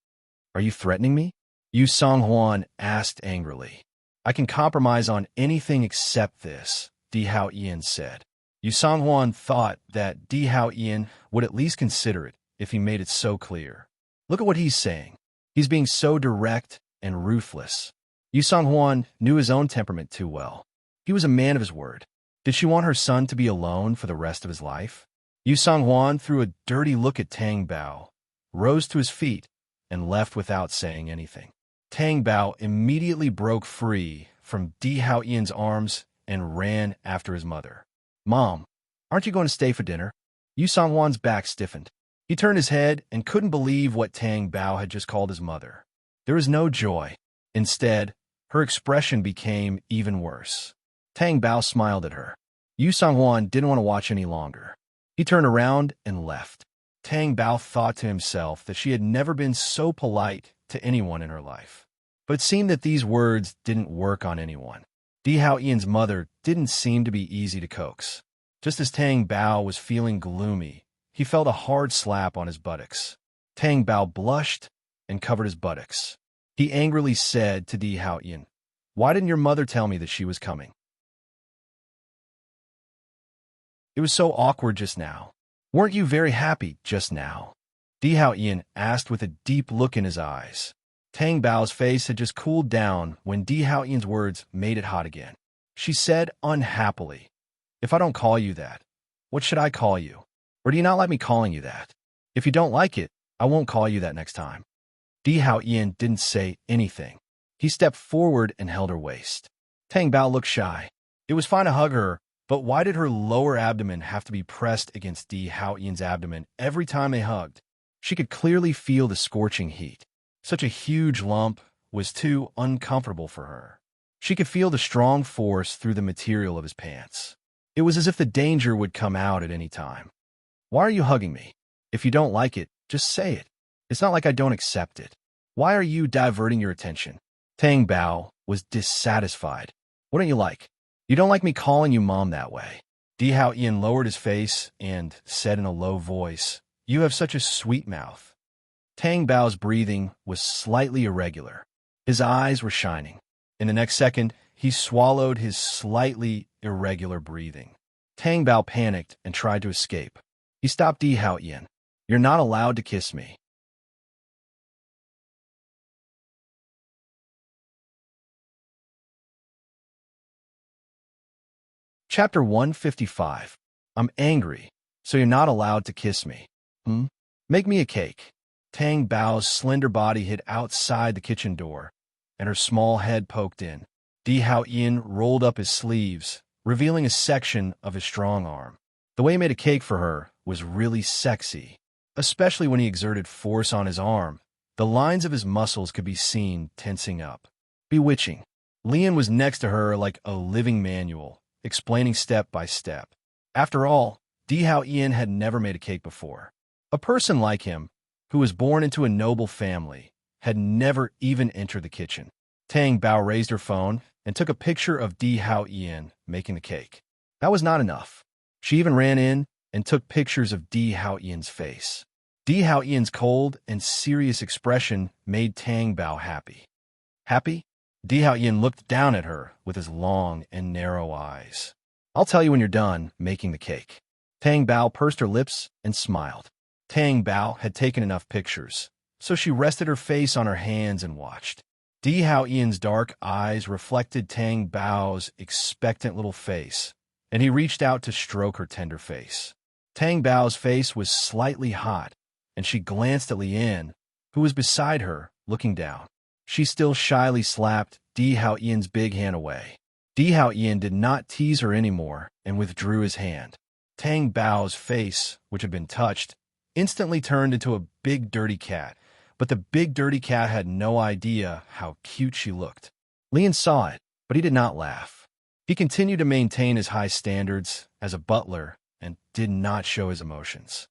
"Are you threatening me?" Yu Song-hwan asked angrily. "I can compromise on anything except this," Di Hao-yin said. Yu Song-hwan thought that Di Hao-yin would at least consider it if he made it so clear. Look at what he's saying. He's being so direct and ruthless. Yu Song-hwan knew his own temperament too well. He was a man of his word. Did she want her son to be alone for the rest of his life? Yu Song-hwan threw a dirty look at Tang Bao, rose to his feet, and left without saying anything. Tang Bao immediately broke free from Di Hao-yin's arms and ran after his mother. "Mom, aren't you going to stay for dinner?" Yu Song-hwan's back stiffened. He turned his head and couldn't believe what Tang Bao had just called his mother. There was no joy. Instead, her expression became even worse. Tang Bao smiled at her. Yu Song-hwan didn't want to watch any longer. He turned around and left. Tang Bao thought to himself that she had never been so polite to anyone in her life. But it seemed that these words didn't work on anyone. Di Hao-yin's mother didn't seem to be easy to coax. Just as Tang Bao was feeling gloomy, he felt a hard slap on his buttocks. Tang Bao blushed and covered his buttocks. He angrily said to Di Hao-yin, "Why didn't your mother tell me that she was coming? It was so awkward just now. Weren't you very happy just now?" Di Hao-yin asked with a deep look in his eyes. Tang Bao's face had just cooled down when Di Haoyan's words made it hot again. She said unhappily, "If I don't call you that, what should I call you? Or do you not like me calling you that? If you don't like it, I won't call you that next time." Di Haoyan didn't say anything. He stepped forward and held her waist. Tang Bao looked shy. It was fine to hug her, but why did her lower abdomen have to be pressed against Di Haoyan's abdomen every time they hugged? She could clearly feel the scorching heat. Such a huge lump was too uncomfortable for her. She could feel the strong force through the material of his pants. It was as if the danger would come out at any time. "Why are you hugging me? If you don't like it, just say it. It's not like I don't accept it. Why are you diverting your attention?" Tang Bao was dissatisfied. "What don't you like? You don't like me calling you mom that way." Di Haoyan lowered his face and said in a low voice, "You have such a sweet mouth." Tang Bao's breathing was slightly irregular. His eyes were shining. In the next second, he swallowed his slightly irregular breathing. Tang Bao panicked and tried to escape. He stopped Di Haoyan. "You're not allowed to kiss me." Chapter 155. I'm angry, so you're not allowed to kiss me. Make me a cake. Tang Bao's slender body hid outside the kitchen door, and her small head poked in. Di Haoyan rolled up his sleeves, revealing a section of his strong arm. The way he made a cake for her was really sexy, especially when he exerted force on his arm. The lines of his muscles could be seen tensing up. Bewitching. Lian was next to her like a living manual, explaining step by step. After all, Di Haoyan had never made a cake before. A person like him, who was born into a noble family, had never even entered the kitchen. Tang Bao raised her phone and took a picture of Di Haoyan making the cake. That was not enough. She even ran in and took pictures of Di Haoyan's face. Di Haoyan's cold and serious expression made Tang Bao happy. Happy? Di Haoyan looked down at her with his long and narrow eyes. "I'll tell you when you're done making the cake." Tang Bao pursed her lips and smiled. Tang Bao had taken enough pictures, so she rested her face on her hands and watched. Di Haoyan's dark eyes reflected Tang Bao's expectant little face, and he reached out to stroke her tender face. Tang Bao's face was slightly hot, and she glanced at Lian, who was beside her, looking down. She still shyly slapped Di Haoyan's big hand away. Di Haoyan did not tease her anymore and withdrew his hand. Tang Bao's face, which had been touched, instantly turned into a big dirty cat, but the big dirty cat had no idea how cute she looked. Lian saw it, but he did not laugh. He continued to maintain his high standards as a butler and did not show his emotions.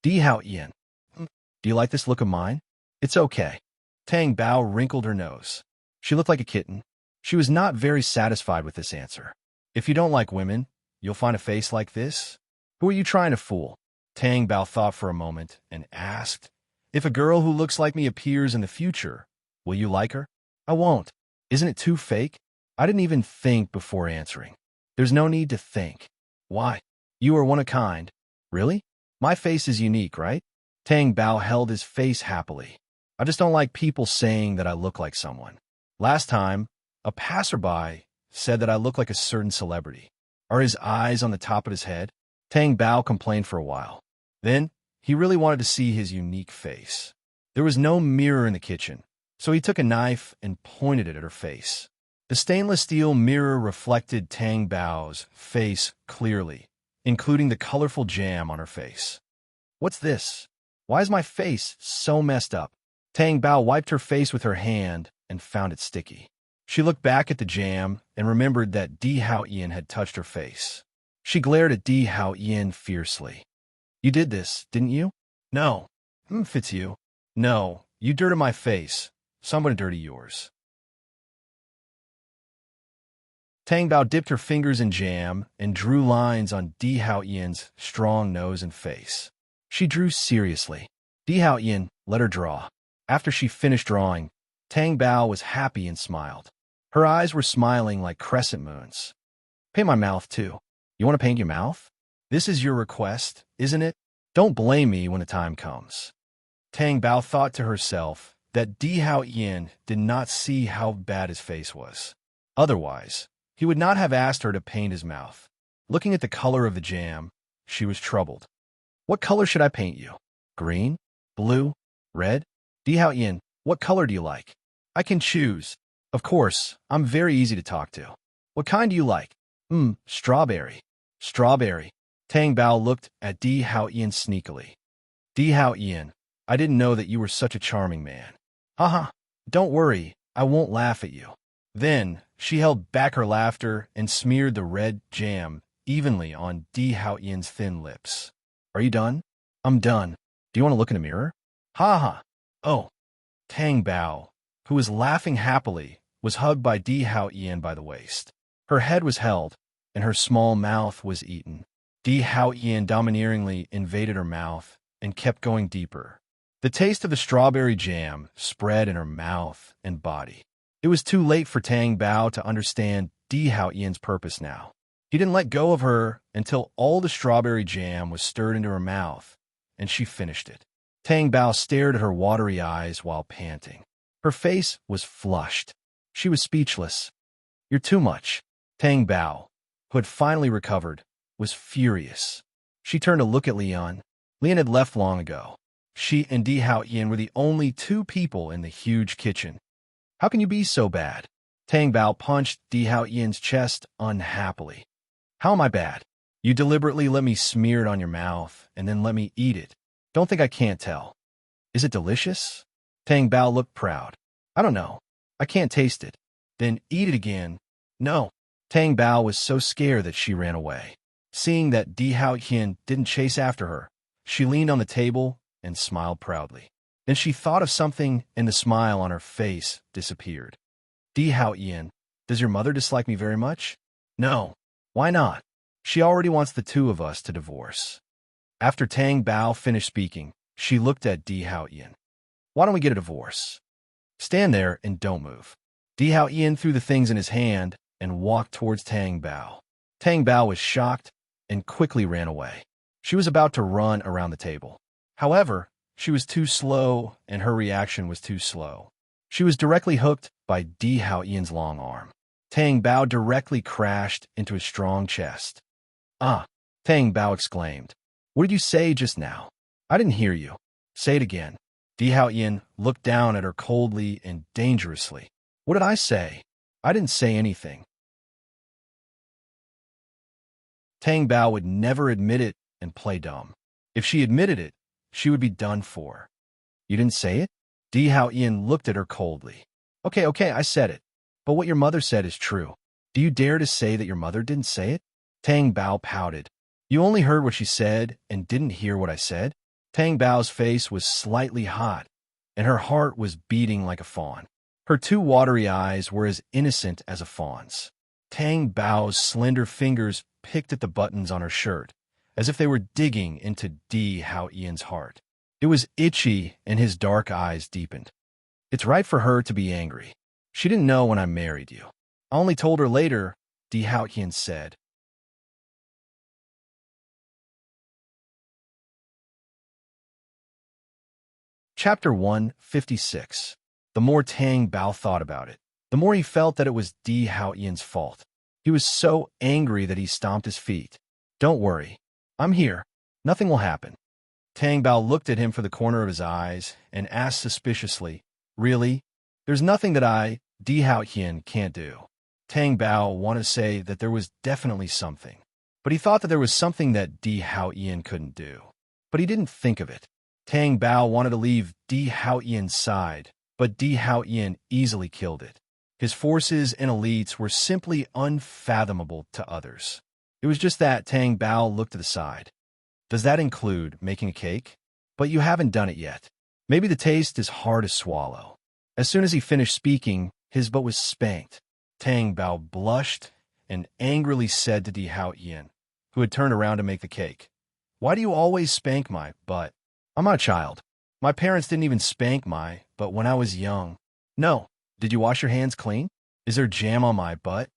"Di Haoyan, do you like this look of mine?" "It's okay." Tang Bao wrinkled her nose. She looked like a kitten. She was not very satisfied with this answer. "If you don't like women, you'll find a face like this? Who are you trying to fool?" Tang Bao thought for a moment and asked, "If a girl who looks like me appears in the future, will you like her?" "I won't. Isn't it too fake?" "I didn't even think before answering." "There's no need to think." "Why? You are one of a kind." "Really? My face is unique, right?" Tang Bao held his face happily. "I just don't like people saying that I look like someone. Last time, a passerby said that I look like a certain celebrity. Are his eyes on the top of his head?" Tang Bao complained for a while. Then, he really wanted to see his unique face. There was no mirror in the kitchen, so he took a knife and pointed it at her face. The stainless steel mirror reflected Tang Bao's face clearly, including the colorful jam on her face. "What's this? Why is my face so messed up?" Tang Bao wiped her face with her hand and found it sticky. She looked back at the jam and remembered that Di Haoyan had touched her face. She glared at Di Haoyan fiercely. "You did this, didn't you?" "No." If it's you." "No, you dirted my face, so I'm going to dirty yours." Tang Bao dipped her fingers in jam and drew lines on Di Haoyan's strong nose and face. She drew seriously. Di Haoyan let her draw. After she finished drawing, Tang Bao was happy and smiled. Her eyes were smiling like crescent moons. "Paint my mouth, too." "You want to paint your mouth? This is your request, isn't it? Don't blame me when the time comes." Tang Bao thought to herself that Di Hao Yin did not see how bad his face was. Otherwise, he would not have asked her to paint his mouth. Looking at the color of the jam, she was troubled. What color should I paint you? Green? Blue? Red? Di Hao Yin, what color do you like? I can choose. Of course, I'm very easy to talk to. What kind do you like? Strawberry. Strawberry. Tang Bao looked at Di Hao Yin sneakily. Di Hao Yin, I didn't know that you were such a charming man. Haha, don't worry, I won't laugh at you. Then, she held back her laughter and smeared the red jam evenly on Di Hao Yin's thin lips. Are you done? I'm done. Do you want to look in a mirror? Ha ha. Oh. Tang Bao, who was laughing happily, was hugged by Di Hao Yin by the waist. Her head was held, and her small mouth was eaten. Di Hao Yin domineeringly invaded her mouth and kept going deeper. The taste of the strawberry jam spread in her mouth and body. It was too late for Tang Bao to understand Di Hao Yin's purpose now. He didn't let go of her until all the strawberry jam was stirred into her mouth, and she finished it. Tang Bao stared at her watery eyes while panting. Her face was flushed. She was speechless. You're too much. Tang Bao, who had finally recovered, was furious. She turned to look at Leon. Leon had left long ago. She and Di Hao Yin were the only two people in the huge kitchen. How can you be so bad? Tang Bao punched Di Hao Yin's chest unhappily. How am I bad? You deliberately let me smear it on your mouth and then let me eat it. Don't think I can't tell. Is it delicious? Tang Bao looked proud. I don't know. I can't taste it. Then eat it again. No. Tang Bao was so scared that she ran away. Seeing that Di Hao Yin didn't chase after her, she leaned on the table and smiled proudly. Then she thought of something and the smile on her face disappeared. Di Hao Yin, does your mother dislike me very much? No. Why not? She already wants the two of us to divorce. After Tang Bao finished speaking, she looked at Di Hao Yin. Why don't we get a divorce? Stand there and don't move. Di Hao Yin threw the things in his hand and walked towards Tang Bao. Tang Bao was shocked and quickly ran away. She was about to run around the table. However, she was too slow and her reaction was too slow. She was directly hooked by Di Hao Yin's long arm. Tang Bao directly crashed into his strong chest. Ah! Tang Bao exclaimed. What did you say just now? I didn't hear you. Say it again. Di Hao Yin looked down at her coldly and dangerously. What did I say? I didn't say anything. Tang Bao would never admit it and play dumb. If she admitted it, she would be done for. You didn't say it? Di Hao Yin looked at her coldly. Okay, I said it. But what your mother said is true. Do you dare to say that your mother didn't say it? Tang Bao pouted. You only heard what she said and didn't hear what I said? Tang Bao's face was slightly hot, and her heart was beating like a fawn. Her two watery eyes were as innocent as a fawn's. Tang Bao's slender fingers picked at the buttons on her shirt, as if they were digging into Di Hao Yin's heart. It was itchy, and his dark eyes deepened. It's right for her to be angry. She didn't know when I married you. I only told her later, Di Hao Yin said. Chapter 156. The more Tang Bao thought about it, the more he felt that it was Di Hao Yin's fault. He was so angry that he stomped his feet. Don't worry. I'm here. Nothing will happen. Tang Bao looked at him for the corner of his eyes and asked suspiciously, Really? There's nothing that Di Hao Yin, can't do. Tang Bao wanted to say that there was definitely something, but he thought that there was something that Di Hao Yin couldn't do. But he didn't think of it. Tang Bao wanted to leave Di Hao Yin's side, but Di Hao Yin easily killed it. His forces and elites were simply unfathomable to others. It was just that Tang Bao looked to the side. Does that include making a cake? But you haven't done it yet. Maybe the taste is hard to swallow. As soon as he finished speaking, his butt was spanked. Tang Bao blushed and angrily said to Di Hao Yin, who had turned around to make the cake, Why do you always spank my butt? I'm not a child. My parents didn't even spank my butt when I was young. No. Did you wash your hands clean? Is there jam on my butt?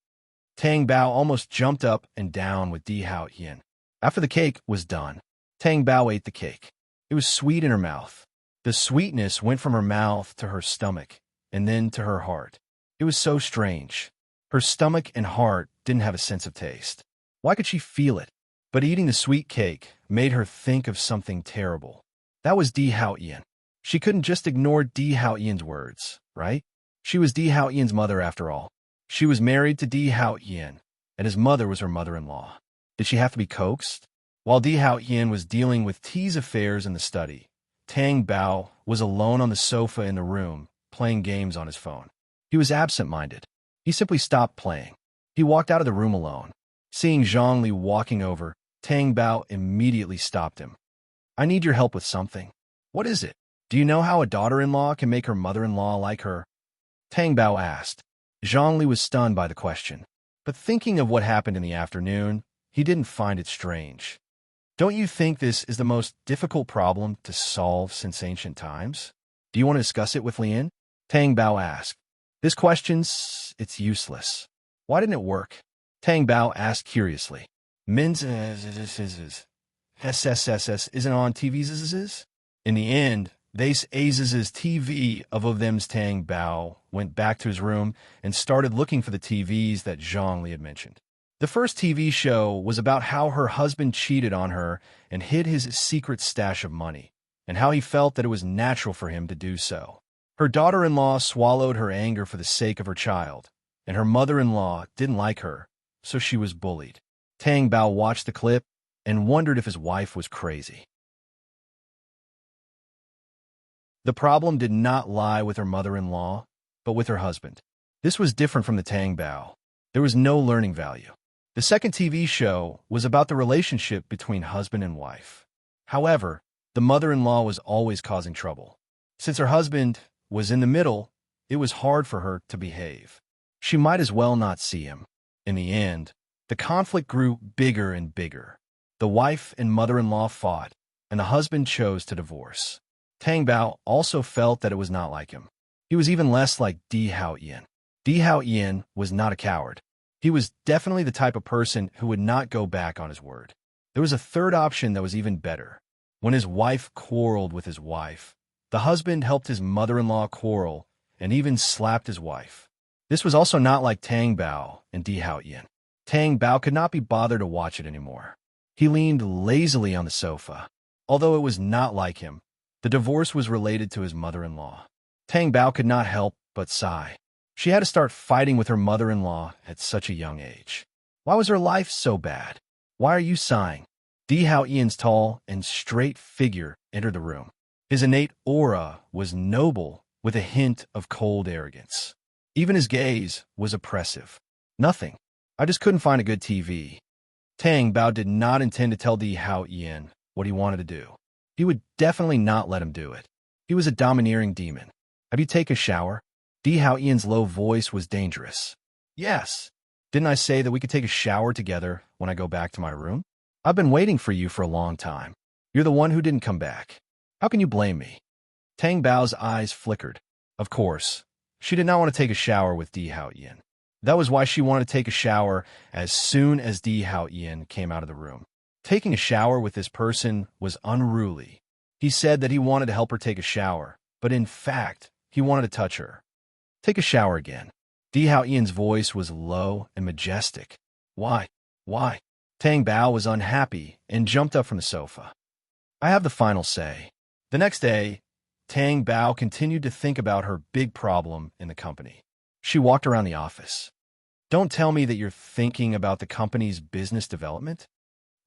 Tang Bao almost jumped up and down with Di Hao Yin. After the cake was done, Tang Bao ate the cake. It was sweet in her mouth. The sweetness went from her mouth to her stomach, and then to her heart. It was so strange. Her stomach and heart didn't have a sense of taste. Why could she feel it? But eating the sweet cake made her think of something terrible. That was Di Hao Ian. She couldn't just ignore Di Hao Ian's words, right? She was Di Hao Ian's mother after all. She was married to Di Hao Ian, and his mother was her mother-in-law. Did she have to be coaxed? While Di Hao Ian was dealing with Ti's affairs in the study, Tang Bao was alone on the sofa in the room, playing games on his phone. He was absent-minded. He simply stopped playing. He walked out of the room alone. Seeing Zhongli walking over, Tang Bao immediately stopped him. "I need your help with something." "What is it? Do you know how a daughter-in-law can make her mother-in-law like her?" Tang Bao asked. Zhongli was stunned by the question, but thinking of what happened in the afternoon, he didn't find it strange. "Don't you think this is the most difficult problem to solve since ancient times? Do you want to discuss it with Lian?" Tang Bao asked. "This question's, it's useless. Why didn't it work?" Tang Bao asked curiously. "Min's SSSS isn't on TV's." In the end, they's Az's TV of them's Tang Bao went back to his room and started looking for the TVs that Zhongli had mentioned. The first TV show was about how her husband cheated on her and hid his secret stash of money, and how he felt that it was natural for him to do so. Her daughter-in-law swallowed her anger for the sake of her child, and her mother-in-law didn't like her, so she was bullied. Tang Bao watched the clip and wondered if his wife was crazy. The problem did not lie with her mother-in-law, but with her husband. This was different from the Tang Bao. There was no learning value. The second TV show was about the relationship between husband and wife. However, the mother-in-law was always causing trouble. Since her husband was in the middle, it was hard for her to behave. She might as well not see him. In the end, the conflict grew bigger and bigger. The wife and mother-in-law fought, and the husband chose to divorce. Tang Bao also felt that it was not like him. He was even less like Di Hao Ian. Di Hao Ian was not a coward. He was definitely the type of person who would not go back on his word. There was a third option that was even better. When his wife quarreled with his wife, the husband helped his mother-in-law quarrel and even slapped his wife. This was also not like Tang Bao and Di Hao Ian. Tang Bao could not be bothered to watch it anymore. He leaned lazily on the sofa. Although it was not like him, the divorce was related to his mother-in-law. Tang Bao could not help but sigh. She had to start fighting with her mother-in-law at such a young age. Why was her life so bad? "Why are you sighing?" Di Hao Ian's tall and straight figure entered the room. His innate aura was noble with a hint of cold arrogance. Even his gaze was oppressive. "Nothing. I just couldn't find a good TV." Tang Bao did not intend to tell Di Hao Ian what he wanted to do. He would definitely not let him do it. He was a domineering demon. "Have you taken a shower?" Di Hao Ian's low voice was dangerous. "Yes. Didn't I say that we could take a shower together when I go back to my room? I've been waiting for you for a long time. You're the one who didn't come back. How can you blame me?" Tang Bao's eyes flickered. Of course, she did not want to take a shower with Di Hao Ian. That was why she wanted to take a shower as soon as Di Hao Ian came out of the room. Taking a shower with this person was unruly. He said that he wanted to help her take a shower, but in fact, he wanted to touch her. "Take a shower again." Di Hao Ian's voice was low and majestic. Why? Why? Tang Bao was unhappy and jumped up from the sofa. "I have the final say." The next day, Tang Bao continued to think about her big problem in the company. She walked around the office. "Don't tell me that you're thinking about the company's business development?"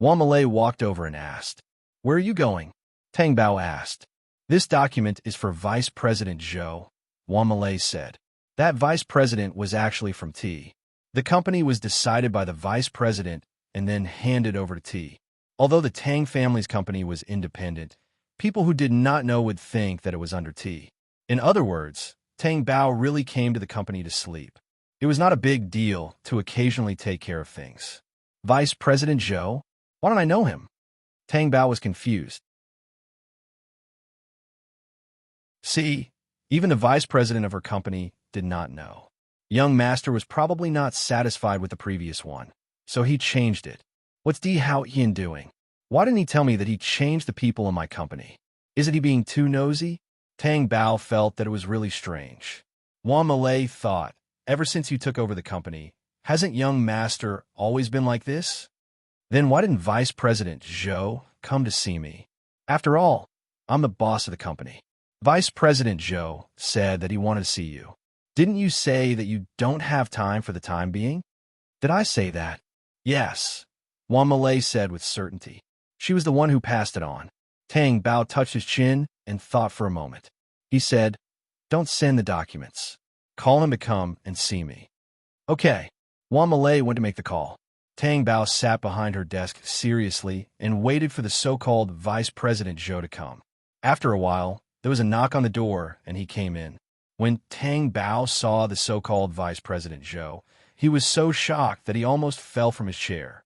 Wang Malay walked over and asked. "Where are you going?" Tang Bao asked. "This document is for Vice President Zhou," Wang Malay said. That vice president was actually from T. The company was decided by the vice president and then handed over to T. Although the Tang family's company was independent, people who did not know would think that it was under T. In other words, Tang Bao really came to the company to sleep. It was not a big deal to occasionally take care of things. Vice President Zhou? Why don't I know him? Tang Bao was confused. See, even the vice president of her company did not know. Young Master was probably not satisfied with the previous one, so he changed it. What's Di Hao Ian doing? Why didn't he tell me that he changed the people in my company? Isn't he being too nosy? Tang Bao felt that it was really strange. Juan Malay thought, ever since you took over the company, hasn't young master always been like this? Then why didn't Vice President Zhou come to see me? After all, I'm the boss of the company. Vice President Zhou said that he wanted to see you. Didn't you say that you don't have time for the time being? Did I say that? Yes, Juan Malay said with certainty. She was the one who passed it on. Tang Bao touched his chin and thought for a moment. He said, don't send the documents. Call him to come and see me. Okay. Juan Malay went to make the call. Tang Bao sat behind her desk seriously and waited for the so-called Vice President Zhou to come. After a while, there was a knock on the door and he came in. When Tang Bao saw the so-called Vice President Zhou, he was so shocked that he almost fell from his chair.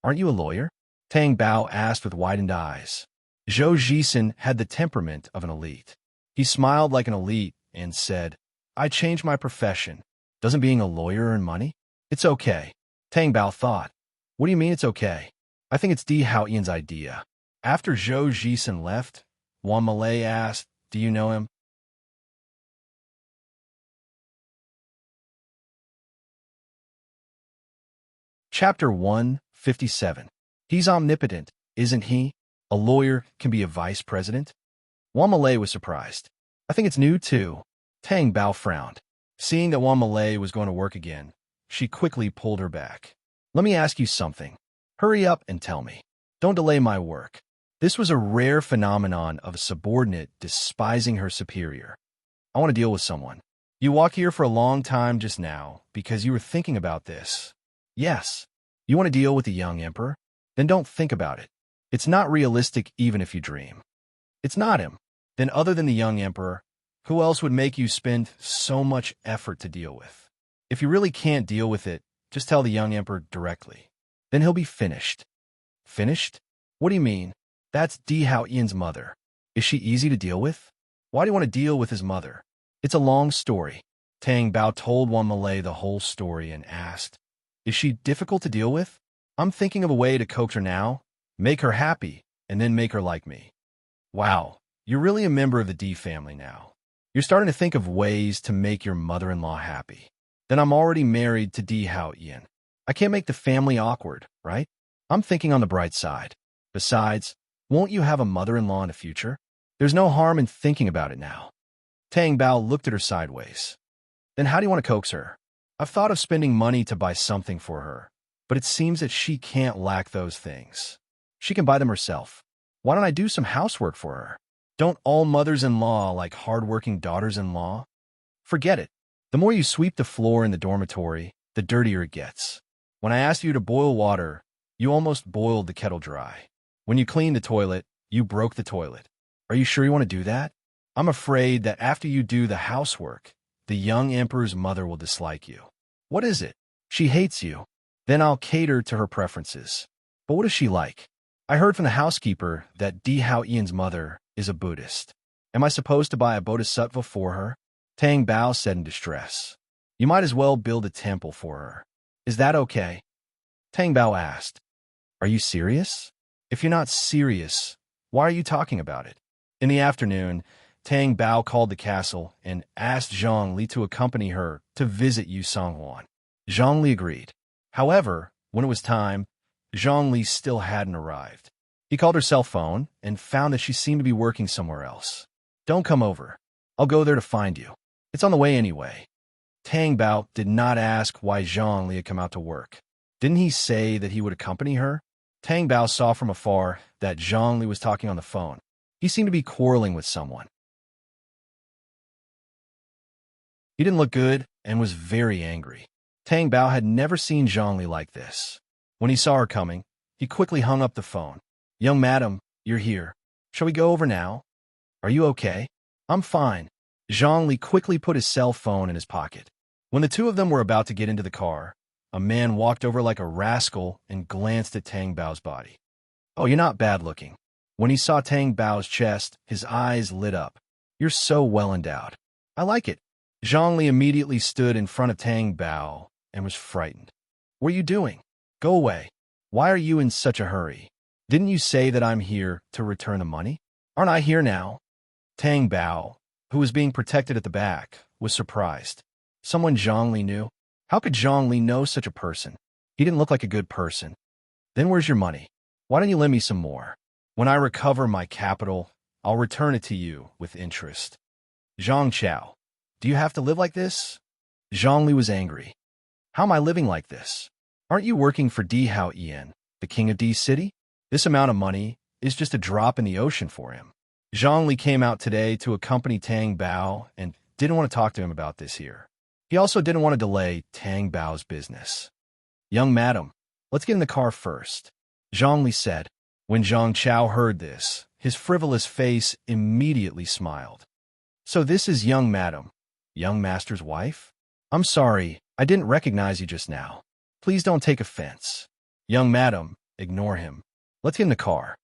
Aren't you a lawyer? Tang Bao asked with widened eyes. Zhou Jisen had the temperament of an elite. He smiled like an elite and said, I changed my profession. Doesn't being a lawyer earn money? It's okay. Tang Bao thought, what do you mean it's okay? I think it's Di Hao Ian's idea. After Zhou Jisen left, Juan Malay asked, do you know him? Chapter 157. He's omnipotent, isn't he? A lawyer can be a vice president? Juan Malay was surprised. I think it's new too. Tang Bao frowned. Seeing that Juan Malay was going to work again, she quickly pulled her back. Let me ask you something. Hurry up and tell me. Don't delay my work. This was a rare phenomenon of a subordinate despising her superior. I want to deal with someone. You walked here for a long time just now because you were thinking about this. Yes. You want to deal with the young emperor? Then don't think about it. It's not realistic even if you dream. It's not him. Then other than the young emperor, who else would make you spend so much effort to deal with? If you really can't deal with it, just tell the young emperor directly. Then he'll be finished. Finished? What do you mean? That's Di Hao Ian's mother. Is she easy to deal with? Why do you want to deal with his mother? It's a long story. Tang Bao told Juan Malay the whole story and asked, is she difficult to deal with? I'm thinking of a way to coax her now, make her happy, and then make her like me. Wow, you're really a member of the D family now. You're starting to think of ways to make your mother-in-law happy. Then I'm already married to Di Hao Ian. I can't make the family awkward, right? I'm thinking on the bright side. Besides, won't you have a mother-in-law in the future? There's no harm in thinking about it now. Tang Bao looked at her sideways. Then how do you want to coax her? I've thought of spending money to buy something for her, but it seems that she can't lack those things. She can buy them herself. Why don't I do some housework for her? Don't all mothers-in-law like hard-working daughters-in-law? Forget it. The more you sweep the floor in the dormitory, the dirtier it gets. When I asked you to boil water, you almost boiled the kettle dry. When you cleaned the toilet, you broke the toilet. Are you sure you want to do that? I'm afraid that after you do the housework, the young emperor's mother will dislike you. What is it? She hates you. Then I'll cater to her preferences. But what is she like? I heard from the housekeeper that Di Hao Ian's mother is a Buddhist. Am I supposed to buy a bodhisattva for her? Tang Bao said in distress. You might as well build a temple for her. Is that okay? Tang Bao asked. Are you serious? If you're not serious, why are you talking about it? In the afternoon, Tang Bao called the castle and asked Zhang Li to accompany her to visit Yu Songhuan. Zhang Li agreed. However, when it was time, Zhang Li still hadn't arrived. He called her cell phone and found that she seemed to be working somewhere else. Don't come over. I'll go there to find you. It's on the way anyway. Tang Bao did not ask why Zhang Li had come out to work. Didn't he say that he would accompany her? Tang Bao saw from afar that Zhang Li was talking on the phone. He seemed to be quarreling with someone. He didn't look good and was very angry. Tang Bao had never seen Zhang Li like this. When he saw her coming, he quickly hung up the phone. Young madam, you're here. Shall we go over now? Are you okay? I'm fine. Zhang Li quickly put his cell phone in his pocket. When the two of them were about to get into the car, a man walked over like a rascal and glanced at Tang Bao's body. Oh, you're not bad looking. When he saw Tang Bao's chest, his eyes lit up. You're so well endowed. I like it. Zhang Li immediately stood in front of Tang Bao and was frightened. What are you doing? Go away. Why are you in such a hurry? Didn't you say that I'm here to return the money? Aren't I here now? Tang Bao, who was being protected at the back, was surprised. Someone Zhongli knew? How could Zhongli know such a person? He didn't look like a good person. Then where's your money? Why don't you lend me some more? When I recover my capital, I'll return it to you with interest. Zhang Chao, do you have to live like this? Zhongli was angry. How am I living like this? Aren't you working for Di Hao Ian, the king of D City? This amount of money is just a drop in the ocean for him. Zhongli came out today to accompany Tang Bao and didn't want to talk to him about this here. He also didn't want to delay Tang Bao's business. Young madam, let's get in the car first, Zhongli said. When Zhang Chao heard this, his frivolous face immediately smiled. So this is young madam, young master's wife? I'm sorry, I didn't recognize you just now. Please don't take offense. Young madam, ignore him. Let's get in the car.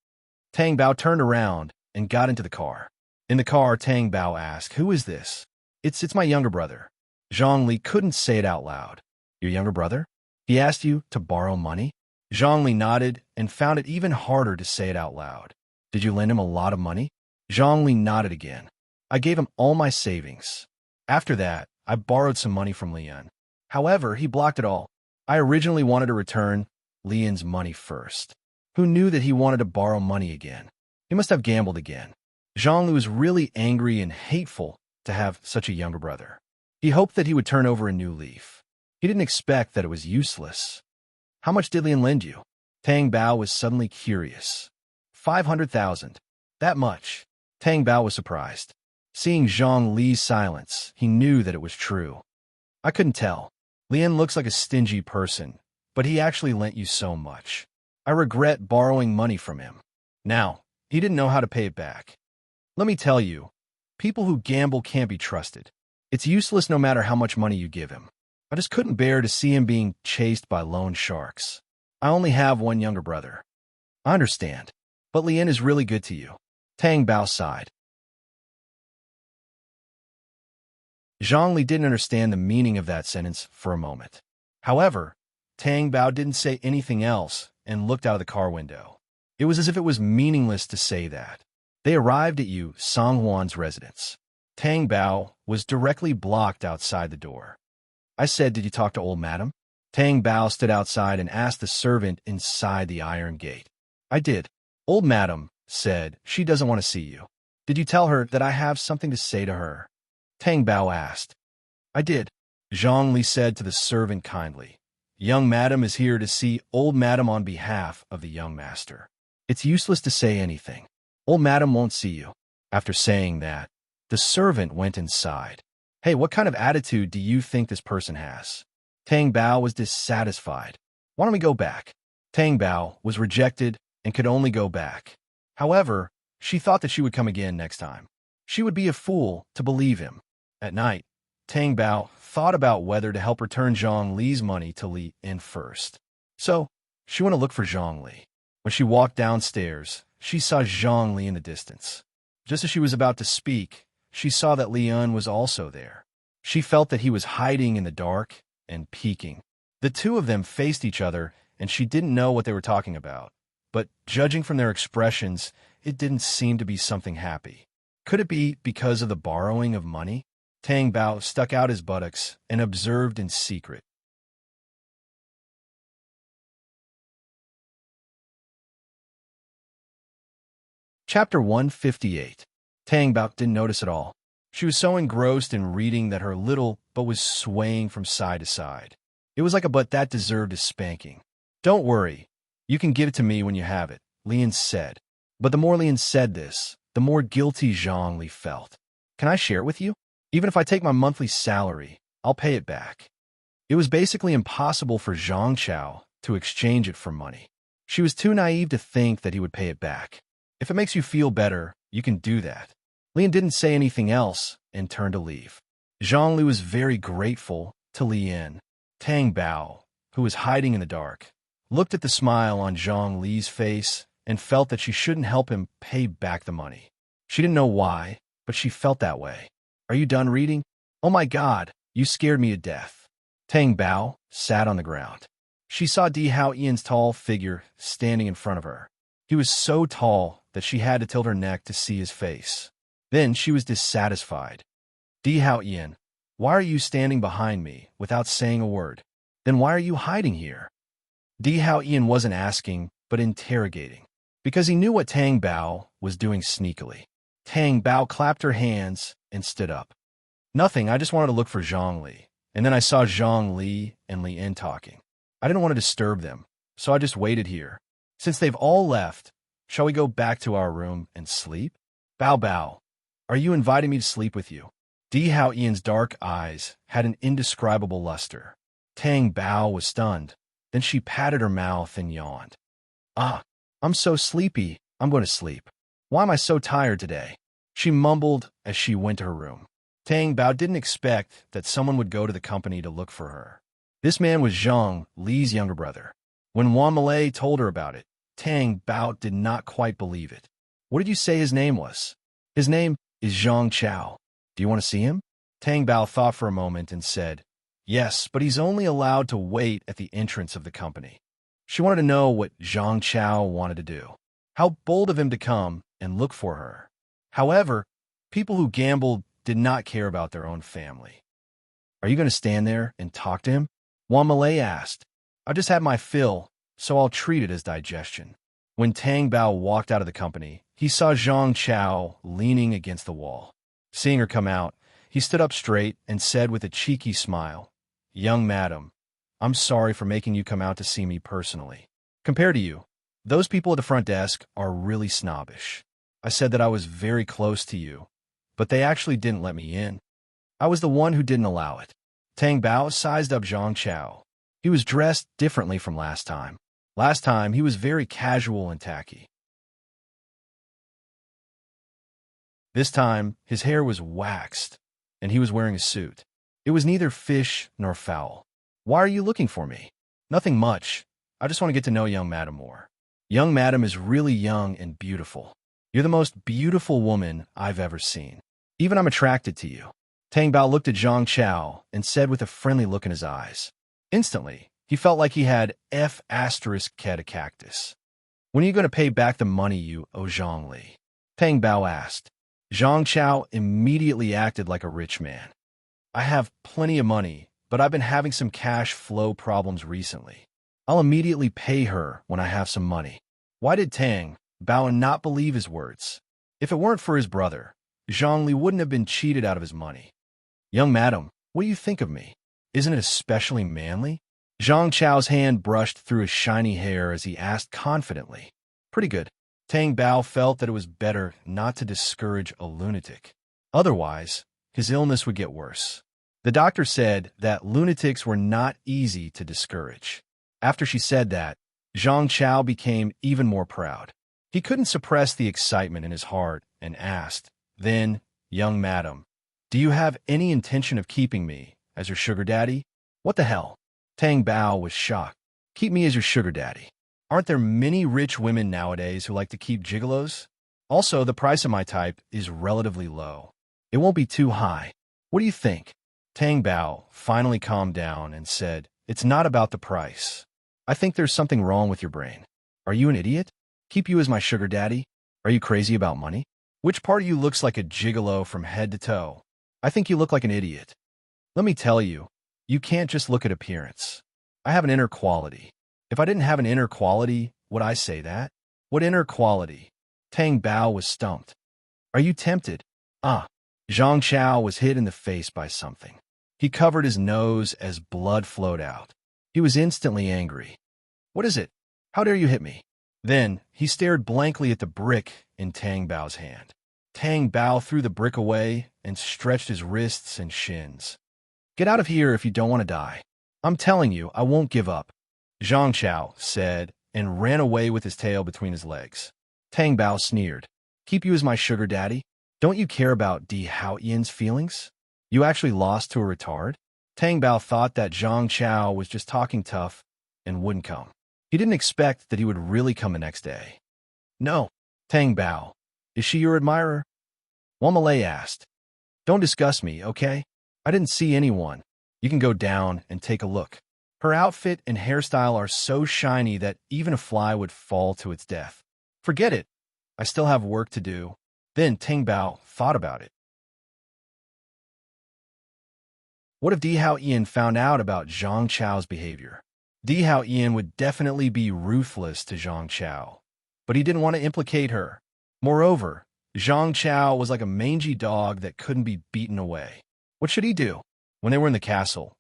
Tang Bao turned around and got into the car. In the car, Tang Bao asked, who is this? It's my younger brother. Zhongli couldn't say it out loud. Your younger brother? He asked you to borrow money? Zhongli nodded and found it even harder to say it out loud. Did you lend him a lot of money? Zhongli nodded again. I gave him all my savings. After that, I borrowed some money from Lian. However, he blocked it all. I originally wanted to return Lian's money first. Who knew that he wanted to borrow money again? He must have gambled again. Zhongli was really angry and hateful to have such a younger brother. He hoped that he would turn over a new leaf. He didn't expect that it was useless. How much did Lian lend you? Tang Bao was suddenly curious. 500,000. That much. Tang Bao was surprised. Seeing Zhang Li's silence, he knew that it was true. I couldn't tell. Lian looks like a stingy person, but he actually lent you so much. I regret borrowing money from him. Now, he didn't know how to pay it back. Let me tell you, people who gamble can't be trusted. It's useless no matter how much money you give him. I just couldn't bear to see him being chased by loan sharks. I only have one younger brother. I understand, but Lian is really good to you. Tang Bao sighed. Zhongli didn't understand the meaning of that sentence for a moment. However, Tang Bao didn't say anything else and looked out of the car window. It was as if it was meaningless to say that. They arrived at Yu Songhuan's residence. Tang Bao was directly blocked outside the door. I said, did you talk to old madam? Tang Bao stood outside and asked the servant inside the iron gate. I did. Old madam said she doesn't want to see you. Did you tell her that I have something to say to her? Tang Bao asked. I did. Zhongli said to the servant kindly. Young madam is here to see old madam on behalf of the young master. It's useless to say anything. Old madam won't see you. After saying that, the servant went inside. Hey, what kind of attitude do you think this person has? Tang Bao was dissatisfied. Why don't we go back? Tang Bao was rejected and could only go back. However, she thought that she would come again next time. She would be a fool to believe him. At night, Tang Bao thought about whether to help return Zhang Li's money to Li In first. So, she went to look for Zhang Li. When she walked downstairs, she saw Zhang Li in the distance. Just as she was about to speak, she saw that Lian was also there. She felt that he was hiding in the dark and peeking. The two of them faced each other, and she didn't know what they were talking about. But judging from their expressions, it didn't seem to be something happy. Could it be because of the borrowing of money? Tang Bao stuck out his buttocks and observed in secret. Chapter 158. Tang Bao didn't notice at all. She was so engrossed in reading that her little butt was swaying from side to side. It was like a butt that deserved a spanking. Don't worry. You can give it to me when you have it, Lian said. But the more Lian said this, the more guilty Zhang Li felt. Can I share it with you? Even if I take my monthly salary, I'll pay it back. It was basically impossible for Zhang Chao to exchange it for money. She was too naive to think that he would pay it back. If it makes you feel better, you can do that. Lian didn't say anything else and turned to leave. Zhang Li was very grateful to Lian. Tang Bao, who was hiding in the dark, looked at the smile on Zhang Li's face and felt that she shouldn't help him pay back the money. She didn't know why, but she felt that way. Are you done reading? Oh my God, you scared me to death. Tang Bao sat on the ground. She saw Di Hao Ian's tall figure standing in front of her. He was so tall that she had to tilt her neck to see his face. Then she was dissatisfied. Di Hao Yin, why are you standing behind me without saying a word? Then why are you hiding here? Di Hao Yin wasn't asking, but interrogating, because he knew what Tang Bao was doing sneakily. Tang Bao clapped her hands and stood up. Nothing, I just wanted to look for Zhang Li, and then I saw Zhang Li and Li En talking. I didn't want to disturb them, so I just waited here. Since they've all left, shall we go back to our room and sleep? Bao Bao, are you inviting me to sleep with you? Di Hao Yan's dark eyes had an indescribable luster. Tang Bao was stunned. Then she patted her mouth and yawned. Ah, I'm so sleepy, I'm going to sleep. Why am I so tired today? She mumbled as she went to her room. Tang Bao didn't expect that someone would go to the company to look for her. This man was Zhang Li's younger brother. When Wan Malay told her about it, Tang Bao did not quite believe it. What did you say his name was? His name is Zhang Chao. Do you want to see him? Tang Bao thought for a moment and said, yes, but he's only allowed to wait at the entrance of the company. She wanted to know what Zhang Chao wanted to do. How bold of him to come and look for her. However, people who gambled did not care about their own family. Are you going to stand there and talk to him? Wan Malay asked. I just had my fill, so I'll treat it as digestion. When Tang Bao walked out of the company, he saw Zhang Chao leaning against the wall. Seeing her come out, he stood up straight and said with a cheeky smile, young madam, I'm sorry for making you come out to see me personally. Compared to you, those people at the front desk are really snobbish. I said that I was very close to you, but they actually didn't let me in. I was the one who didn't allow it. Tang Bao sized up Zhang Chao. He was dressed differently from last time. Last time, he was very casual and tacky. This time, his hair was waxed, and he was wearing a suit. It was neither fish nor fowl. Why are you looking for me? Nothing much. I just want to get to know young madam more. Young madam is really young and beautiful. You're the most beautiful woman I've ever seen. Even I'm attracted to you. Tang Bao looked at Zhang Chao and said with a friendly look in his eyes. Instantly, he felt like he had F*** cat a cactus. When are you going to pay back the money you owe Zhang Li? Tang Bao asked. Zhang Chao immediately acted like a rich man. I have plenty of money, but I've been having some cash flow problems recently. I'll immediately pay her when I have some money. Why did Tang Bao not believe his words? If it weren't for his brother, Zhang Li wouldn't have been cheated out of his money. Young madam, what do you think of me? Isn't it especially manly? Zhang Chao's hand brushed through his shiny hair as he asked confidently. Pretty good. Tang Bao felt that it was better not to discourage a lunatic. Otherwise, his illness would get worse. The doctor said that lunatics were not easy to discourage. After she said that, Zhang Chao became even more proud. He couldn't suppress the excitement in his heart and asked, then, young madam, do you have any intention of keeping me as your sugar daddy? What the hell? Tang Bao was shocked. Keep me as your sugar daddy. Aren't there many rich women nowadays who like to keep gigolos? Also, the price of my type is relatively low. It won't be too high. What do you think? Tang Bao finally calmed down and said, it's not about the price. I think there's something wrong with your brain. Are you an idiot? Keep you as my sugar daddy? Are you crazy about money? Which part of you looks like a gigolo from head to toe? I think you look like an idiot. Let me tell you, you can't just look at appearance. I have an inner quality. If I didn't have an inner quality, would I say that? What inner quality? Tang Bao was stumped. Are you tempted? Zhang Chao was hit in the face by something. He covered his nose as blood flowed out. He was instantly angry. What is it? How dare you hit me? Then he stared blankly at the brick in Tang Bao's hand. Tang Bao threw the brick away and stretched his wrists and shins. Get out of here if you don't want to die. I'm telling you, I won't give up. Zhang Chao said and ran away with his tail between his legs. Tang Bao sneered. Keep you as my sugar daddy? Don't you care about Di Hao Yin's feelings? You actually lost to a retard? Tang Bao thought that Zhang Chao was just talking tough and wouldn't come. He didn't expect that he would really come the next day. No. Tang Bao, is she your admirer? Wan Malay asked. Don't discuss me, okay? I didn't see anyone. You can go down and take a look. Her outfit and hairstyle are so shiny that even a fly would fall to its death. Forget it. I still have work to do. Then Tang Bao thought about it. What if Di Hao Ian found out about Zhang Chao's behavior? Di Hao Ian would definitely be ruthless to Zhang Chao, but he didn't want to implicate her. Moreover, Zhang Chao was like a mangy dog that couldn't be beaten away. What should he do? When they were in the castle,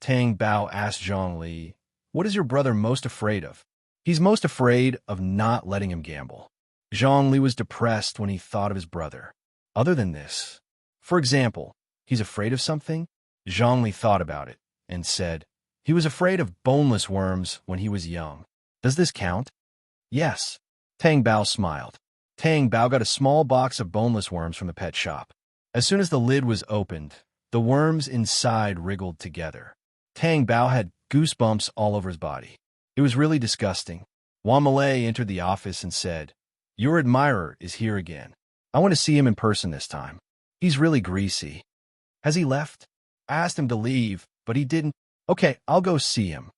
Tang Bao asked Zhang Li, "What is your brother most afraid of?" "He's most afraid of not letting him gamble." Zhang Li was depressed when he thought of his brother. Other than this, for example, he's afraid of something? Zhang Li thought about it and said, he was afraid of boneless worms when he was young. Does this count? Yes. Tang Bao smiled. Tang Bao got a small box of boneless worms from the pet shop. As soon as the lid was opened, the worms inside wriggled together. Tang Bao had goosebumps all over his body. It was really disgusting. Wan Malay entered the office and said, "Your admirer is here again. I want to see him in person this time. He's really greasy." Has he left? I asked him to leave, but he didn't. Okay, I'll go see him.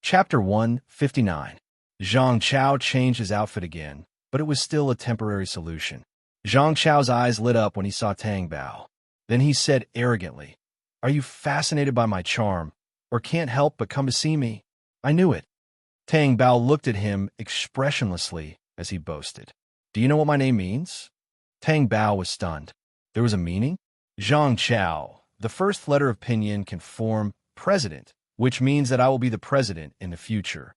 Chapter 159. Zhang Chao changed his outfit again, but it was still a temporary solution. Zhang Chao's eyes lit up when he saw Tang Bao. Then he said arrogantly, "Are you fascinated by my charm, or can't help but come to see me?" I knew it. Tang Bao looked at him expressionlessly as he boasted, "Do you know what my name means?" Tang Bao was stunned. There was a meaning? Zhang Chao, the first letter of pinyin can form president, which means that I will be the president in the future.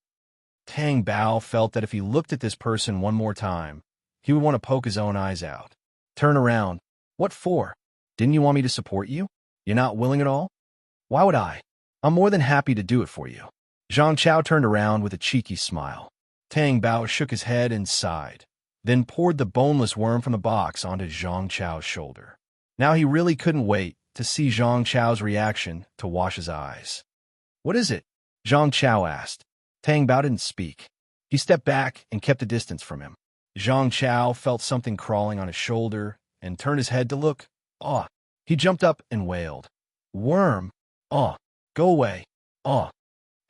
Tang Bao felt that if he looked at this person one more time, he would want to poke his own eyes out. Turn around. What for? Didn't you want me to support you? You're not willing at all? Why would I? I'm more than happy to do it for you. Zhang Chao turned around with a cheeky smile. Tang Bao shook his head and sighed, then poured the boneless worm from the box onto Zhang Chao's shoulder. Now he really couldn't wait to see Zhang Chao's reaction to wash his eyes. "What is it?" Zhang Chao asked. Tang Bao didn't speak. He stepped back and kept a distance from him. Zhang Chao felt something crawling on his shoulder and turned his head to look. "Oh!" He jumped up and wailed. "Worm! Oh! Go away! Oh!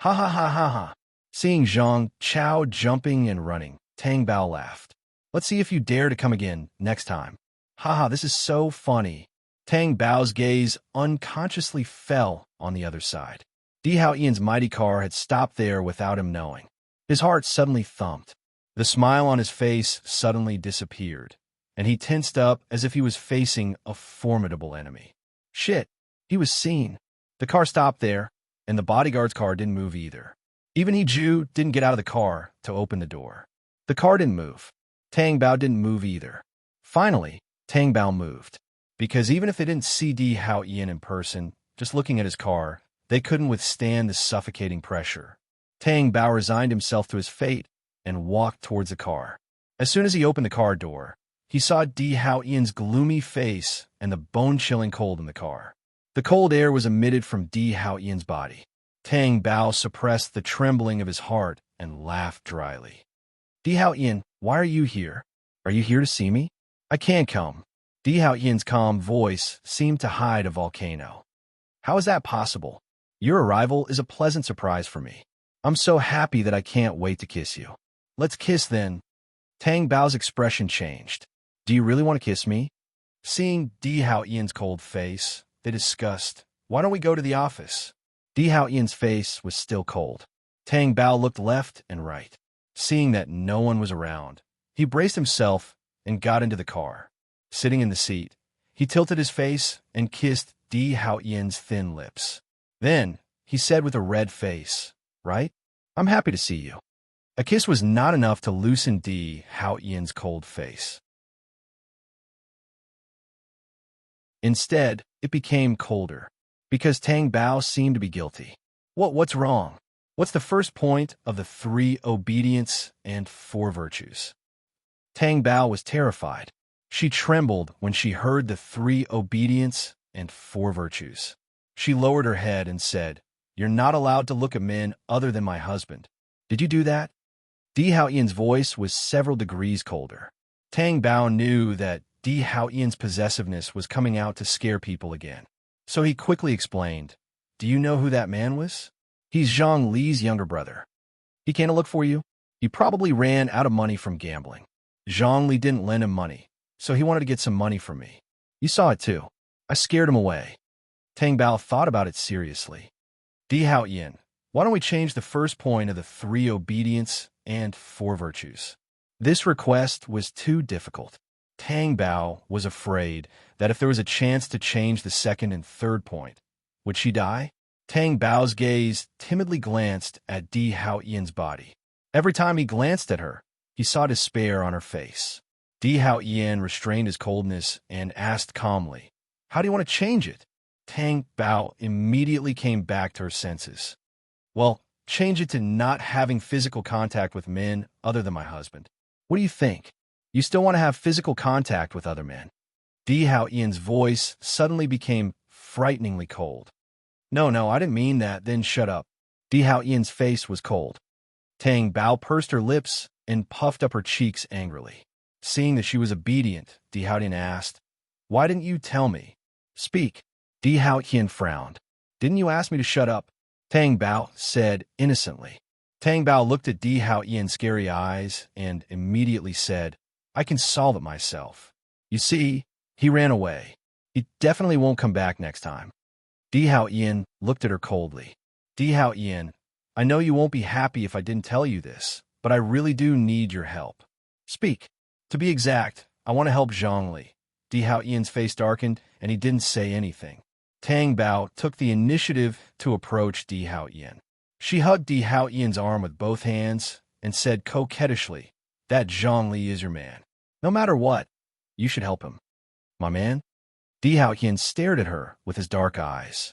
Ha ha ha ha ha!" Seeing Zhang Chao jumping and running, Tang Bao laughed. "Let's see if you dare to come again next time." "Haha, this is so funny." Tang Bao's gaze unconsciously fell on the other side. Di Hao Ian's mighty car had stopped there without him knowing. His heart suddenly thumped. The smile on his face suddenly disappeared, and he tensed up as if he was facing a formidable enemy. Shit, he was seen. The car stopped there, and the bodyguard's car didn't move either. Even Ju didn't get out of the car to open the door. The car didn't move. Tang Bao didn't move either. Finally, Tang Bao moved. Because even if they didn't see Di Hao Ian in person, just looking at his car, they couldn't withstand the suffocating pressure. Tang Bao resigned himself to his fate and walked towards the car. As soon as he opened the car door, he saw Di Hao Ian's gloomy face and the bone-chilling cold in the car. The cold air was emitted from Di Hao Ian's body. Tang Bao suppressed the trembling of his heart and laughed dryly. "Di Hao Ian, why are you here? Are you here to see me?" "I can't come." Di Hao Ian's calm voice seemed to hide a volcano. "How is that possible? Your arrival is a pleasant surprise for me. I'm so happy that I can't wait to kiss you." "Let's kiss then." Tang Bao's expression changed. "Do you really want to kiss me?" Seeing Di Hao Ian's cold face, they discussed, "Why don't we go to the office?" Di Hao Ian's face was still cold. Tang Bao looked left and right. Seeing that no one was around, he braced himself and got into the car. Sitting in the seat, he tilted his face and kissed Di Hao Ian's thin lips. Then, he said with a red face, "Right? I'm happy to see you." A kiss was not enough to loosen Di Hao Ian's cold face. Instead, it became colder, because Tang Bao seemed to be guilty. What's wrong? What's the first point of the 3 obedience and 4 virtues? Tang Bao was terrified. She trembled when she heard the 3 obedience and 4 virtues. She lowered her head and said, "You're not allowed to look at men other than my husband. Did you do that?" Di Hao Ian's voice was several degrees colder. Tang Bao knew that Di Hao Ian's possessiveness was coming out to scare people again. So he quickly explained, "Do you know who that man was?" He's Zhang Li's younger brother. He came to look for you. He probably ran out of money from gambling. Zhang Li didn't lend him money, so he wanted to get some money from me. You saw it too. I scared him away. Tang Bao thought about it seriously. Di Hao Yin, why don't we change the first point of the 3 obedience and 4 virtues? This request was too difficult. Tang Bao was afraid that if there was a chance to change the second and third point, would she die? Tang Bao's gaze timidly glanced at Di Hao Yin's body. Every time he glanced at her, he saw despair on her face. Di Hao Yin restrained his coldness and asked calmly, "How do you want to change it?" Tang Bao immediately came back to her senses. "Well, change it to not having physical contact with men other than my husband. What do you think? You still want to have physical contact with other men?" Di Hao Yin's voice suddenly became frighteningly cold. No, I didn't mean that, then shut up." Di Hao Yin's face was cold. Tang Bao pursed her lips and puffed up her cheeks angrily. Seeing that she was obedient, Di Hao Yin asked, "Why didn't you tell me? Speak." Di Hao Yin frowned. "Didn't you ask me to shut up?" Tang Bao said innocently. Tang Bao looked at Di Hao Yin's scary eyes and immediately said, "I can solve it myself. You see, he ran away. He definitely won't come back next time." Di Hao Yin looked at her coldly. "Di Hao Yin, I know you won't be happy if I didn't tell you this, but I really do need your help. Speak. To be exact, I want to help Zhang Li." Di Hao Yin's face darkened, and he didn't say anything. Tang Bao took the initiative to approach Di Hao Yin. She hugged Di Hao Yin's arm with both hands and said coquettishly, "That Zhang Li is your man. No matter what, you should help him." "My man?" Di Hao Yin stared at her with his dark eyes.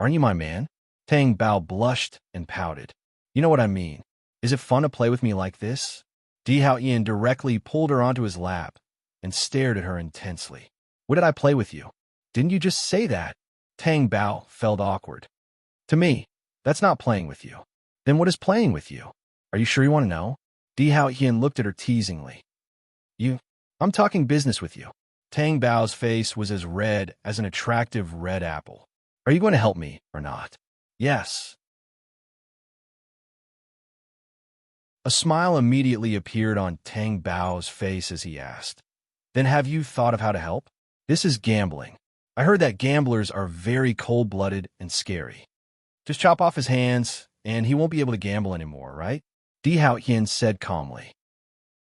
"Aren't you my man?" Tang Bao blushed and pouted. "You know what I mean. Is it fun to play with me like this?" Di Hao Yin directly pulled her onto his lap and stared at her intensely. "What did I play with you? Didn't you just say that?" Tang Bao felt awkward. "To me, that's not playing with you." "Then what is playing with you? Are you sure you want to know?" Di Hao Yin looked at her teasingly. I'm talking business with you." Tang Bao's face was as red as an attractive red apple. "Are you going to help me or not?" "Yes." A smile immediately appeared on Tang Bao's face as he asked, "Then have you thought of how to help? This is gambling. I heard that gamblers are very cold-blooded and scary. Just chop off his hands, and he won't be able to gamble anymore, right?" Di Hao Yin said calmly.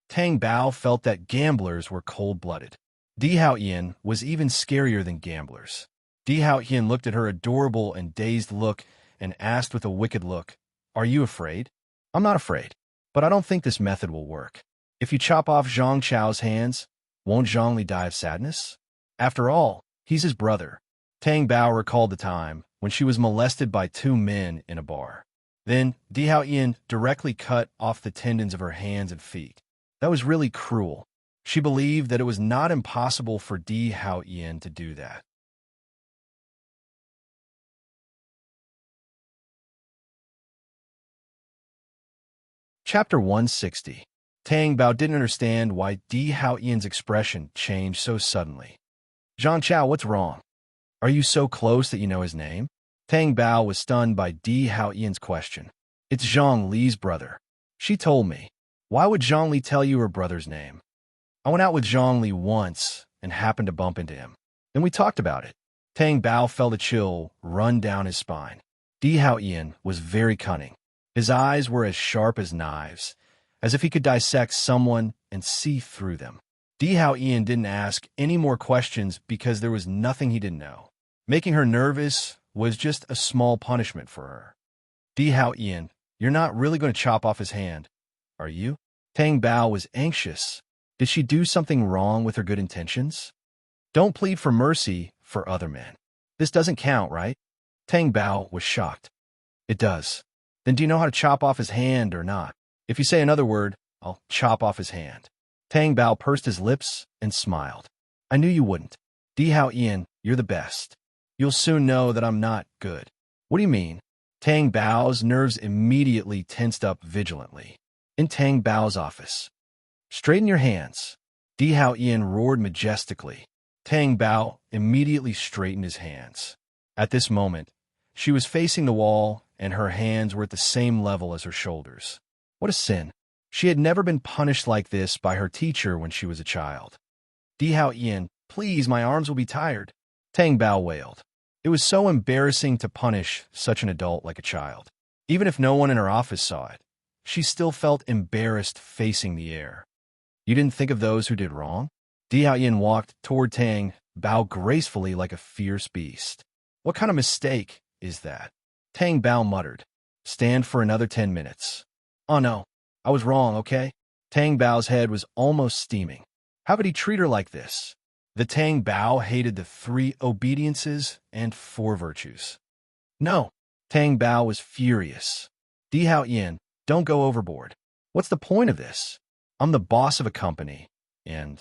Tang Bao felt that gamblers were cold-blooded. Di Hao Yin was even scarier than gamblers. Di Hao Yin looked at her adorable and dazed look and asked with a wicked look, "Are you afraid?" "I'm not afraid, but I don't think this method will work. If you chop off Zhang Chao's hands, won't Zhang Li die of sadness? After all, he's his brother." Tang Bao recalled the time when she was molested by 2 men in a bar. Then Di Hao Yin directly cut off the tendons of her hands and feet. That was really cruel. She believed that it was not impossible for Di Hao Yin to do that. Chapter 160. Tang Bao didn't understand why Di Hao Yin's expression changed so suddenly. "Zhang Chao, what's wrong? Are you so close that you know his name?" Tang Bao was stunned by Di Hao Yin's question. "It's Zhang Li's brother. She told me." "Why would Zhang Li tell you her brother's name?" "I went out with Zhang Li once and happened to bump into him. Then we talked about it." Tang Bao felt a chill run down his spine. Di Hao Yin was very cunning. His eyes were as sharp as knives, as if he could dissect someone and see through them. Di Hao Yin didn't ask any more questions because there was nothing he didn't know. Making her nervous was just a small punishment for her. "Di Hao Yin, you're not really going to chop off his hand, are you?" Tang Bao was anxious. Did she do something wrong with her good intentions? "Don't plead for mercy for other men. This doesn't count, right?" Tang Bao was shocked. "It does." "Then do you know how to chop off his hand or not? If you say another word, I'll chop off his hand." Tang Bao pursed his lips and smiled. "I knew you wouldn't. Di Hao Yin, you're the best. You'll soon know that I'm not good." "What do you mean?" Tang Bao's nerves immediately tensed up vigilantly. In Tang Bao's office. "Straighten your hands." Di Hao Yin roared majestically. Tang Bao immediately straightened his hands. At this moment, she was facing the wall and her hands were at the same level as her shoulders. What a sin. She had never been punished like this by her teacher when she was a child. Di Hao Yin, please, my arms will be tired, Tang Bao wailed. It was so embarrassing to punish such an adult like a child. Even if no one in her office saw it, she still felt embarrassed facing the air. You didn't think of those who did wrong? Di Hao Yin walked toward Tang Bao gracefully like a fierce beast. What kind of mistake is that? Tang Bao muttered. Stand for another 10 minutes. Oh no, I was wrong, okay? Tang Bao's head was almost steaming. How could he treat her like this? The Tang Bao hated the 3 obediences and 4 virtues. No, Tang Bao was furious. Di Hao Yin, don't go overboard. What's the point of this? I'm the boss of a company, and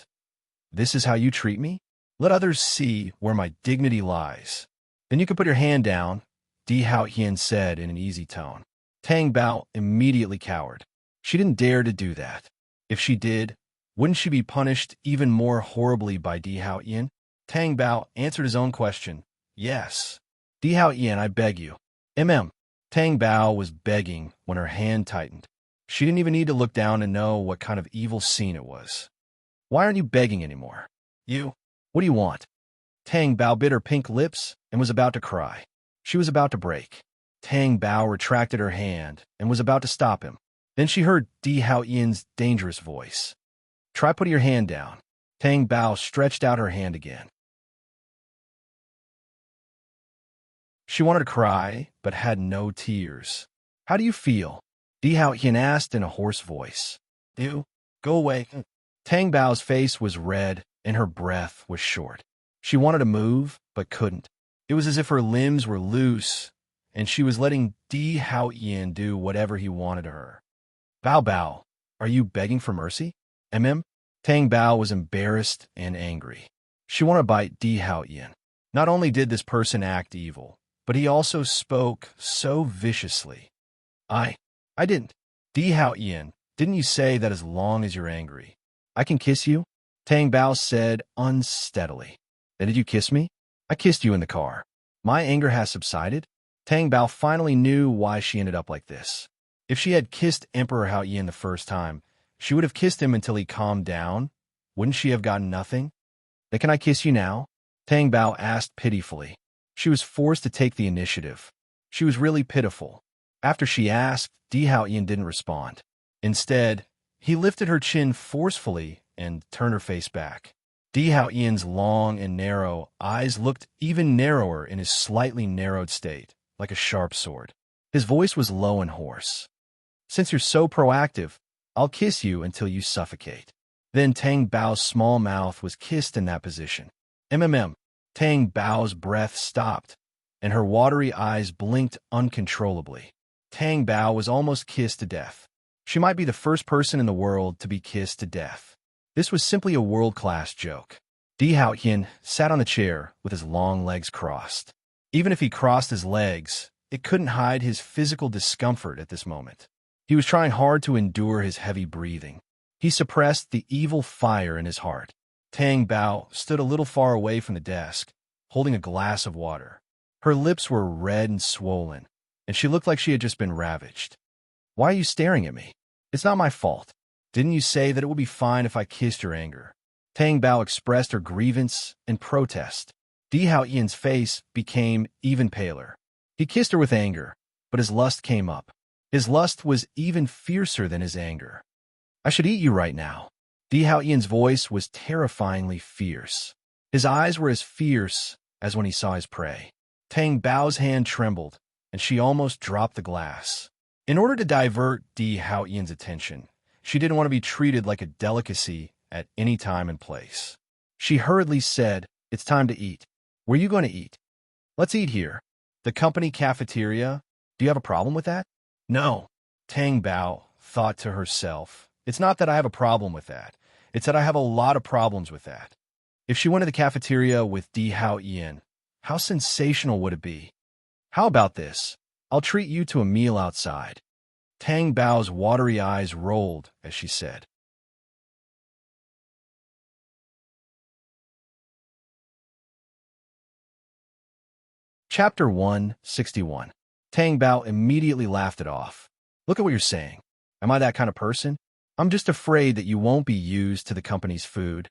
this is how you treat me? Let others see where my dignity lies. Then you can put your hand down, Di Hao Yin said in an easy tone. Tang Bao immediately cowered. She didn't dare to do that. If she did, wouldn't she be punished even more horribly by Di Hao Yin? Tang Bao answered his own question. Yes. Di Hao Yin, I beg you. Tang Bao was begging when her hand tightened. She didn't even need to look down to know what kind of evil scene it was. Why aren't you begging anymore? You? What do you want? Tang Bao bit her pink lips and was about to cry. She was about to break. Tang Bao retracted her hand and was about to stop him. Then she heard Di Hao Yin's dangerous voice. Try putting your hand down. Tang Bao stretched out her hand again. She wanted to cry, but had no tears. How do you feel? Di Hao Yin asked in a hoarse voice. Ew, go away. Tang Bao's face was red and her breath was short. She wanted to move, but couldn't. It was as if her limbs were loose, and she was letting Di Hao Yin do whatever he wanted to her. Bao Bao, are you begging for mercy? Tang Bao was embarrassed and angry. She wanted to bite Di Hao Yin. Not only did this person act evil, but he also spoke so viciously. I didn't. Di Hao Yin, didn't you say that as long as you're angry, I can kiss you? Tang Bao said unsteadily. Then did you kiss me? I kissed you in the car. My anger has subsided. Tang Bao finally knew why she ended up like this. If she had kissed Emperor Hao Yin the first time, she would have kissed him until he calmed down. Wouldn't she have gotten nothing? Then can I kiss you now? Tang Bao asked pitifully. She was forced to take the initiative. She was really pitiful. After she asked, Di Hao Yin didn't respond. Instead, he lifted her chin forcefully and turned her face back. Di Hao Yin's long and narrow eyes looked even narrower in his slightly narrowed state, like a sharp sword. His voice was low and hoarse. Since you're so proactive, I'll kiss you until you suffocate. Then Tang Bao's small mouth was kissed in that position. Tang Bao's breath stopped, and her watery eyes blinked uncontrollably. Tang Bao was almost kissed to death. She might be the first person in the world to be kissed to death. This was simply a world-class joke. Di Hao Yin sat on the chair with his long legs crossed. Even if he crossed his legs, it couldn't hide his physical discomfort at this moment. He was trying hard to endure his heavy breathing. He suppressed the evil fire in his heart. Tang Bao stood a little far away from the desk, holding a glass of water. Her lips were red and swollen, and she looked like she had just been ravaged. Why are you staring at me? It's not my fault. Didn't you say that it would be fine if I kissed your anger? Tang Bao expressed her grievance and protest. Di Hao Yin's face became even paler. He kissed her with anger, but his lust came up. His lust was even fiercer than his anger. I should eat you right now. Di Hao Yin's voice was terrifyingly fierce. His eyes were as fierce as when he saw his prey. Tang Bao's hand trembled, and she almost dropped the glass. In order to divert Di Hao Yin's attention, she didn't want to be treated like a delicacy at any time and place. She hurriedly said, "It's time to eat. Where are you going to eat?" "Let's eat here. The company cafeteria. Do you have a problem with that?" "No." Tang Bao thought to herself. It's not that I have a problem with that. It's that I have a lot of problems with that. If she went to the cafeteria with Di Hao Yin, how sensational would it be? How about this? I'll treat you to a meal outside. Tang Bao's watery eyes rolled as she said. Chapter 161. Tang Bao immediately laughed it off. Look at what you're saying. Am I that kind of person? I'm just afraid that you won't be used to the company's food.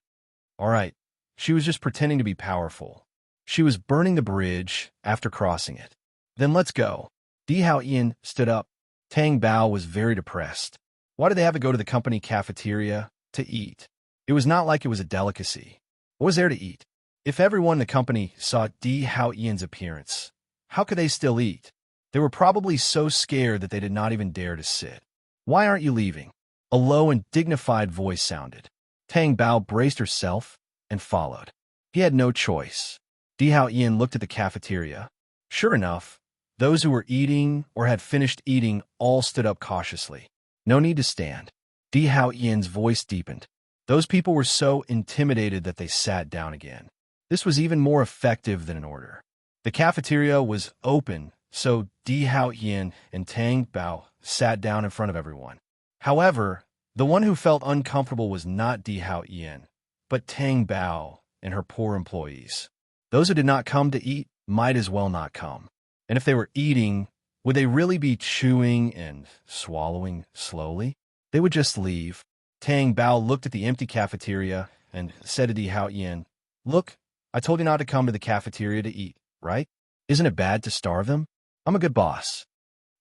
All right. She was just pretending to be powerful. She was burning the bridge after crossing it. Then let's go. Di Hao Ian stood up. Tang Bao was very depressed. Why did they have to go to the company cafeteria to eat? It was not like it was a delicacy. What was there to eat? If everyone in the company saw Di Hao Ian's appearance, how could they still eat? They were probably so scared that they did not even dare to sit. Why aren't you leaving? A low and dignified voice sounded. Tang Bao braced herself and followed. He had no choice. Di Hao Ian looked at the cafeteria. Sure enough, those who were eating or had finished eating all stood up cautiously. No need to stand. Di Hao Ian's voice deepened. Those people were so intimidated that they sat down again. This was even more effective than an order. The cafeteria was open, so Di Hao Ian and Tang Bao sat down in front of everyone. However, the one who felt uncomfortable was not Di Hao Ian, but Tang Bao and her poor employees. Those who did not come to eat might as well not come. And if they were eating, would they really be chewing and swallowing slowly? They would just leave. Tang Bao looked at the empty cafeteria and said to Di Hao Ian, Look, I told you not to come to the cafeteria to eat, right? Isn't it bad to starve them? I'm a good boss.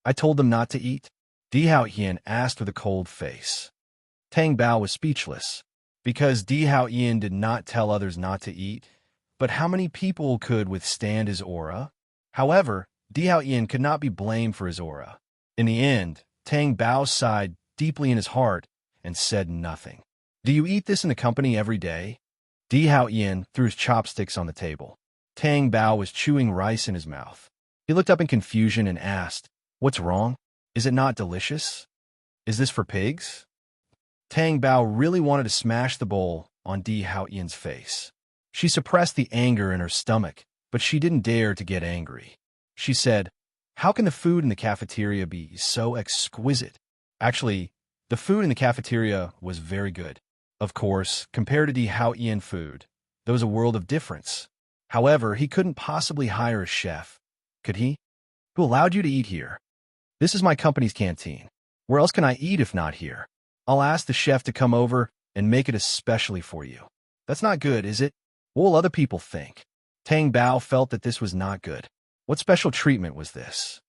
I told them not to eat. Di Hao Ian asked with a cold face. Tang Bao was speechless, because Di Hao Ian did not tell others not to eat. But how many people could withstand his aura? However, Di Hao Ian could not be blamed for his aura. In the end, Tang Bao sighed deeply in his heart and said nothing. Do you eat this in the company every day? Di Hao Ian threw his chopsticks on the table. Tang Bao was chewing rice in his mouth. He looked up in confusion and asked, What's wrong? Is it not delicious? Is this for pigs? Tang Bao really wanted to smash the bowl on Di Hao Ian's face. She suppressed the anger in her stomach, but she didn't dare to get angry. She said, How can the food in the cafeteria be so exquisite? Actually, the food in the cafeteria was very good. Of course, compared to Di Hao Ian food, there was a world of difference. However, he couldn't possibly hire a chef. Could he? Who allowed you to eat here? This is my company's canteen. Where else can I eat if not here? I'll ask the chef to come over and make it especially for you. That's not good, is it? What will other people think? Tang Bao felt that this was not good. What special treatment was this?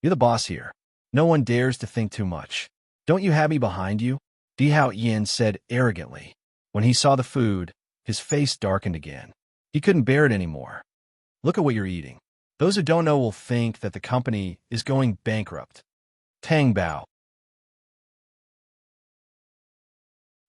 You're the boss here. No one dares to think too much. Don't you have me behind you? Di Hao Ian said arrogantly. When he saw the food, his face darkened again. He couldn't bear it anymore. Look at what you're eating. Those who don't know will think that the company is going bankrupt. Tang Bao.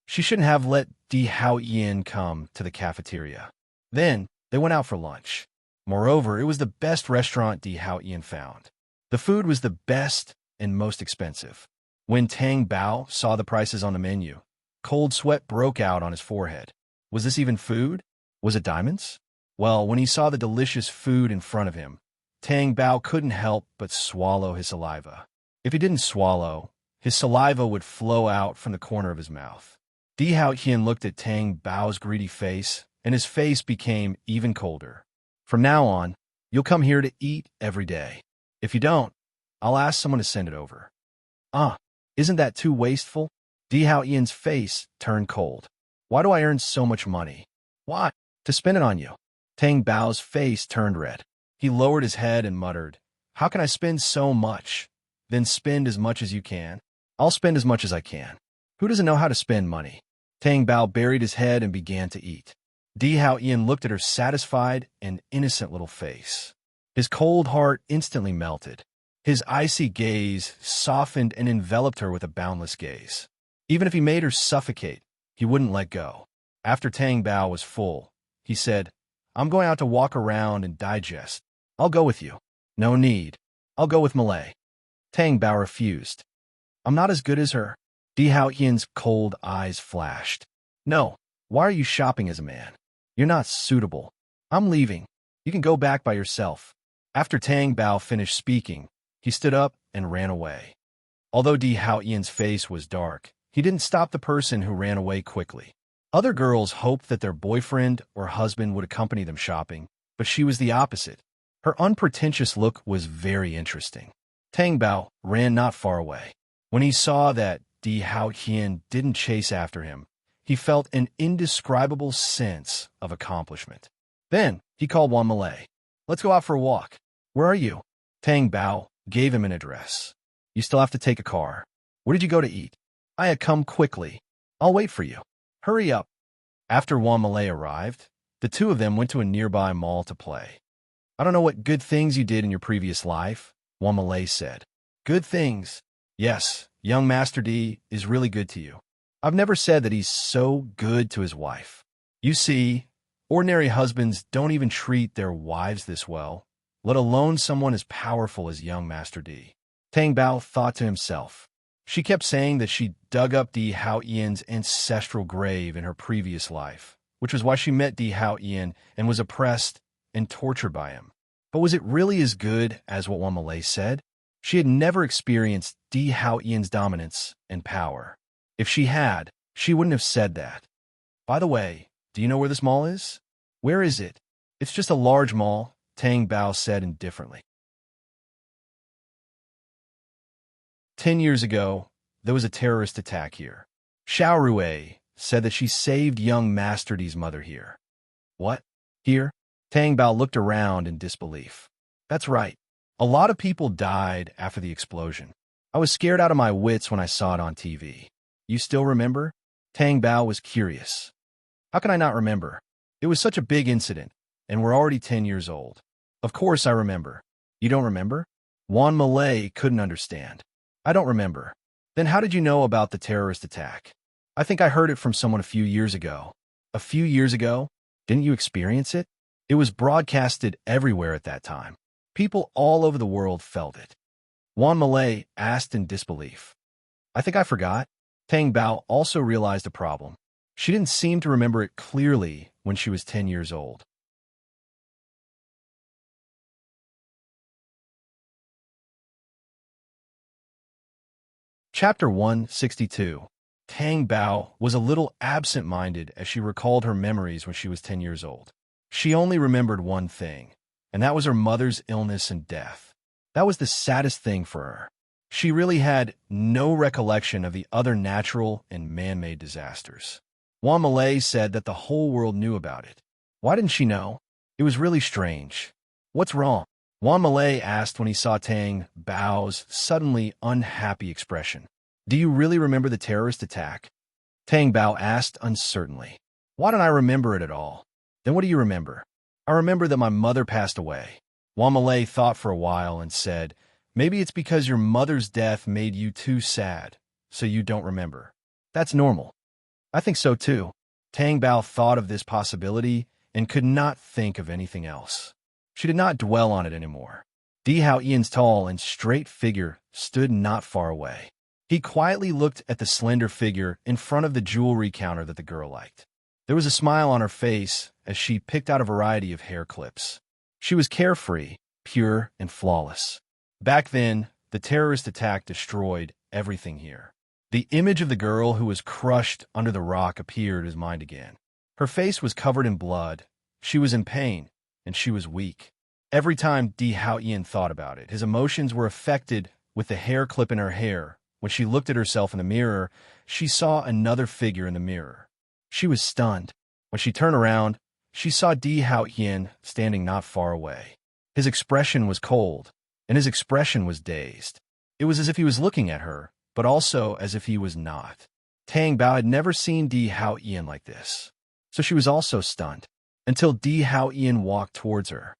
She shouldn't have let Di Hao Ian come to the cafeteria. Then, they went out for lunch. Moreover, it was the best restaurant Di Hao Ian found. The food was the best and most expensive. When Tang Bao saw the prices on the menu, cold sweat broke out on his forehead. Was this even food? Was it diamonds? Well, when he saw the delicious food in front of him, Tang Bao couldn't help but swallow his saliva. If he didn't swallow, his saliva would flow out from the corner of his mouth. Di Hao Ian looked at Tang Bao's greedy face, and his face became even colder. From now on, you'll come here to eat every day. If you don't, I'll ask someone to send it over. Isn't that too wasteful? Di Hao Ian's face turned cold. Why do I earn so much money? Why? To spend it on you. Tang Bao's face turned red. He lowered his head and muttered, How can I spend so much? Then spend as much as you can. I'll spend as much as I can. Who doesn't know how to spend money? Tang Bao buried his head and began to eat. Di Hao Ian looked at her satisfied and innocent little face. His cold heart instantly melted. His icy gaze softened and enveloped her with a boundless gaze. Even if he made her suffocate, he wouldn't let go. After Tang Bao was full, he said, I'm going out to walk around and digest. I'll go with you. No need. I'll go with Malay. Tang Bao refused. I'm not as good as her. Di Hao Ian's cold eyes flashed. No, why are you shopping as a man? You're not suitable. I'm leaving. You can go back by yourself. After Tang Bao finished speaking, he stood up and ran away. Although Di Hao Ian's face was dark, he didn't stop the person who ran away quickly. Other girls hoped that their boyfriend or husband would accompany them shopping, but she was the opposite. Her unpretentious look was very interesting. Tang Bao ran not far away. When he saw that Di Hao Qian didn't chase after him, he felt an indescribable sense of accomplishment. Then he called Wan Malay. Let's go out for a walk. Where are you? Tang Bao gave him an address. You still have to take a car. Where did you go to eat? I had come quickly. I'll wait for you. Hurry up. After Wan Malay arrived, the two of them went to a nearby mall to play. I don't know what good things you did in your previous life, Wan Malay said. Good things. Yes, young Master D is really good to you. I've never said that he's so good to his wife. You see, ordinary husbands don't even treat their wives this well, let alone someone as powerful as young Master D. Tang Bao thought to himself. She kept saying that she dug up Di Hao Ian's ancestral grave in her previous life, which was why she met Di Hao Ian and was oppressed and tortured by him. But was it really as good as what Wan Malay said? She had never experienced Di Hao Ian's dominance and power. If she had, she wouldn't have said that. By the way, do you know where this mall is? Where is it? It's just a large mall, Tang Bao said indifferently. 10 years ago, there was a terrorist attack here. Xiao Rue said that she saved young Master D's mother here. What? Here? Tang Bao looked around in disbelief. That's right. A lot of people died after the explosion. I was scared out of my wits when I saw it on TV. You still remember? Tang Bao was curious. How can I not remember? It was such a big incident, and we're already 10 years old. Of course I remember. You don't remember? Wan Malay couldn't understand. I don't remember. Then how did you know about the terrorist attack? I think I heard it from someone a few years ago. A few years ago? Didn't you experience it? It was broadcasted everywhere at that time. People all over the world felt it. Wan Malay asked in disbelief. I think I forgot. Tang Bao also realized a problem. She didn't seem to remember it clearly when she was 10 years old. Chapter 162. Tang Bao was a little absent-minded as she recalled her memories when she was 10 years old. She only remembered one thing, and that was her mother's illness and death. That was the saddest thing for her. She really had no recollection of the other natural and man-made disasters. Wan Malay said that the whole world knew about it. Why didn't she know? It was really strange. What's wrong? Wan Malay asked when he saw Tang Bao's suddenly unhappy expression. Do you really remember the terrorist attack? Tang Bao asked uncertainly. Why don't I remember it at all? Then what do you remember? I remember that my mother passed away. Wan Malay thought for a while and said, maybe it's because your mother's death made you too sad, so you don't remember. That's normal. I think so too. Tang Bao thought of this possibility and could not think of anything else. She did not dwell on it anymore. Di Hao Ian's tall and straight figure stood not far away. He quietly looked at the slender figure in front of the jewelry counter that the girl liked. There was a smile on her face as she picked out a variety of hair clips. She was carefree, pure, and flawless. Back then, the terrorist attack destroyed everything here. The image of the girl who was crushed under the rock appeared in his mind again. Her face was covered in blood. She was in pain, and she was weak. Every time Di Hao Ian thought about it, his emotions were affected with the hair clip in her hair. When she looked at herself in the mirror, she saw another figure in the mirror. She was stunned. When she turned around, she saw Di Hao Ian standing not far away. His expression was cold, and his expression was dazed. It was as if he was looking at her, but also as if he was not. Tang Bao had never seen Di Hao Ian like this, so she was also stunned, until Di Hao Ian walked towards her.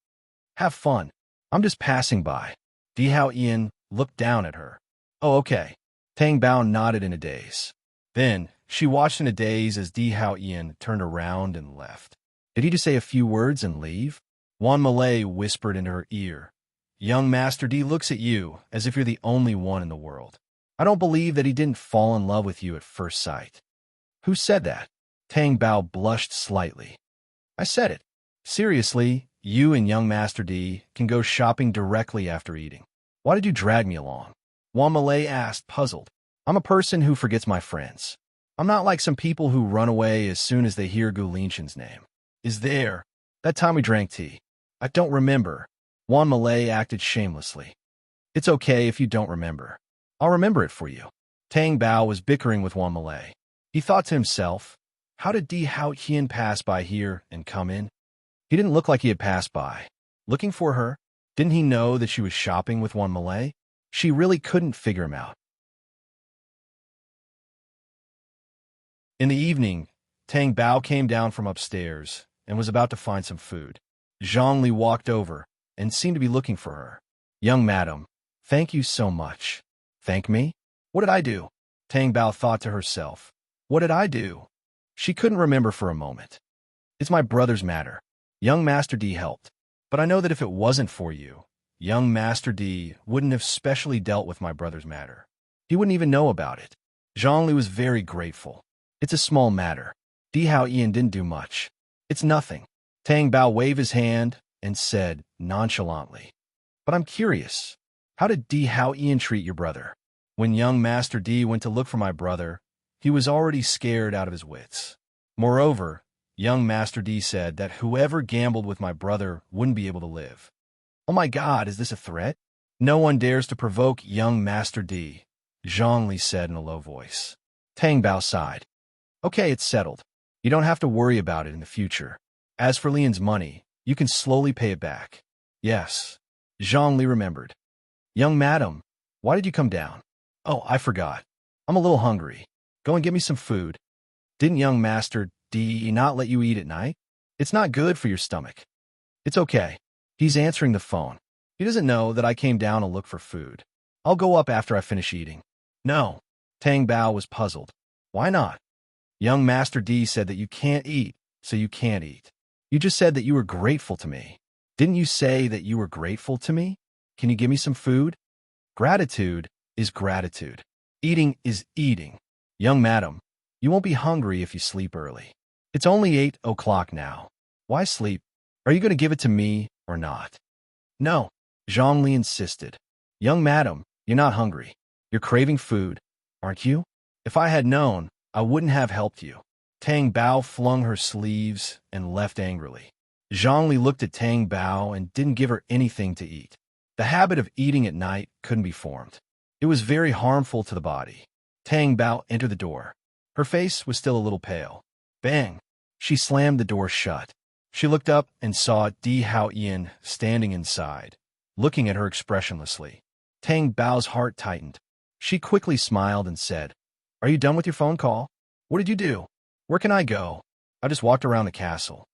Have fun. I'm just passing by. Di Hao Ian looked down at her. Oh, okay. Tang Bao nodded in a daze. Then, she watched in a daze as Di Hao Ian turned around and left. Did he just say a few words and leave? Wan Malay whispered into her ear. Young Master D looks at you as if you're the only one in the world. I don't believe that he didn't fall in love with you at first sight. Who said that? Tang Bao blushed slightly. I said it. Seriously, you and young Master D can go shopping directly after eating. Why did you drag me along? Wan Malay asked, puzzled. I'm a person who forgets my friends. I'm not like some people who run away as soon as they hear Gu Linshan's name. Is there? That time we drank tea. I don't remember. Juan Malay acted shamelessly. It's okay if you don't remember. I'll remember it for you. Tang Bao was bickering with Juan Malay. He thought to himself, how did Di Hao Qian pass by here and come in? He didn't look like he had passed by. Looking for her? Didn't he know that she was shopping with Juan Malay? She really couldn't figure him out. In the evening, Tang Bao came down from upstairs and was about to find some food. Zhongli walked over and seemed to be looking for her. Young madam, thank you so much. Thank me? What did I do? Tang Bao thought to herself. What did I do? She couldn't remember for a moment. It's my brother's matter. Young Master D helped. But I know that if it wasn't for you, young Master D wouldn't have specially dealt with my brother's matter. He wouldn't even know about it. Zhongli was very grateful. It's a small matter. Di Hao Ian didn't do much. It's nothing. Tang Bao waved his hand and said nonchalantly, but I'm curious. How did Di Hao Ian treat your brother? When young Master D went to look for my brother, he was already scared out of his wits. Moreover, young Master D said that whoever gambled with my brother wouldn't be able to live. Oh my God, is this a threat? No one dares to provoke young Master D, Zhongli said in a low voice. Tang Bao sighed. Okay, it's settled. You don't have to worry about it in the future. As for Lian's money, you can slowly pay it back. Yes. Zhongli remembered. Young madam, why did you come down? Oh, I forgot. I'm a little hungry. Go and get me some food. Didn't young Master D not let you eat at night? It's not good for your stomach. It's okay. He's answering the phone. He doesn't know that I came down to look for food. I'll go up after I finish eating. No. Tang Bao was puzzled. Why not? Young Master D said that you can't eat, so you can't eat. You just said that you were grateful to me. Didn't you say that you were grateful to me? Can you give me some food? Gratitude is gratitude. Eating is eating. Young madam, you won't be hungry if you sleep early. It's only 8 o'clock now. Why sleep? Are you going to give it to me or not? No, Zhongli insisted. Young madam, you're not hungry. You're craving food, aren't you? If I had known, I wouldn't have helped you. Tang Bao flung her sleeves and left angrily. Zhongli looked at Tang Bao and didn't give her anything to eat. The habit of eating at night couldn't be formed. It was very harmful to the body. Tang Bao entered the door. Her face was still a little pale. Bang! She slammed the door shut. She looked up and saw Di Hao Ian standing inside, looking at her expressionlessly. Tang Bao's heart tightened. She quickly smiled and said, Are you done with your phone call? What did you do? Where can I go? I just walked around the castle.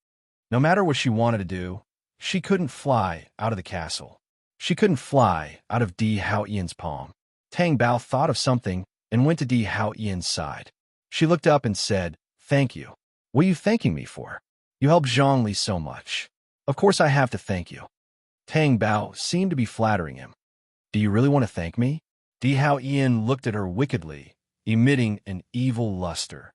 No matter what she wanted to do, she couldn't fly out of the castle. She couldn't fly out of Di Hao Ian's palm. Tang Bao thought of something and went to Di Hao Ian's side. She looked up and said, Thank you. What are you thanking me for? You helped Zhongli so much. Of course I have to thank you. Tang Bao seemed to be flattering him. Do you really want to thank me? Di Hao Ian looked at her wickedly, emitting an evil luster.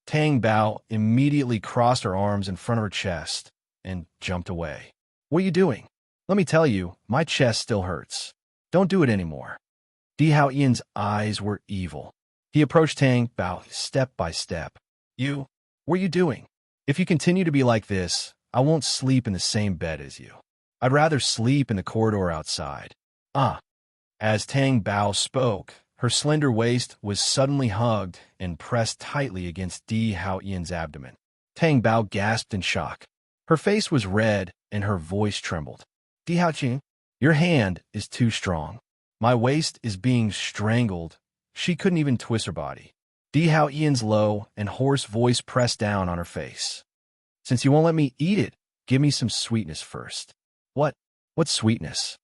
Tang Bao immediately crossed her arms in front of her chest and jumped away. What are you doing? Let me tell you, my chest still hurts. Don't do it anymore. Di Hao Ian's eyes were evil. He approached Tang Bao step by step. What are you doing? If you continue to be like this, I won't sleep in the same bed as you. I'd rather sleep in the corridor outside. As Tang Bao spoke, her slender waist was suddenly hugged and pressed tightly against Di Hao Ian's abdomen. Tang Bao gasped in shock. Her face was red and her voice trembled. Di Hao Qing, your hand is too strong. My waist is being strangled. She couldn't even twist her body. Di Hao Ian's low and hoarse voice pressed down on her face. Since you won't let me eat it, give me some sweetness first. What sweetness?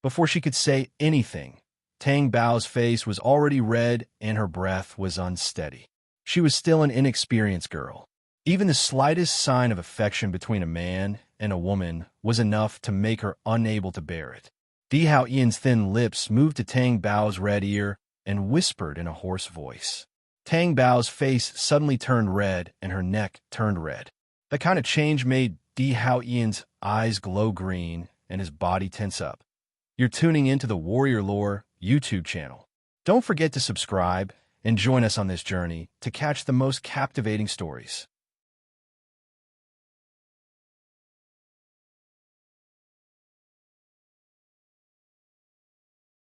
Before she could say anything, Tang Bao's face was already red and her breath was unsteady. She was still an inexperienced girl. Even the slightest sign of affection between a man and a woman was enough to make her unable to bear it. Di Hao Ian's thin lips moved to Tang Bao's red ear and whispered in a hoarse voice. Tang Bao's face suddenly turned red and her neck turned red. That kind of change made Di Hao Ian's eyes glow green and his body tense up. You're tuning into the Warrior Lore YouTube channel. Don't forget to subscribe and join us on this journey to catch the most captivating stories.